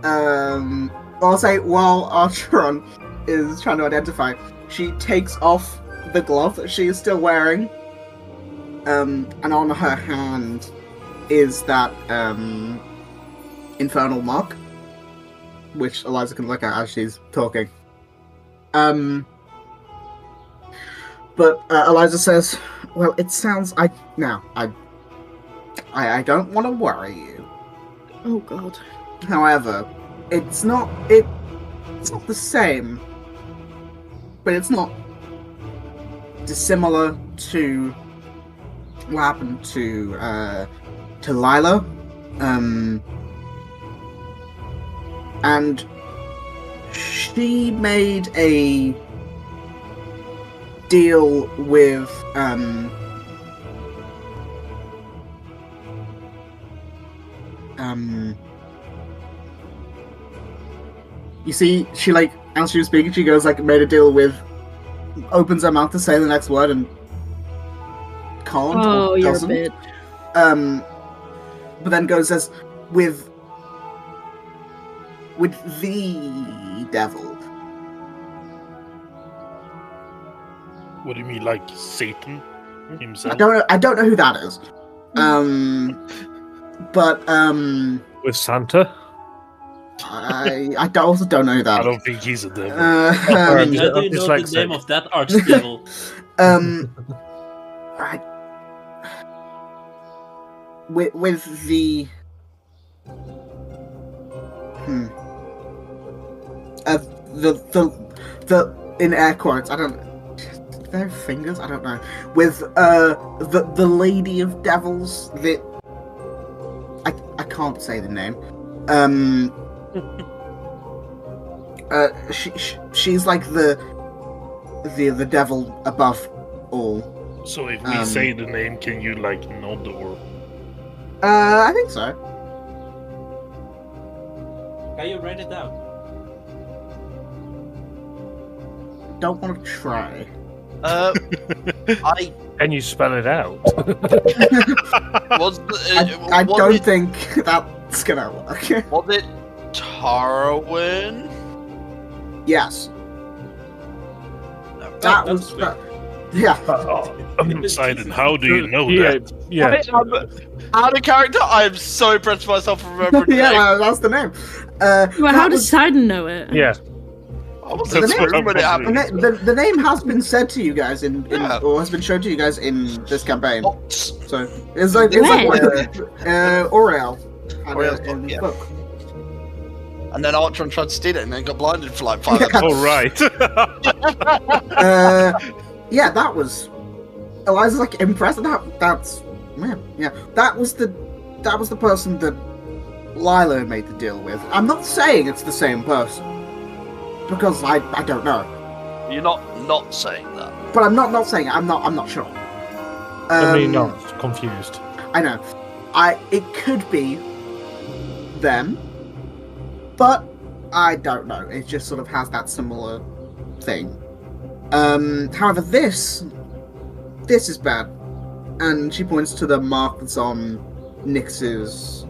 I'll say while Archeron is trying to identify, she takes off the glove that she is still wearing, and on her hand is that infernal mark, which Eliza can look at as she's talking. But Eliza says, "Well, it sounds I don't want to worry you. Oh god. However, it's not the same, but it's not dissimilar to what happened to Lila, and she made a deal with you see, she like as she was speaking, she goes like made a deal with, opens her mouth to say the next word and can't Oh, or you're a doesn't. bitch. But then goes as with the devil. What do you mean, like Satan himself? I don't know who that is. But With Santa? I also don't know who that I is. don't think he's a devil. How do you know the dyslexic. name of that archdevil? With the the in air quotes, I don't. Their fingers, I don't know. With the Lady of Devils, that I can't say the name. She's like the devil above all. So if we say the name, can you like nod or? I think so. Can you write it down? Don't want to try. I Can you spell it out? was. I was don't it, think that's gonna work. Was it Tarwin? Yes. No. That was yeah. Sidon, how do you know that? Yeah. Out of character, I am so impressed with myself for remembering Yeah, that's the name. Well, how does Sidon know it? Yeah. I was The in name- the room when it happened. The name has been said to you guys in or has been shown to you guys in this campaign. What? So it's like Aureal. Aureal's in book, yeah. book. And then Archon tried to steal it and then got blinded for like 5 episodes. Oh, right. Yeah, that was. Eliza's like impressed. That's yeah. That was the person that Lila made the deal with. I'm not saying it's the same person because I don't know. You're not saying that. But I'm not saying it. I'm not sure. I mean, not confused. I know. It could be them, but I don't know. It just sort of has that similar thing. However, this is bad, and she points to the mark that's on Nyx's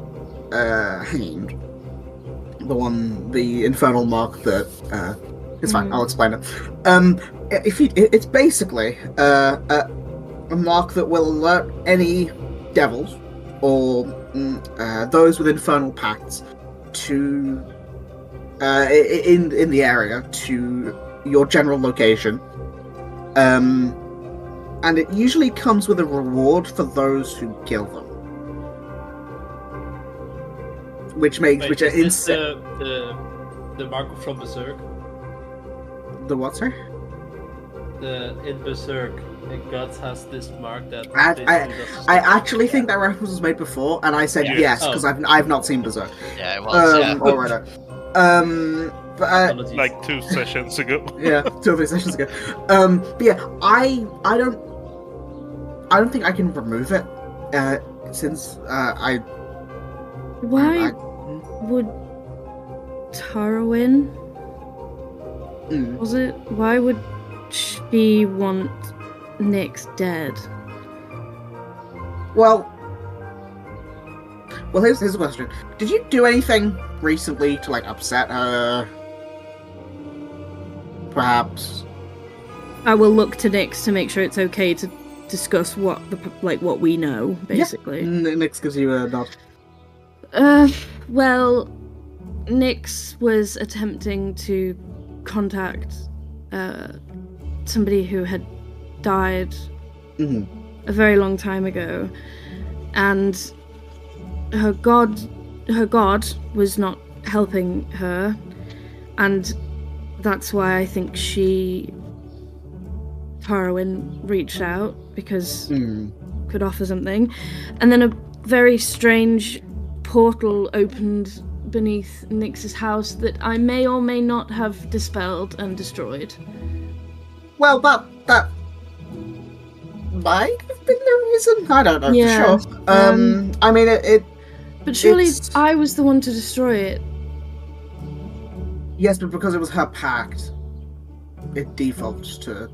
hand. The infernal mark that. It's fine. I'll explain it. It's basically a mark that will alert any devils or those with infernal pacts to in the area to your general location. And it usually comes with a reward for those who kill them. Which makes Wait, is this the mark from Berserk? The what, sir? In Berserk, Guts has this mark that. I actually think that reference was made before, and I said yes because I've not seen Berserk. Yeah, it was. Alright. But Like 2 sessions ago. yeah, 2 or 3 sessions ago. But yeah, I don't think I can remove it since Why would Tarwin? Was it? Why would she want Nyx dead? Well, here's the question. Did you do anything recently to like upset her? Perhaps. I will look to Nyx to make sure it's okay to discuss what we know, basically. Yeah. Nyx gives you a nod. Well, Nyx was attempting to contact somebody who had died a very long time ago, and her god was not helping her, and that's why I think Tarwin reached out because could offer something, and then a very strange portal opened beneath Nyx's house that I may or may not have dispelled and destroyed. Well, that might have been the reason. I don't know for sure. I mean, it. But surely I was the one to destroy it. Yes, but because it was her pact, it defaults to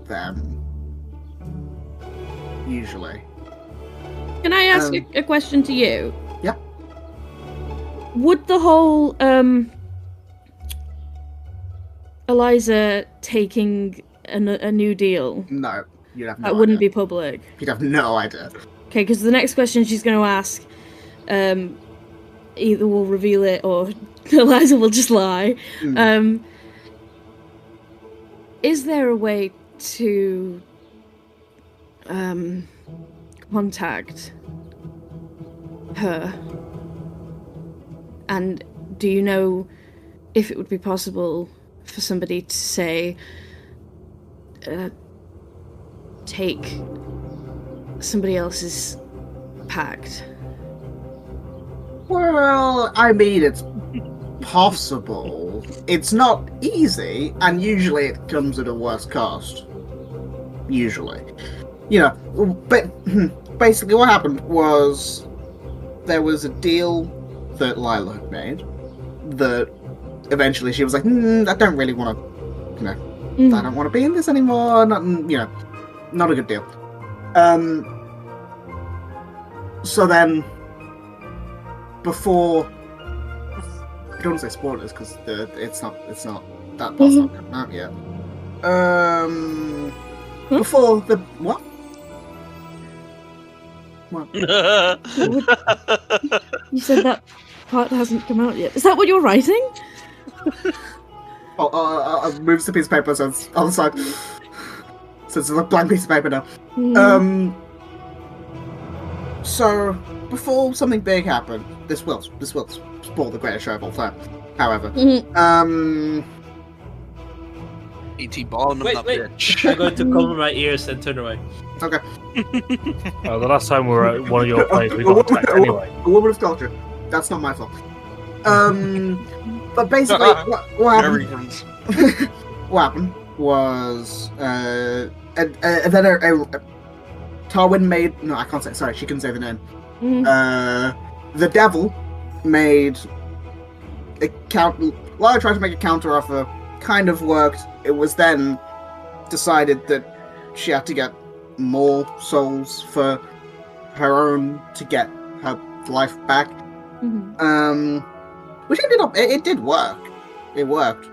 them. Usually. Can I ask a question to you? Yeah. Would the whole Eliza taking a new deal? No, you'd have no That wouldn't idea. be public. You'd have no idea. Okay, because the next question she's going to ask, either will reveal it or Eliza will just lie. Is there a way to contact her? And do you know if it would be possible for somebody to say, take somebody else's pact? Well, I mean, it's possible. It's not easy, and usually it comes at a worse cost. Usually. You know, but basically what happened was there was a deal that Lila had made that eventually she was like, I don't really want to, I don't want to be in this anymore. Not a good deal. So then, before don't want to say spoilers because it's not that's not coming out yet. Before the what? You said that part hasn't come out yet. Is that what you're writing? Moves the piece of paper so it's on the side. So it's a blank piece of paper now. So before something big happened, this will spoil the greatest show of all time. However, E.T. Barnum, that bitch. I'm going to cover my ears and turn away. Okay. The last time we were at one of your plays, we got attacked anyway. A woman of culture. That's not my fault. But basically, what happened was, and then Tarwin made. No, I can't say. Sorry, she couldn't say the name. The devil made a counter. Lara tried to make a counter offer. Kind of worked. It was then decided that she had to get more souls for her own to get her life back. Which ended up, it did work. It worked.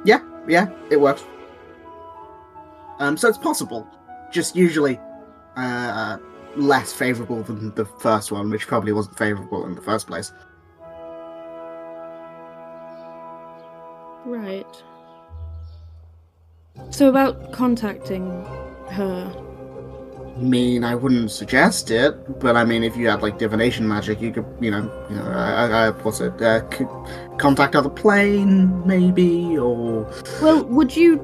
Yeah, it worked. So it's possible. Just usually less favourable than the first one, which probably wasn't favourable in the first place. Right. So about contacting her. I mean, I wouldn't suggest it, but I mean, if you had like divination magic, you could, contact other plane, maybe, or. Well, would you,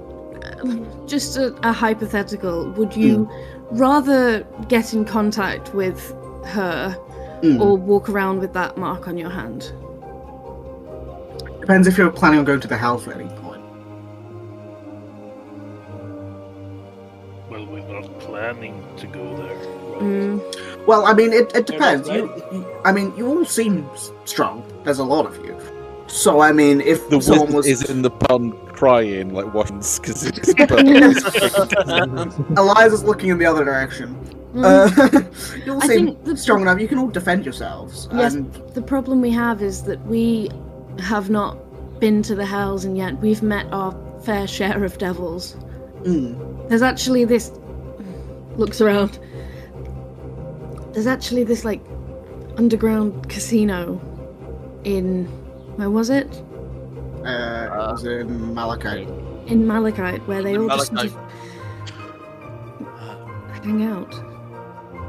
just a hypothetical, would you rather get in contact with her, or walk around with that mark on your hand? Depends if you're planning on going to the Hells at any point. Well, we're not planning to go there. Right? Well, I mean, it depends. Right. You all seem strong. There's a lot of you. So, I mean, if The someone wizard was... is in the pond crying, like, watching because it's Eliza's looking in the other direction. You all I seem think strong enough. You can all defend yourselves. Yes, And the problem we have is that we have not been to the Hells, and yet we've met our fair share of devils. There's actually this... Looks around. There's actually this, like, underground casino in... Where was it? it was in Malachite. In Malachite, where they all just sort of hang out.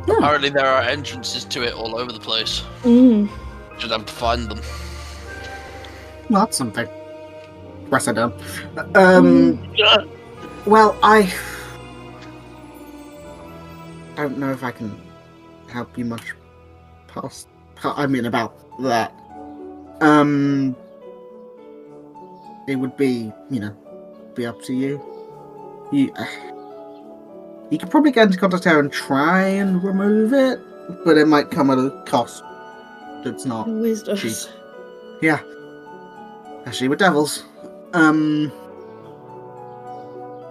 Apparently there are entrances to it all over the place. Just have to find them. Well, that's something. Press it down. Well, I don't know if I can help you much past. I mean, about that. It would be, be up to you. You could probably get into contact her and try and remove it, but it might come at a cost that's not Always does. cheap. Yeah. Actually, with devils.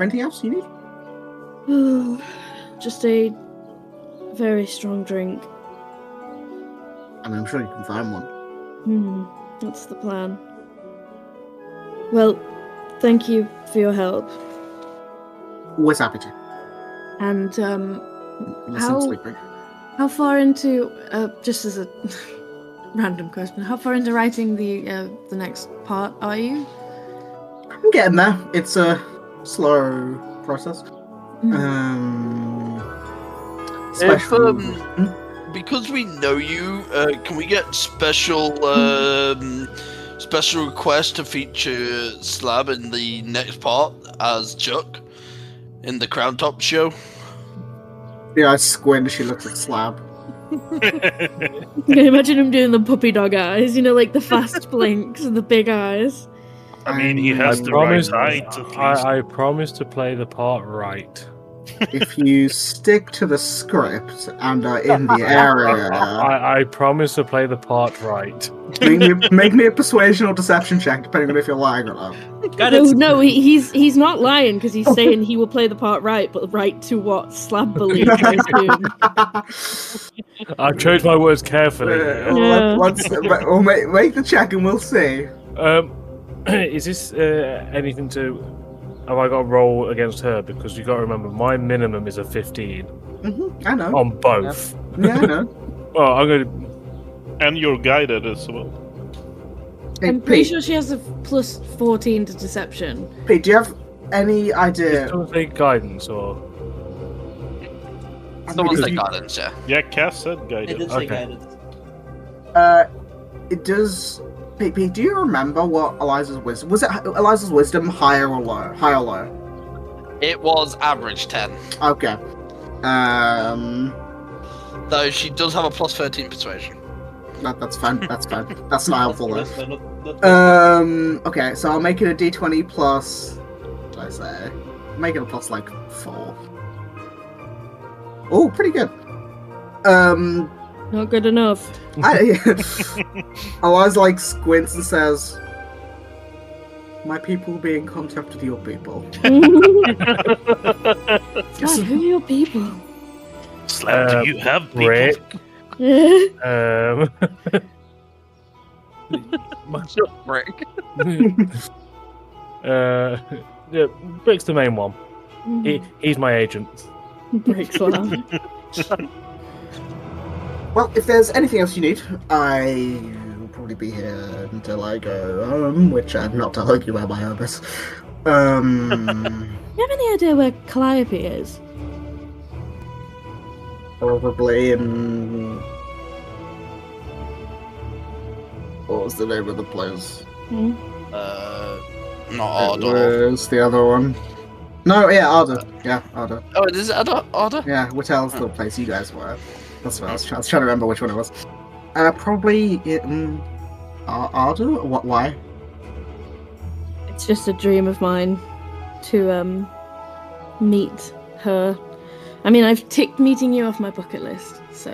Anything else you need? Just a very strong drink. I mean, I'm sure you can find one. That's the plan. Well, thank you for your help. Always happy to. And Listen, sleeping. how far into just as a random question, how far into writing the next part are you? I'm getting there. It's a slow process. Because we know you, can we get special request to feature Slab in the next part as Chuck in the Crown Top show? Yeah, I squint. She looks like Slab. I can imagine him doing the puppy dog eyes, like the fast blinks and the big eyes. I mean, he has the right height, at least. I promise to play the part right. if you stick to the script and are in the area, I promise to play the part right. make me a persuasion or deception check, depending on if you're lying or not. No, he's not lying because he's saying he will play the part right, but right to what Slab believes, I assume. I've chose my words carefully. We'll make the check and we'll see. Is this anything to... Have I got to roll against her? Because you got to remember, my minimum is a 15. I know. On both. Yeah, I know. Well, I'm going to... And you're guided as well. Hey, I'm pretty Pete, sure she has a plus 14 to deception. Pete, do you have any idea? Does it say guidance or... Someone say guidance, yeah. Yeah, Cass said guided. It did say guidance. It does. Pete, do you remember what Eliza's wisdom was? It Eliza's wisdom higher or low? Higher or low? It was average 10. Okay. Though she does have a plus 13 persuasion. That's fine. That's fine. That's not helpful though. That's not Okay, so I'll make it a D20 plus. What did I say? Make it a plus like 4. Oh, pretty good. Not good enough. Eliza like squints and says, "My people will be in contact with your people." God, who are your people? Slab, do you have people? Rick. Brick. Yeah, Brick's the main one. He's my agent. Brick Slab. Well, if there's anything else you need, I will probably be here until I go home, which I'm not telling you where my home is. You have any idea where Calliope is? Probably in... What was the name of the place? Not Ardor. Where's the other one? No, yeah, Ardor. Yeah, Ardor. Oh, is it Ardor? Yeah, which else the place you guys were? That's what I was trying to remember which one it was. Probably in Ardor? What? Why? It's just a dream of mine to meet her. I mean, I've ticked meeting you off my bucket list, so.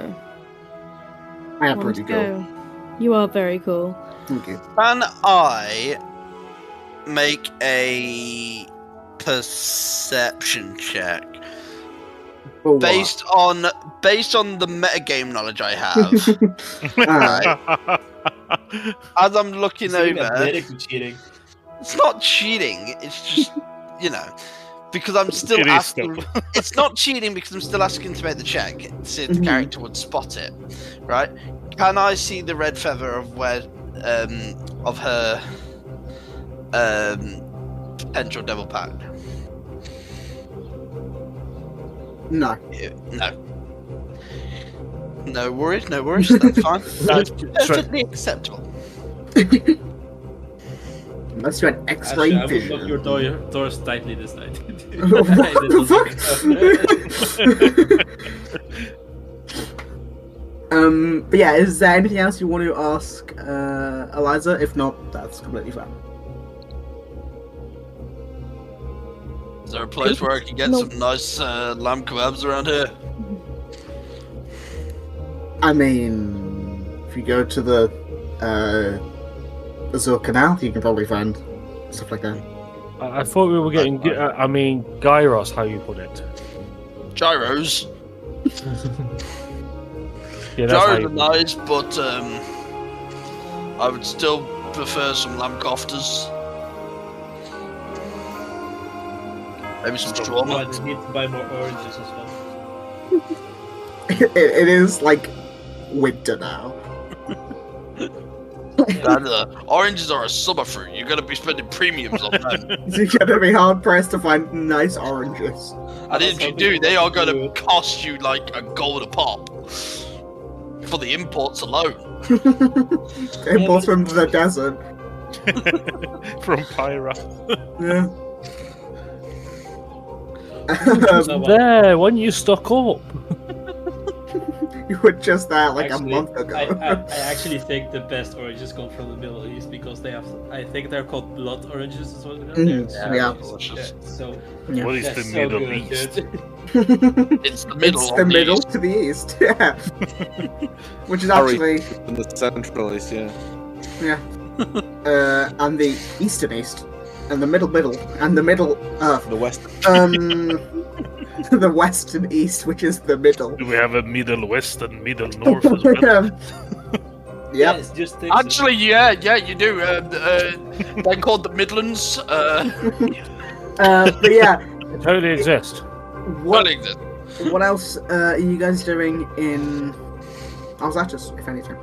I am pretty cool. You are very cool. Thank you. Can I make a perception check? Based on the metagame knowledge I have, right, as I'm looking over, cheating. It's not cheating. It's just because I'm still asking. It's not cheating because I'm still asking to make the check, see if the character would spot it. Right? Can I see the red feather of where of her potential devil pact? No. No worries. That's fine. That's perfectly acceptable. Unless you had X-ray I will vision. lock your doors tightly this night. What the fuck? But yeah, is there anything else you want to ask Eliza? If not, that's completely fine. Is there a place where I can get some nice lamb kebabs around here? I mean, if you go to the Azure Canal, you can probably find stuff like that. I thought we were getting... I mean, gyros, how you put it. Gyros. Yeah, Gyros are nice, but I would still prefer some lamb koftas. Maybe some shawarma. I need to buy more oranges as well. It is like winter now. Oranges are a summer fruit. You're gonna be spending premiums on them. You're gonna be hard pressed to find nice oranges. And if you do, they are gonna cost you like a gold a pop for the imports alone. Imports from the desert. From Pyra. Yeah. There, when you stock up. You were just there like Actually, a month ago. I actually think the best oranges come from the Middle East because they have. I think they're called blood oranges as well. Yeah. So Yeah. What is they're the so Middle good, East? dude. It's the middle. It's of the the middle east. to the east. Yeah. Which is Sorry. actually In the Central East, yeah. and the eastern east, and the middle, and the middle The West. the western east, which is the middle. Do we have a Middle West and Middle North as well? Yeah, Yep. it's just Actually, yeah, you do. They're called the Midlands. But yeah, They totally exist. what Don't exist. what else are you guys doing in Alsatus, if anything?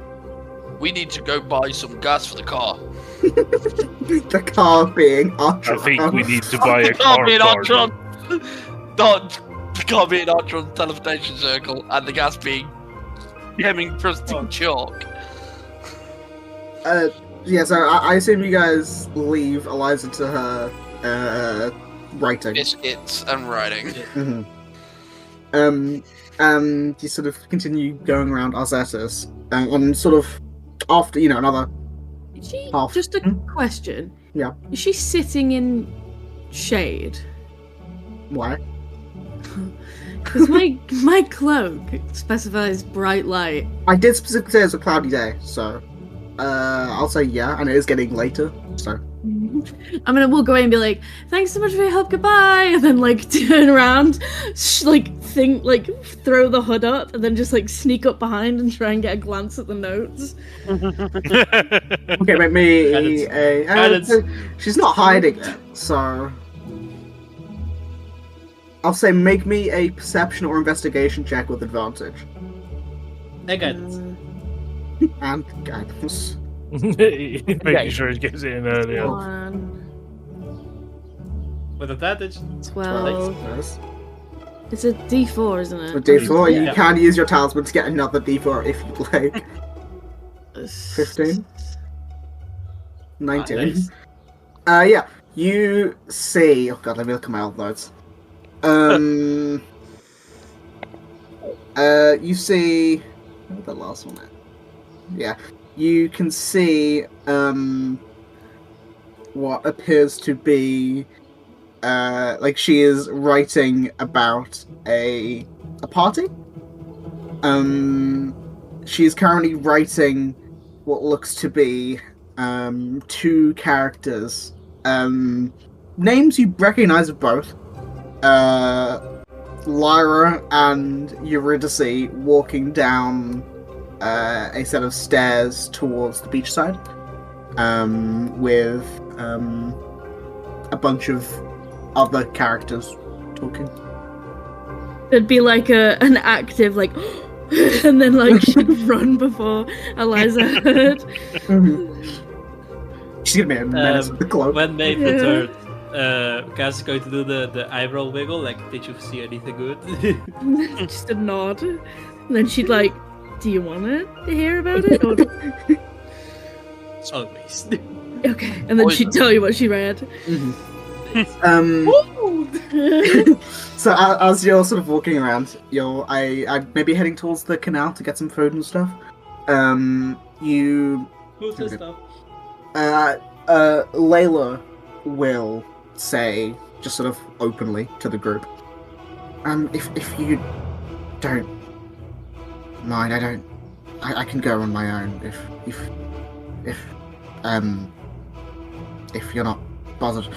We need to go buy some gas for the car. The car being Archer. I think we need to buy a The car car being party. Archer. Not the car being Archer on the teleportation circle, and the gas being Hemming Trusting Chalk. Yeah, so I assume you guys leave Eliza to her writing. Biscuits and riding. And you sort of continue going around Alsatus, and sort of after another. Is she Half. just a question? Yeah. Is she sitting in shade? Why? Because my cloak specifies bright light. I did specifically say it's a cloudy day, so I'll say yeah, and it is getting later, so. I'm gonna walk away and be like, "Thanks so much for your help, goodbye," and then like turn around, throw the hood up, and then just like sneak up behind and try and get a glance at the notes. Okay, make me Silence. she's not hiding it, so I'll say make me a perception or investigation check with advantage. I got it. And guidance. Making sure he gets it in earlier. 1, With advantage. 12. Yes. It's a D4, isn't A it? D4, you Yeah. can use your talisman to get another D4 if you'd like. 15? 19. Nice. Yeah, you see. Oh god, let me look at my old notes. You see. Where's the last one? Yeah, you can see what appears to be like she is writing about a party. She is currently writing what looks to be 2 characters. Names you recognize of both. Lyra and Eurydice walking down a set of stairs towards the beachside, with a bunch of other characters talking. It'd be like an active like, and then like she'd run before Eliza heard. She's gonna be a menace with the cloak. When they Yeah. returned, Kaz is going to do the eyebrow wiggle. Like, did you see anything good? Just a nod, and then she'd like, "Do you want to hear about it?" Or... Always. Okay, and then she'd tell you what she read. So as you're sort of walking around, I maybe heading towards the canal to get some food and stuff. You Food and stuff. Layla will say, just sort of openly to the group, if you don't mind, I can go on my own if you're not bothered,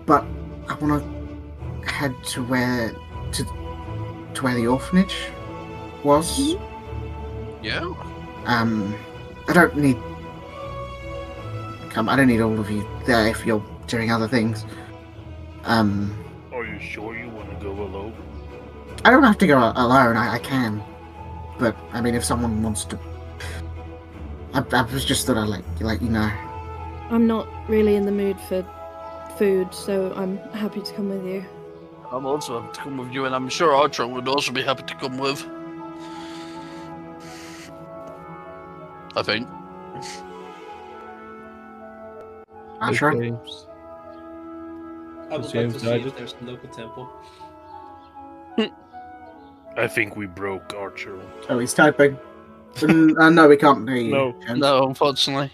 but I want to head to where the orphanage was. Yeah. I don't need all of you there if you're doing other things. Are you sure you want to go alone? I don't have to go alone. I can, but I mean, if someone wants to, I was just thought I'd let you know. I'm not really in the mood for food, so I'm happy to come with you. I'm also happy to come with you, and I'm sure Archer would also be happy to come with. I think. I'm sure. James. I would like James to see died. if there's a local temple. I think we broke Archer. Oh, he's typing. No, we can't hear you. No. James. No, unfortunately.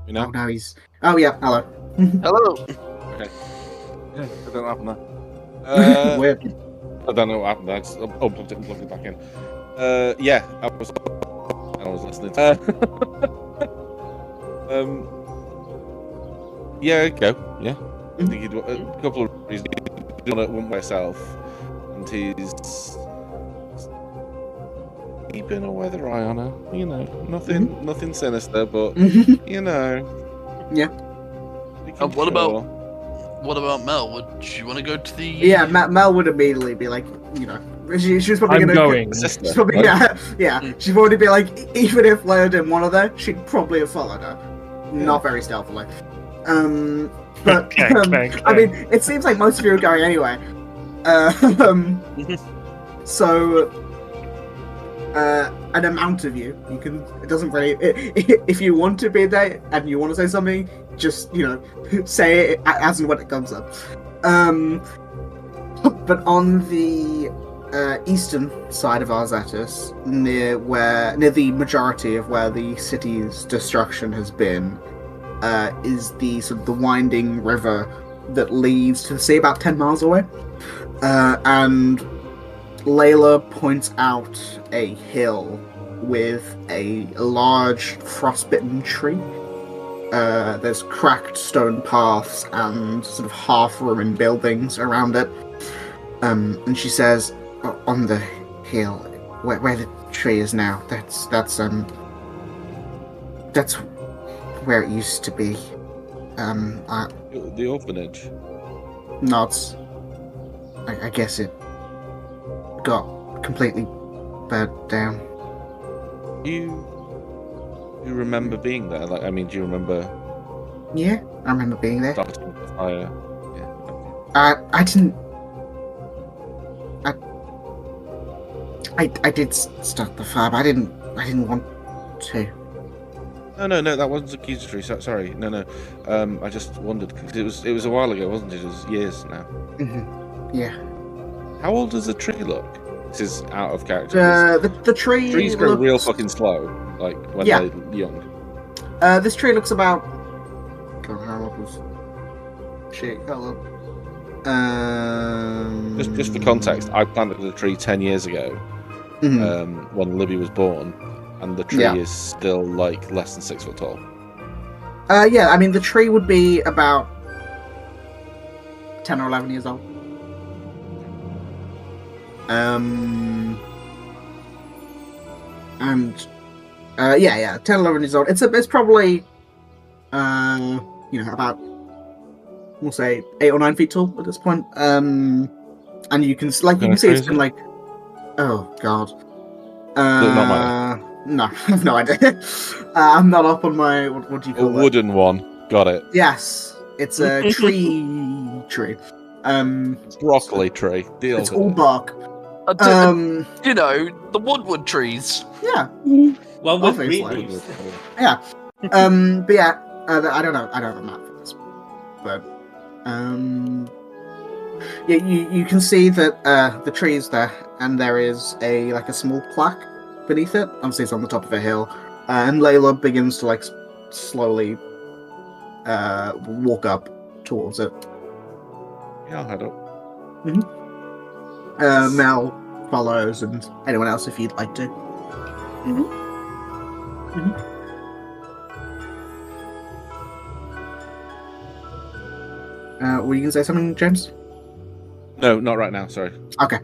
You know? Oh, now he's. Oh, yeah, hello. Hello. Okay. Yeah, I don't know what happened there. Weird. I don't know what happened there. I just unplugged it and plugged it back in. Yeah, I was listening. Yeah, go. Yeah. I think he'd a couple of reasons. He's done it one by himself, and he's keeping a weather eye on her. You know, nothing sinister, but you know. Yeah. And what about Mel? Would you want to go to the? Yeah, Mel would immediately be like, you know, she's probably I'm gonna. going. She's probably, yeah. She'd already be like, even if Leia didn't want her there, she'd probably have followed her, not very stealthily. But I mean, it seems like most of you are going anyway. So, an amount of you can. It doesn't really. If you want to be there and you want to say something, just say it as and when it comes up. But on the eastern side of Arzetus, near the majority of where the city's destruction has been, is the sort of the winding river that leads to the sea about 10 miles away. And Layla points out a hill with a large frostbitten tree. There's cracked stone paths and sort of half-ruined buildings around it. And she says, on the hill, where the tree is now, that's where it used to be. The orphanage. Nods. I guess it got completely burnt down. You remember being there? Like, I mean, do you remember? Yeah, I remember being there. Starting the fire. Yeah. I didn't. I did start the fire, but I didn't want to. No, that wasn't accusatory. Sorry, no. I just wondered because it was a while ago, wasn't it? It was years now. Mm-hmm. Yeah. How old does the tree look? This is out of character. The tree. Trees grow real fucking slow, like when they're young. This tree looks about. God, how old was? Shit, hold on. Just for context, I planted a tree 10 years ago, when Libby was born, and the tree is still like less than 6 foot tall. Yeah, I mean the tree would be about 10 or 11 years old. And 10, 11 years old. It's probably about, we'll say 8 or 9 feet tall at this point. And you can see it's been like, oh god. Not mine. No, I have no idea. I'm not up on my what do you call it? A wooden one. Got it. Yes, it's a tree. Broccoli tree. Deal. It's all bark. The woodwood trees. Yeah. One with green obviously. leaves. Yeah. But yeah, I don't know. I don't have a map for this, but yeah, you can see that the tree is there, and there is a small plaque beneath it. Obviously, it's on the top of a hill, and Layla begins to slowly walk up towards it. Yeah, I'll head up. Mel follows, and anyone else if you'd like to. Were you gonna say something, James? No, not right now. Sorry. Okay.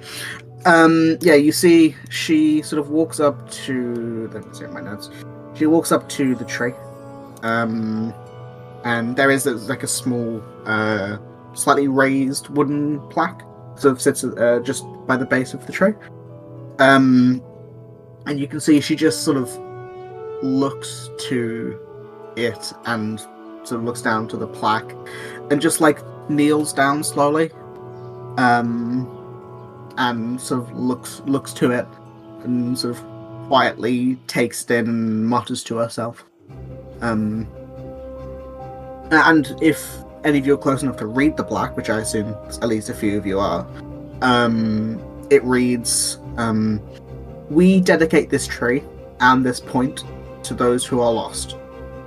Yeah, you see, she sort of walks up to. Let me see my notes. She walks up to the tree, and there is a small, slightly raised wooden plaque, sort of sits just by the base of the tree. And you can see she just sort of looks to it and sort of looks down to the plaque, and just kneels down slowly, and sort of looks to it, and sort of quietly takes it in and mutters to herself. And if any of you are close enough to read the plaque, which I assume at least a few of you are, it reads, "We dedicate this tree and this point to those who are lost.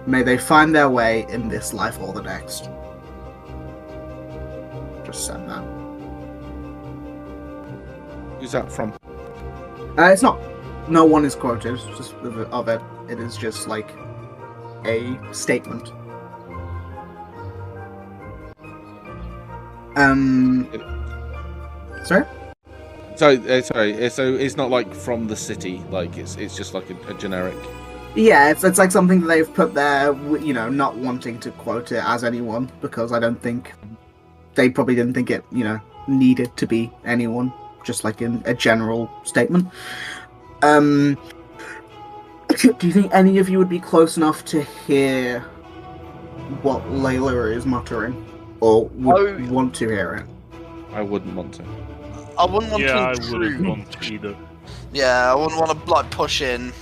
May they find their way in this life or the next." Just send that. Who's that from? It's not. No one is quoted. Just of it. It is just like a statement. Sorry. Sorry. So it's not like from the city. Like it's just like a generic. Yeah, it's like something that they've put there. You know, not wanting to quote it as anyone because I don't think they probably didn't think it. You know, needed to be anyone. Just like in a general statement. Do you think any of you would be close enough to hear what Layla is muttering, or would want to hear it? I wouldn't want to. I wouldn't want to I intrude. wouldn't want to either. Yeah, I wouldn't want to like push in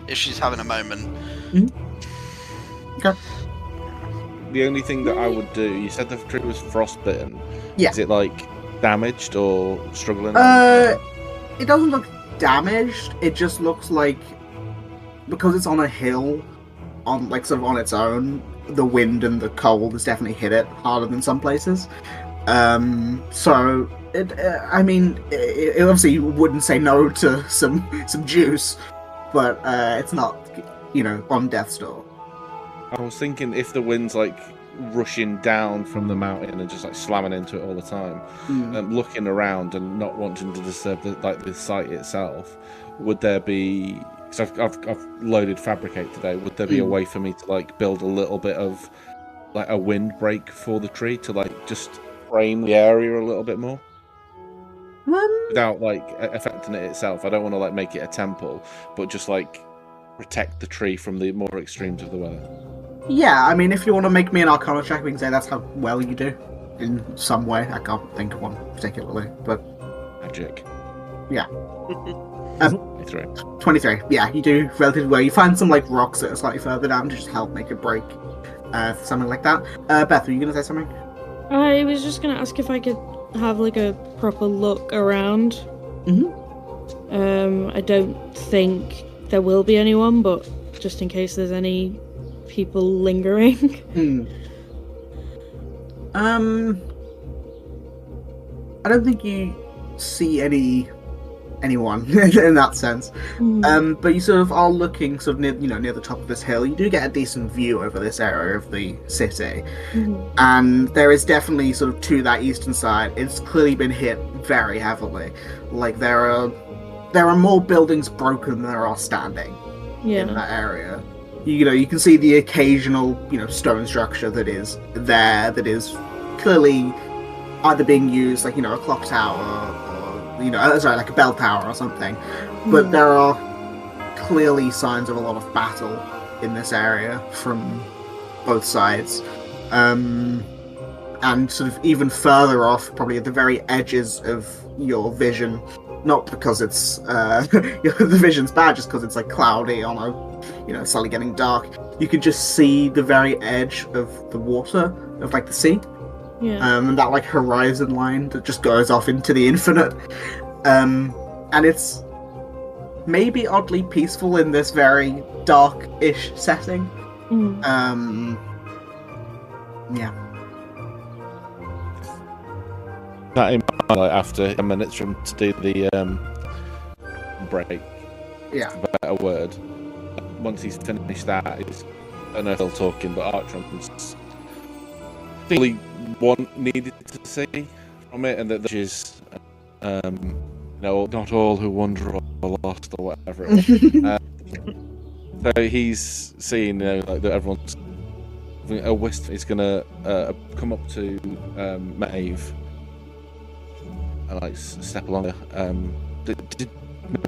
if she's having a moment. Okay. The only thing that I would do, you said the tree was frostbitten. Yeah. Is it like damaged or struggling? It doesn't look damaged. It just looks like, because it's on a hill, on like sort of on its own, the wind and the cold has definitely hit it harder than some places. So it, I mean, it obviously wouldn't say no to some juice, but it's not, you know, on death's door. I was thinking if the wind's like rushing down from the mountain and just like slamming into it all the time, looking around and not wanting to disturb the site itself, would there be? Because I've loaded fabricate today. Would there be a way for me to like build a little bit of like a windbreak for the tree to like just frame the area a little bit more? Without like affecting it itself. I don't want to like make it a temple, but just like protect the tree from the more extremes of the weather. Yeah, I mean, if you want to make me an Arcana check, we can say that's how well you do in some way. I can't think of one particularly, but Magic. Yeah. 23. Yeah, you do relatively well. You find some like rocks that are slightly further down to just help make a break, something like that. Beth, were you gonna say something? I was just gonna ask if I could have like a proper look around. I don't think there will be anyone, but just in case there's any people lingering. I don't think you see anyone in that sense. But you sort of are looking sort of near the top of this hill. You do get a decent view over this area of the city, and there is definitely sort of to that eastern side. It's clearly been hit very heavily. Like there are more buildings broken than there are standing in that area. You can see the occasional stone structure that is there that is clearly either being used like a clock tower or like a bell tower or something. But there are clearly signs of a lot of battle in this area from both sides. And sort of even further off, probably at the very edges of your vision, not because it's the vision's bad, just because it's like cloudy on a slightly getting dark. You can just see the very edge of the water, of like the sea. And that like horizon line that just goes off into the infinite. And it's maybe oddly peaceful in this very dark-ish setting. Yeah. That in mind, like, after 10 minutes from to do the break. Yeah. For a better word. Once he's finished that, he's, I don't know if they're talking, but Archon's really needed to see from it, and that which is, not all who wander are lost, or whatever it was. So he's seeing, like that everyone's a wisp is gonna come up to Maeve and like step along her.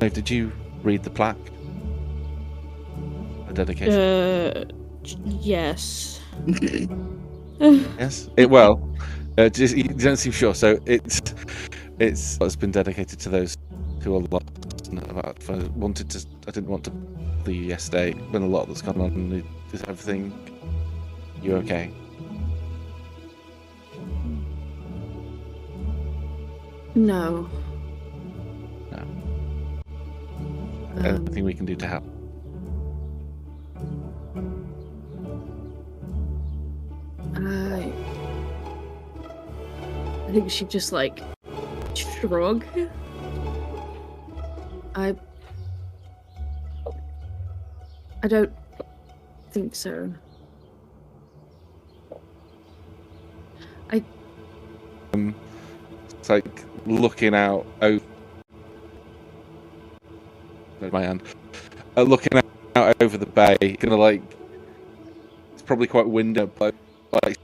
Did you read the plaque? A dedication. Yes. Yes. You don't seem sure. So it's been dedicated to those who are lost. I didn't want to bother you yesterday. Been a lot that's gone on. Is everything? You okay? No. No. Anything we can do to help? I think she just like shrug. I don't think so. It's like looking out over my hand. Looking out over the bay, gonna like. It's probably quite windy, but like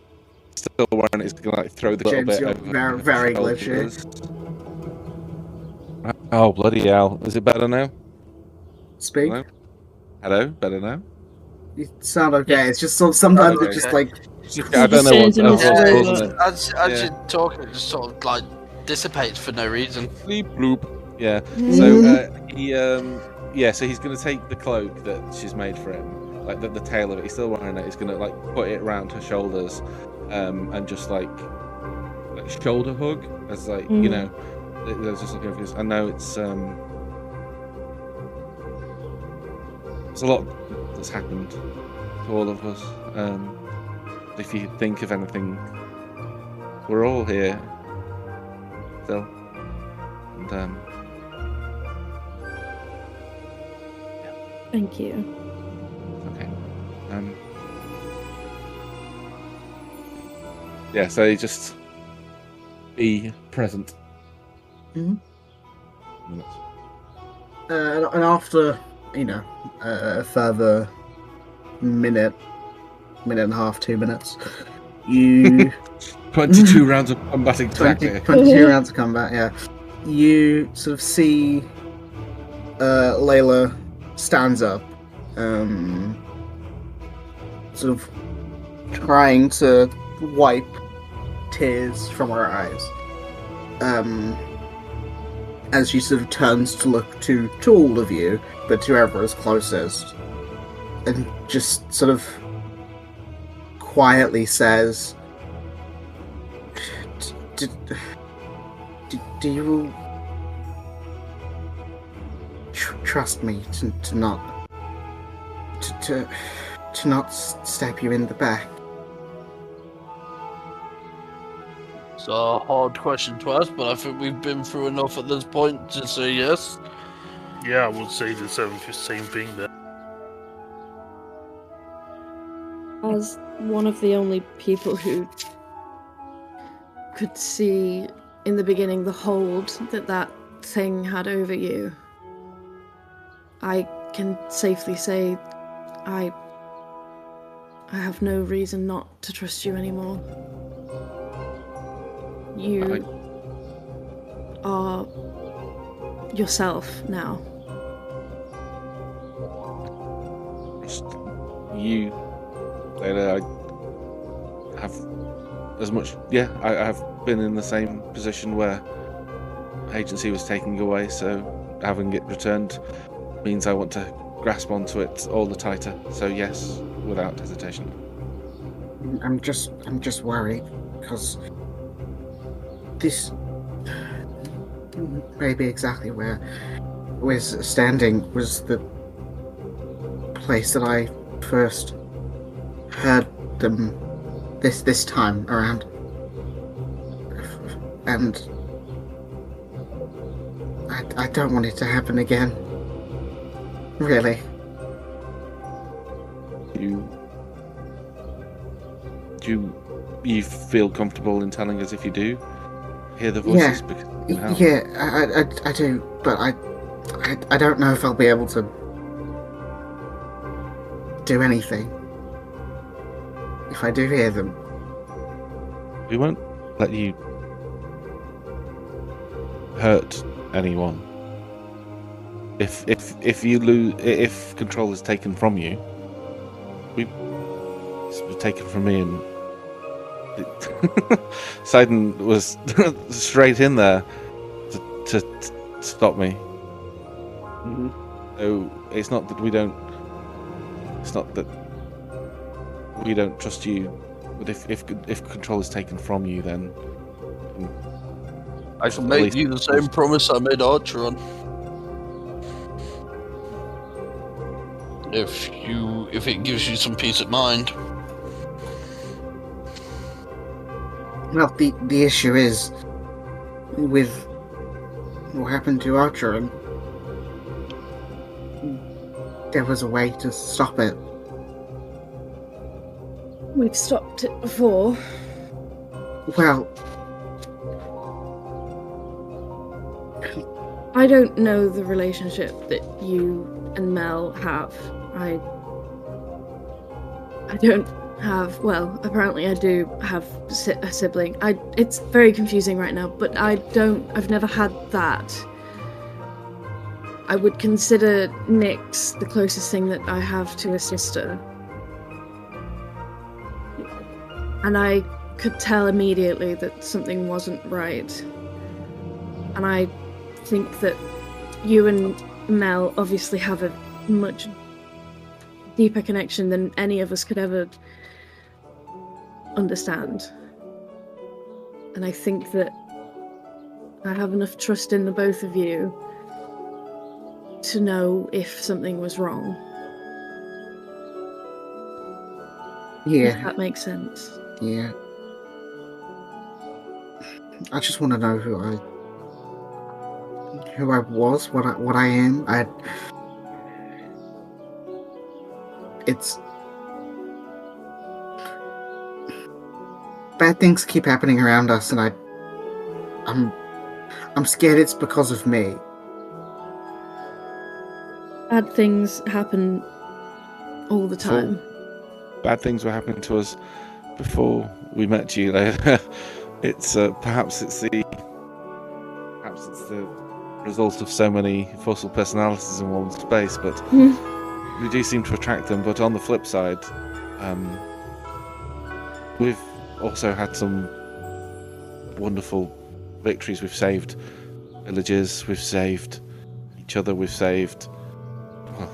still wearing it. It's gonna like throw the James, little bit you're over. very glitchy. Oh bloody hell! Is it better now? Speak. Hello? Better now? You sound okay. It's just sometimes it just like. I don't know what's causing it. As you're talking, it just sort of like dissipates for no reason. Bleep bloop. Yeah. So so he's gonna take the cloak that she's made for him, like the tail of it. He's still wearing it. He's gonna like put it around her shoulders, and just like shoulder hug, as like you know. There's just looking for this. I know it's a lot that's happened to all of us. If you think of anything, we're all here still. And Thank you. okay. Yeah. So you just be present. And after, a further minute and a half, 2 minutes, you 22 rounds of combat exactly. 22 rounds of combat, yeah. You sort of see Layla stands up, sort of trying to wipe tears from her eyes. As she sort of turns to look to all of you, but to whoever is closest, and just sort of quietly says, do you trust me to not stab you in the back? It's a hard question to ask, but I think we've been through enough at this point to say yes. Yeah, I would say the same thing there. As one of the only people who could see in the beginning the hold that thing had over you, I can safely say I have no reason not to trust you anymore. You are yourself now. Just you. I have as much. Yeah, I have been in the same position where agency was taken away, so having it returned means I want to grasp onto it all the tighter. So yes, without hesitation. I'm just worried because this may be exactly where we're standing was the place that I first heard them this time around, and I don't want it to happen again. Really. Do you feel comfortable in telling us if you do hear the voices? Yeah, I do, but I don't know if I'll be able to do anything if I do hear them. We won't let you hurt anyone. If control is taken from you, it's taken from me, and Sidon was straight in there to stop me. Mm-hmm. So it's not that we don't. It's not that we don't trust you. But if control is taken from you, then I shall make you the same promise I made Archeron. If it gives you some peace of mind. Well, the issue is with what happened to Archeron. There was a way to stop it. We've stopped it before. Well, I don't know the relationship that you and Mel have. I don't have. Well, apparently I do have a sibling. It's very confusing right now, but I've never had that. I would consider Nyx the closest thing that I have to a sister. And I could tell immediately that something wasn't right. And I think that you and Mel obviously have a much deeper connection than any of us could ever understand. And I think that I have enough trust in the both of you to know if something was wrong. yeah. If that makes sense. Yeah. I just want to know who I was, what I am. It's bad things keep happening around us, and I'm scared it's because of me. Bad things happen all the time. Bad things were happening to us before we met you. It's perhaps it's the result of so many fossil personalities in one space, but we do seem to attract them. But on the flip side, we've also had some wonderful victories. We've saved villages, we've saved each other, we've saved, well,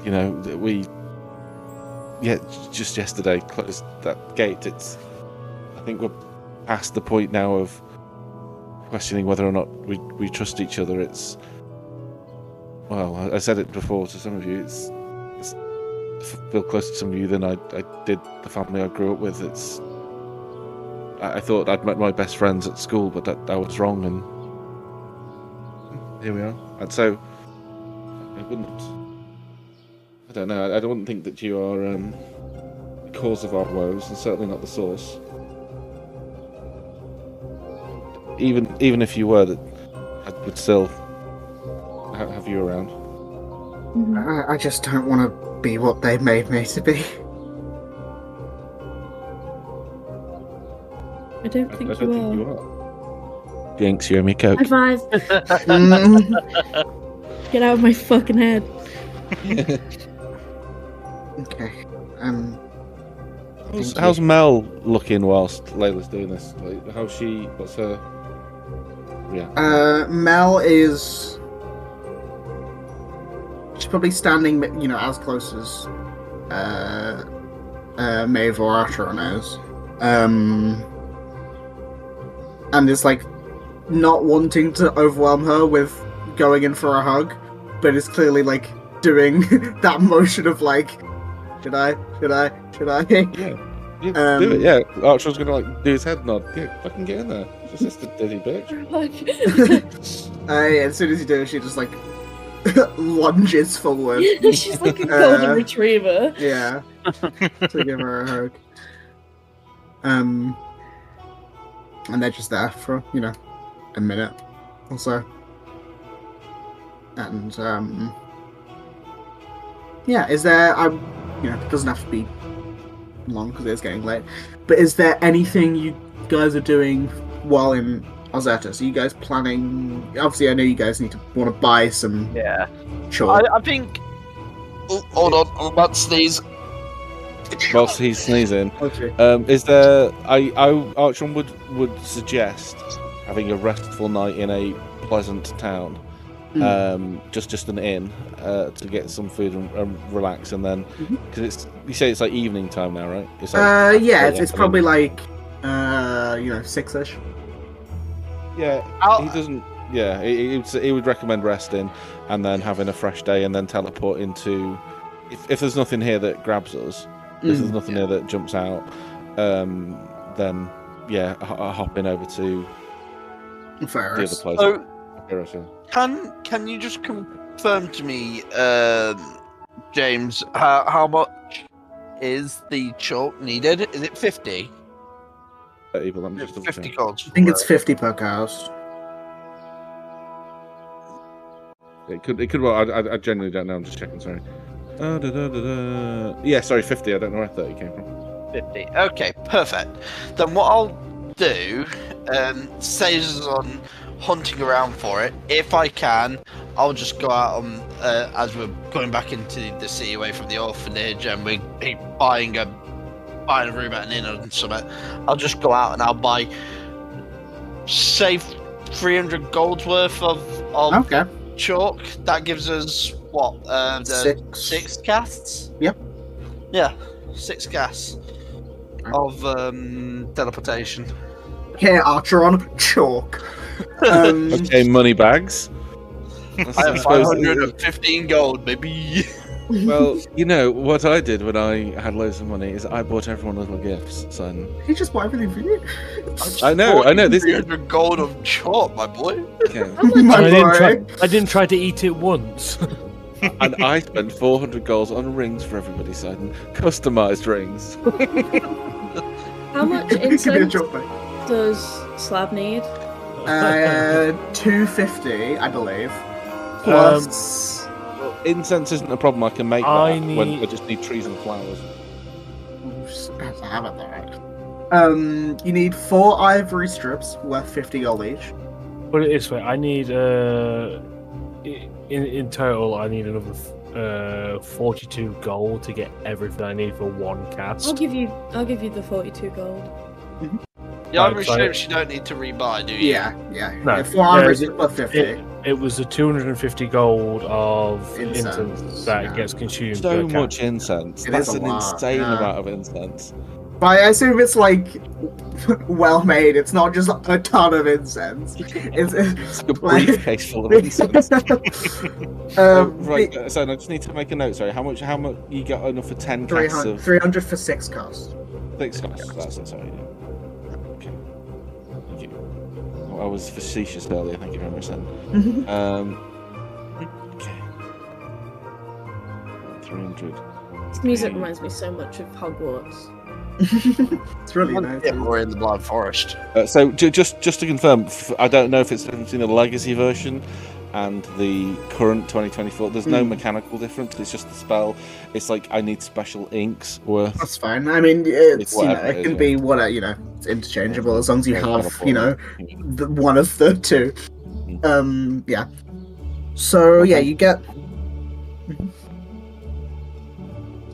you know, just yesterday closed that gate. I think we're past the point now of questioning whether or not we trust each other. It's, well, I said it before to some of you, it's feel closer to some of you than I did the family I grew up with. I thought I'd met my best friends at school, but I was wrong, and here we are. And so I don't know, I don't think that you are the cause of our woes, and certainly not the source. Even if you were, that I would still have you around. I just don't want to be what they made me to be. I don't think you are. Jinx, you owe me a Coke. High five. Get out of my fucking head. Okay. How's Mel looking whilst Layla's doing this? Like, what's her... Yeah. Mel is... She's probably standing, you know, as close as Maeve or Archeron is. And is, like, not wanting to overwhelm her with going in for a hug, but is clearly, like, doing that motion of, like, should I? Yeah. Do it, yeah. Archer's gonna, like, do his head nod. Yeah, fucking get in there. It's just a dirty bitch. As soon as you do it, she just, like, lunges forward. She's like a golden retriever. Yeah. To give her a hug. And they're just there for, you know, a minute or so. And, yeah, is there, you know, it doesn't have to be long because it's getting late, but is there anything you guys are doing while in Ozetta? So you guys planning, obviously I know you guys want to buy some... Yeah. Sure. I think... Oh, hold on, I'm about to sneeze. Whilst he's sneezing, Okay. is there... Archon would suggest having a restful night in a pleasant town. Just an inn to get some food and relax, and then because you say it's like evening time now, right? It's like it's probably like 6ish. Yeah, he doesn't. Yeah, he would recommend resting and then having a fresh day and then teleport into. If there's nothing here that grabs us, if there's nothing here that jumps out, then yeah, hopping over to Ferris. the other place. So, can you just confirm to me, James, how much is the chalk needed? Is it 50? Let me just 50 gold. I think it's 50 per cast. It could. Well, I genuinely don't know. I'm just checking. Sorry. Yeah, sorry, 50. I don't know where 30 came from. 50. Okay, perfect. Then what I'll do saves us on hunting around for it. If I can, I'll just go out on as we're going back into the city away from the orphanage, and we're buying a room at an inn or something. I'll just go out and I'll buy, say, 300 gold's worth of chalk. That gives us what? Six casts? Yep. Yeah, 6 casts of teleportation. Okay, Archeron, chalk. Okay, money bags. I have 515 gold, baby. Well, you know what I did when I had loads of money is I bought everyone little gifts. So He just bought everything for you. I know. This 300 gold of chalk, my boy. Okay. I didn't try to eat it once. And I spent 400 golds on rings for everybody, so I customized rings. How much incense does Slab need? 250, I believe. Plus. Incense isn't a problem. I can make that. I just need trees and flowers. You need 4 ivory strips worth 50 gold each. Put it this way: I need in total, I need another 42 gold to get everything I need for one cast. I'll give you the 42 gold. Mm-hmm. Yeah, I'm assuming you don't need to rebuy, do you? Yeah. No, 4 ivory strips worth 50. It was the 250 gold of incense that gets consumed. So much incense. That's an insane amount of incense. But I assume it's like well made. It's not just a ton of incense. It's a briefcase full of incense. Right. So I just need to make a note. Sorry, how much you got enough for 10 casts of 300 for 6 casts. 6 casts. That's it. Sorry. Okay. Thank you. I was facetious earlier. Thank you very much. Then. Okay. 300. This music reminds me so much of Hogwarts. It's really nice. Yeah, we're in the Blind Forest. So just to confirm, I don't know if it's between the legacy version and the current 2024. There's no mechanical difference. It's just the spell. It's like I need special inks worth. That's fine. I mean, it can be whatever. It's interchangeable as long as you have one of the two. Yeah. So yeah, you get.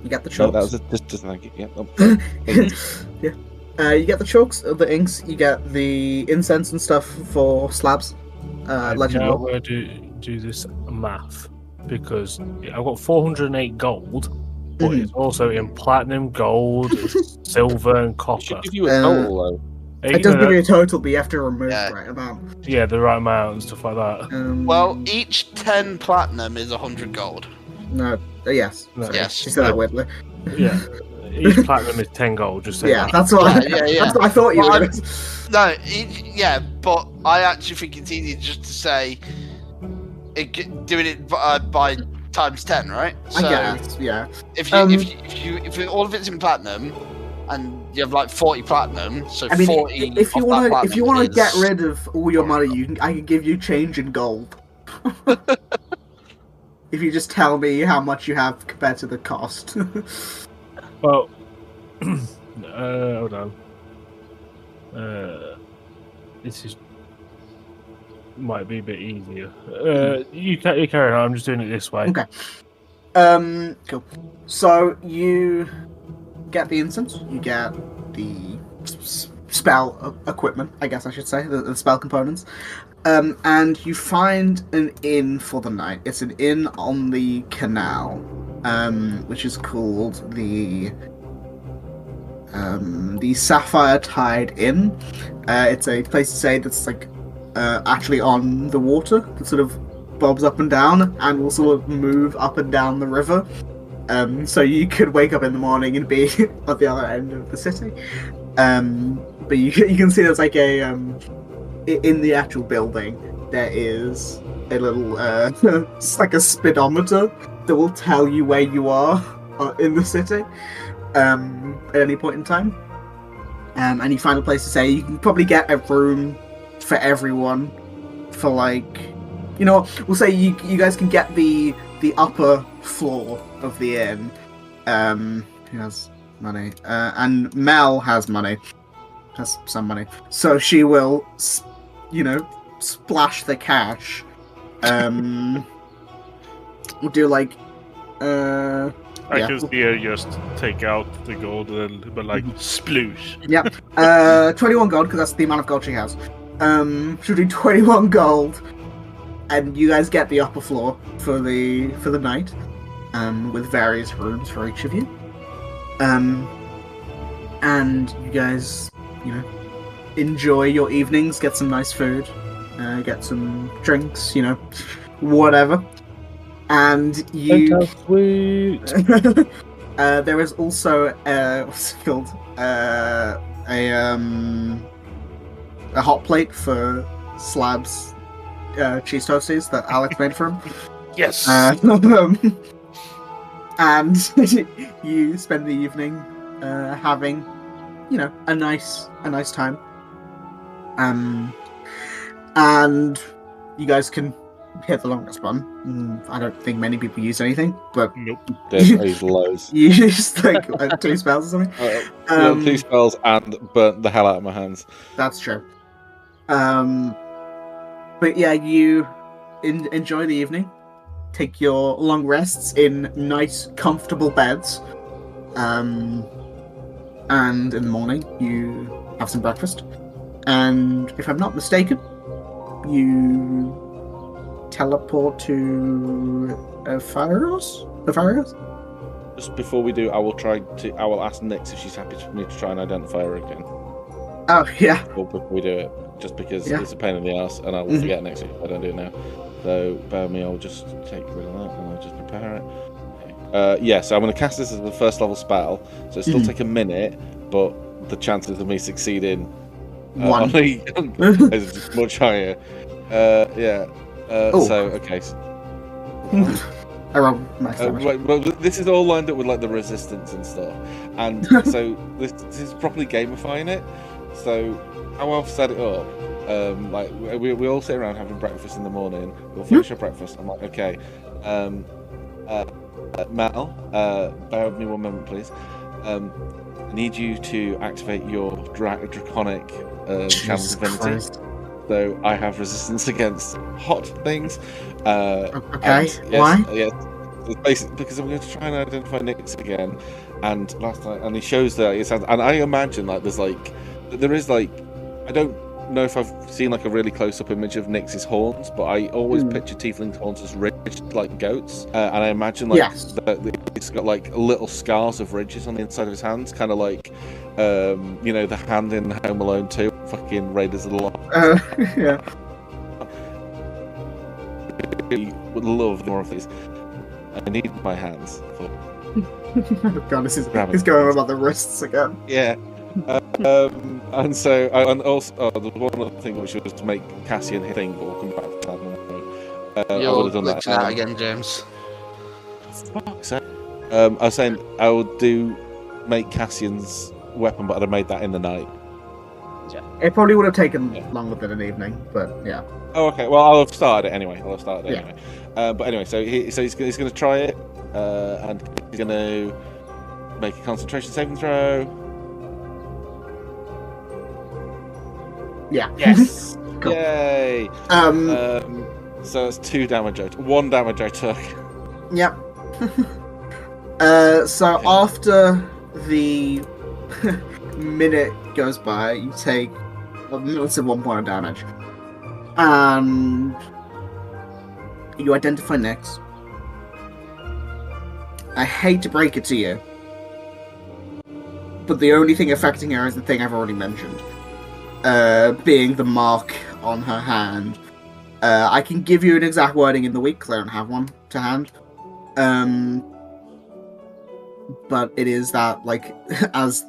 You get the chalks. No, that was just thank you. Yeah. Yeah. You get the chalks, the inks. You get the incense and stuff for slabs. Legend. I'm going to do this math because I've got 408 gold, but it's also in platinum, gold, silver, and copper. It should give you a total though. It does give you a total, but you have to remove the right amount. Yeah, the right amount and stuff like that. Well, each 10 platinum is 100 gold. No. Yes. No. Yes. She said that weirdly. Yeah. Each platinum is 10 gold. Just say that. That's what. That's what I thought you were. No. But I actually think it's easier just to say doing it by times 10, right? So I guess. Yeah. If all of it's in platinum, and you have like 40 platinum, so I mean, 40. If you want to get rid of all your money, I can give you change in gold. If you just tell me how much you have compared to the cost. Well, hold on. This might be a bit easier. You carry on. I'm just doing it this way. Okay. Cool. So you get the incense. You get the spell equipment. I guess I should say the spell components. And you find an inn for the night. It's an inn on the canal, which is called the Sapphire Tide Inn. It's a place to stay that's like actually on the water that sort of bobs up and down and will sort of move up and down the river. So you could wake up in the morning and be at the other end of the city. But you can see there's like a in the actual building there is a little it's like a speedometer that will tell you where you are in the city at any point in time. And you find a place to stay. You can probably get a room for everyone for like, you know, we'll say you guys can get the upper floor of the inn. Who has money? And Mel has money. Has some money. So she will, you know, splash the cash. We'll do like, I can see her just take out the gold and but like sploosh. Yeah. 21 gold because that's the amount of gold she has. She'll do 21 gold, and you guys get the upper floor for the night, with various rooms for each of you. And you guys, you know, enjoy your evenings, get some nice food, get some drinks, you know, whatever. And you. Sweet. There is also what's it called? A hot plate for Slab's cheese toasties that Alex made for him. Yes. And you spend the evening having, you know, a nice time. And you guys can hit the longest one. I don't think many people use anything, but Nope. There's loads. you used like 2 spells or something. Well, 2 spells and burnt the hell out of my hands. That's true. But yeah, you enjoy the evening. Take your long rests in nice, comfortable beds. And in the morning, you have some breakfast. And if I'm not mistaken, you teleport to Apharos? Just before we do, I will ask Nyx if she's happy for me to try and identify her again. Oh, yeah. Before we do it, just because Yeah. it's a pain in the ass, and I will forget next week if I don't do it now. So, bear with me, I'll just take rid of that, and I'll just prepare it. Okay. So I'm going to cast this as the first level spell, so it'll still take a minute, but the chances of me succeeding One. is much higher. So, okay. I rolled max damage. Well, this is all lined up with like the resistance and stuff, and so this is properly gamifying it. So how I've set it up, like we all sit around having breakfast in the morning. We'll finish our breakfast. I'm like, okay, Mal, bear with me one moment, please. I need you to activate your draconic channel divinity. So I have resistance against hot things. Okay, why? Yes, it's basically because I'm going to try and identify Nyx again. And last night, and he shows that it sounds, and I imagine like there is like, I don't know if I've seen like a really close-up image of Nyx's horns, but I always picture tiefling's horns as ridged like goats, and I imagine like it's got like little scars of ridges on the inside of his hands, kind of like you know, the hand in Home Alone 2, fucking Raiders of the Lost. Yeah. Would love more of these. I need my hands for. God, he's going on about the wrists again. Yeah. And so, and also, there's one other thing which was to make Cassian hit thing, but we'll come back to that. I would have done that again, James. Fuck's sake. I was saying I would make Cassian's weapon, but I'd have made that in the night. Yeah. It probably would have taken longer than an evening, but yeah. Oh, okay. Well, I'll have started it anyway. But anyway, so he's going to try it, and he's going to make a concentration saving throw. Yeah. Yes. Cool. Yay. So it's 2 damage. 1 damage I took. Yep. So after the minute goes by, you take let's say 1 point of damage, and you identify Nyx. I hate to break it to you, but the only thing affecting her is the thing I've already mentioned, being the mark on her hand. I can give you an exact wording in the week, because I don't have one to hand. But it is that, like, as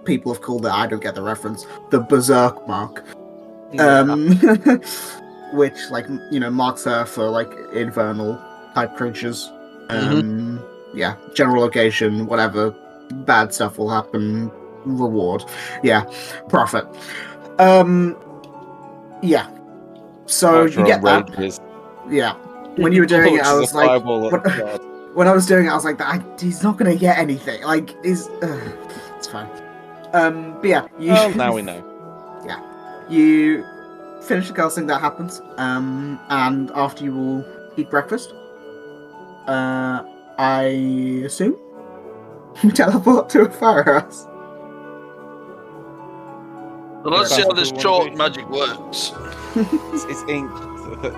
people have called it, I don't get the reference, the berserk mark. Which, like, marks her for, like, infernal type creatures. Yeah, general location, whatever bad stuff will happen, reward. Yeah, profit. Yeah. So you get that. Yeah. When you were doing it, I was like, when I was doing it, I was like, he's not gonna get anything. Like, it's fine. But yeah, now we know. Yeah, you finish the casting. That happens. And after you will eat breakfast, I assume you teleport to a firehouse. So let's see how this chalk magic works. It's ink.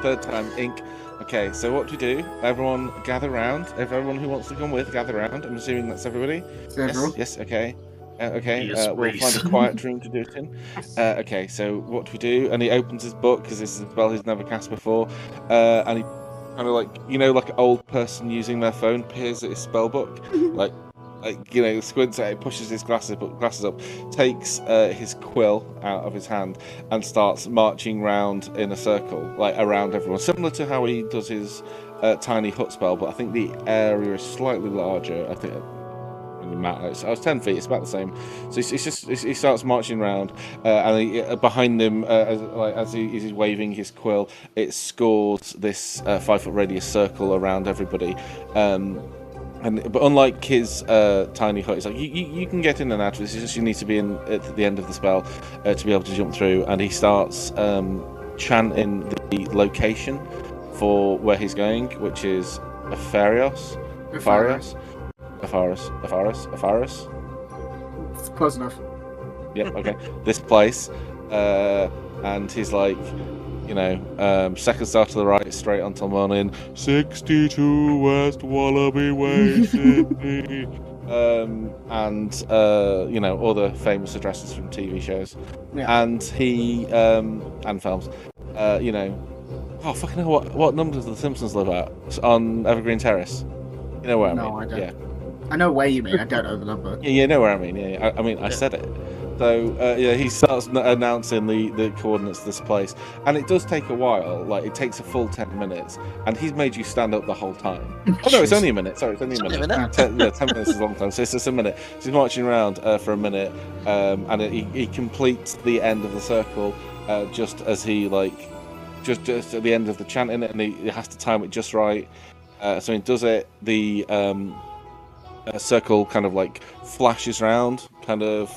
Third time, ink. Okay, so what do we do? Everyone gather round. Everyone who wants to come with, gather round. I'm assuming that's everybody. Yes. Okay. We'll find a quiet room to do it in. Okay, so what do we do? And he opens his book, because this is a spell he's never cast before. And he kind of like an old person using their phone, peers at his spell book, squints at it, pushes his glasses up, takes his quill out of his hand, and starts marching round in a circle, like around everyone, similar to how he does his tiny hut spell. But I think the area is slightly larger. I think. Matters. I was 10 feet. It's about the same. So he starts marching around, and behind him, as he's waving his quill, it scores this 5-foot radius circle around everybody. But unlike his tiny hut, it's like you can get in and out of this. It's just you need to be in at the end of the spell to be able to jump through. And he starts chanting the location for where he's going, which is Afaris. It's close enough. Yeah, okay. This place. And he's like, second star to the right, straight until morning. 62 West Wallaby Way, Sydney. All the famous addresses from TV shows. Yeah. And he, and films. Fucking hell, what number does The Simpsons live at? It's on Evergreen Terrace. You know where I mean? No, I don't. Yeah. I know where you mean. I don't know the number. Yeah, you know where I mean. Yeah. I said it. So he starts announcing the coordinates of this place, and it does take a while. Like it takes a full 10 minutes, and he's made you stand up the whole time. Oh no, it's only a minute. Sorry, it's only a minute. 10 minutes is a long time, so it's just a minute. So he's marching around for a minute, and he completes the end of the circle just as he just at the end of the chanting, and he has to time it just right. So he does it. The circle kind of flashes around, kind of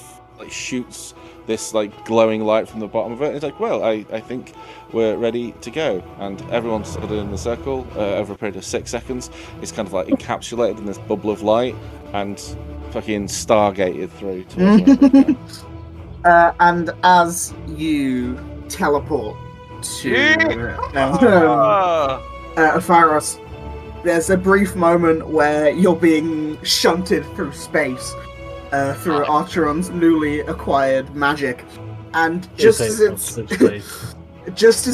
shoots this glowing light from the bottom of it. It's like, well, I think we're ready to go. And everyone's stood in the circle over a period of 6 seconds. It's kind of encapsulated in this bubble of light and fucking stargated through towards and as you teleport to Afaris, there's a brief moment where you're being shunted through space through Archeron's newly acquired magic, and just as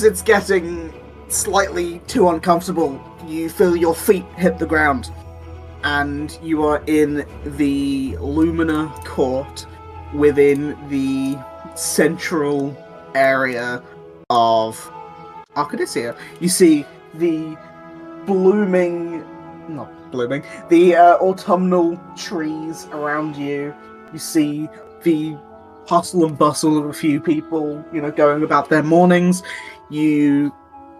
it's getting slightly too uncomfortable, you feel your feet hit the ground, and you are in the Lumina Court within the central area of Arcadia. You see the the autumnal trees around you. You see the hustle and bustle of a few people, going about their mornings. You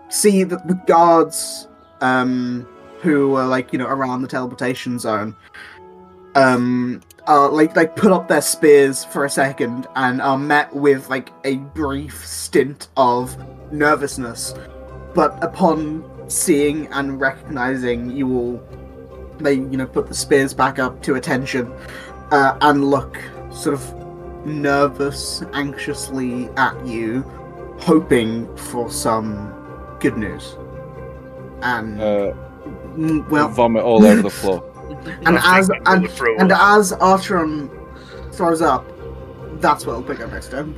see that the guards, who are around the teleportation zone, put up their spears for a second and are met with a brief stint of nervousness, but upon seeing and recognizing you all, they put the spears back up to attention and look sort of nervous, anxiously at you, hoping for some good news. And vomit all over the floor. and as Archeron throws up, that's what will pick up next time.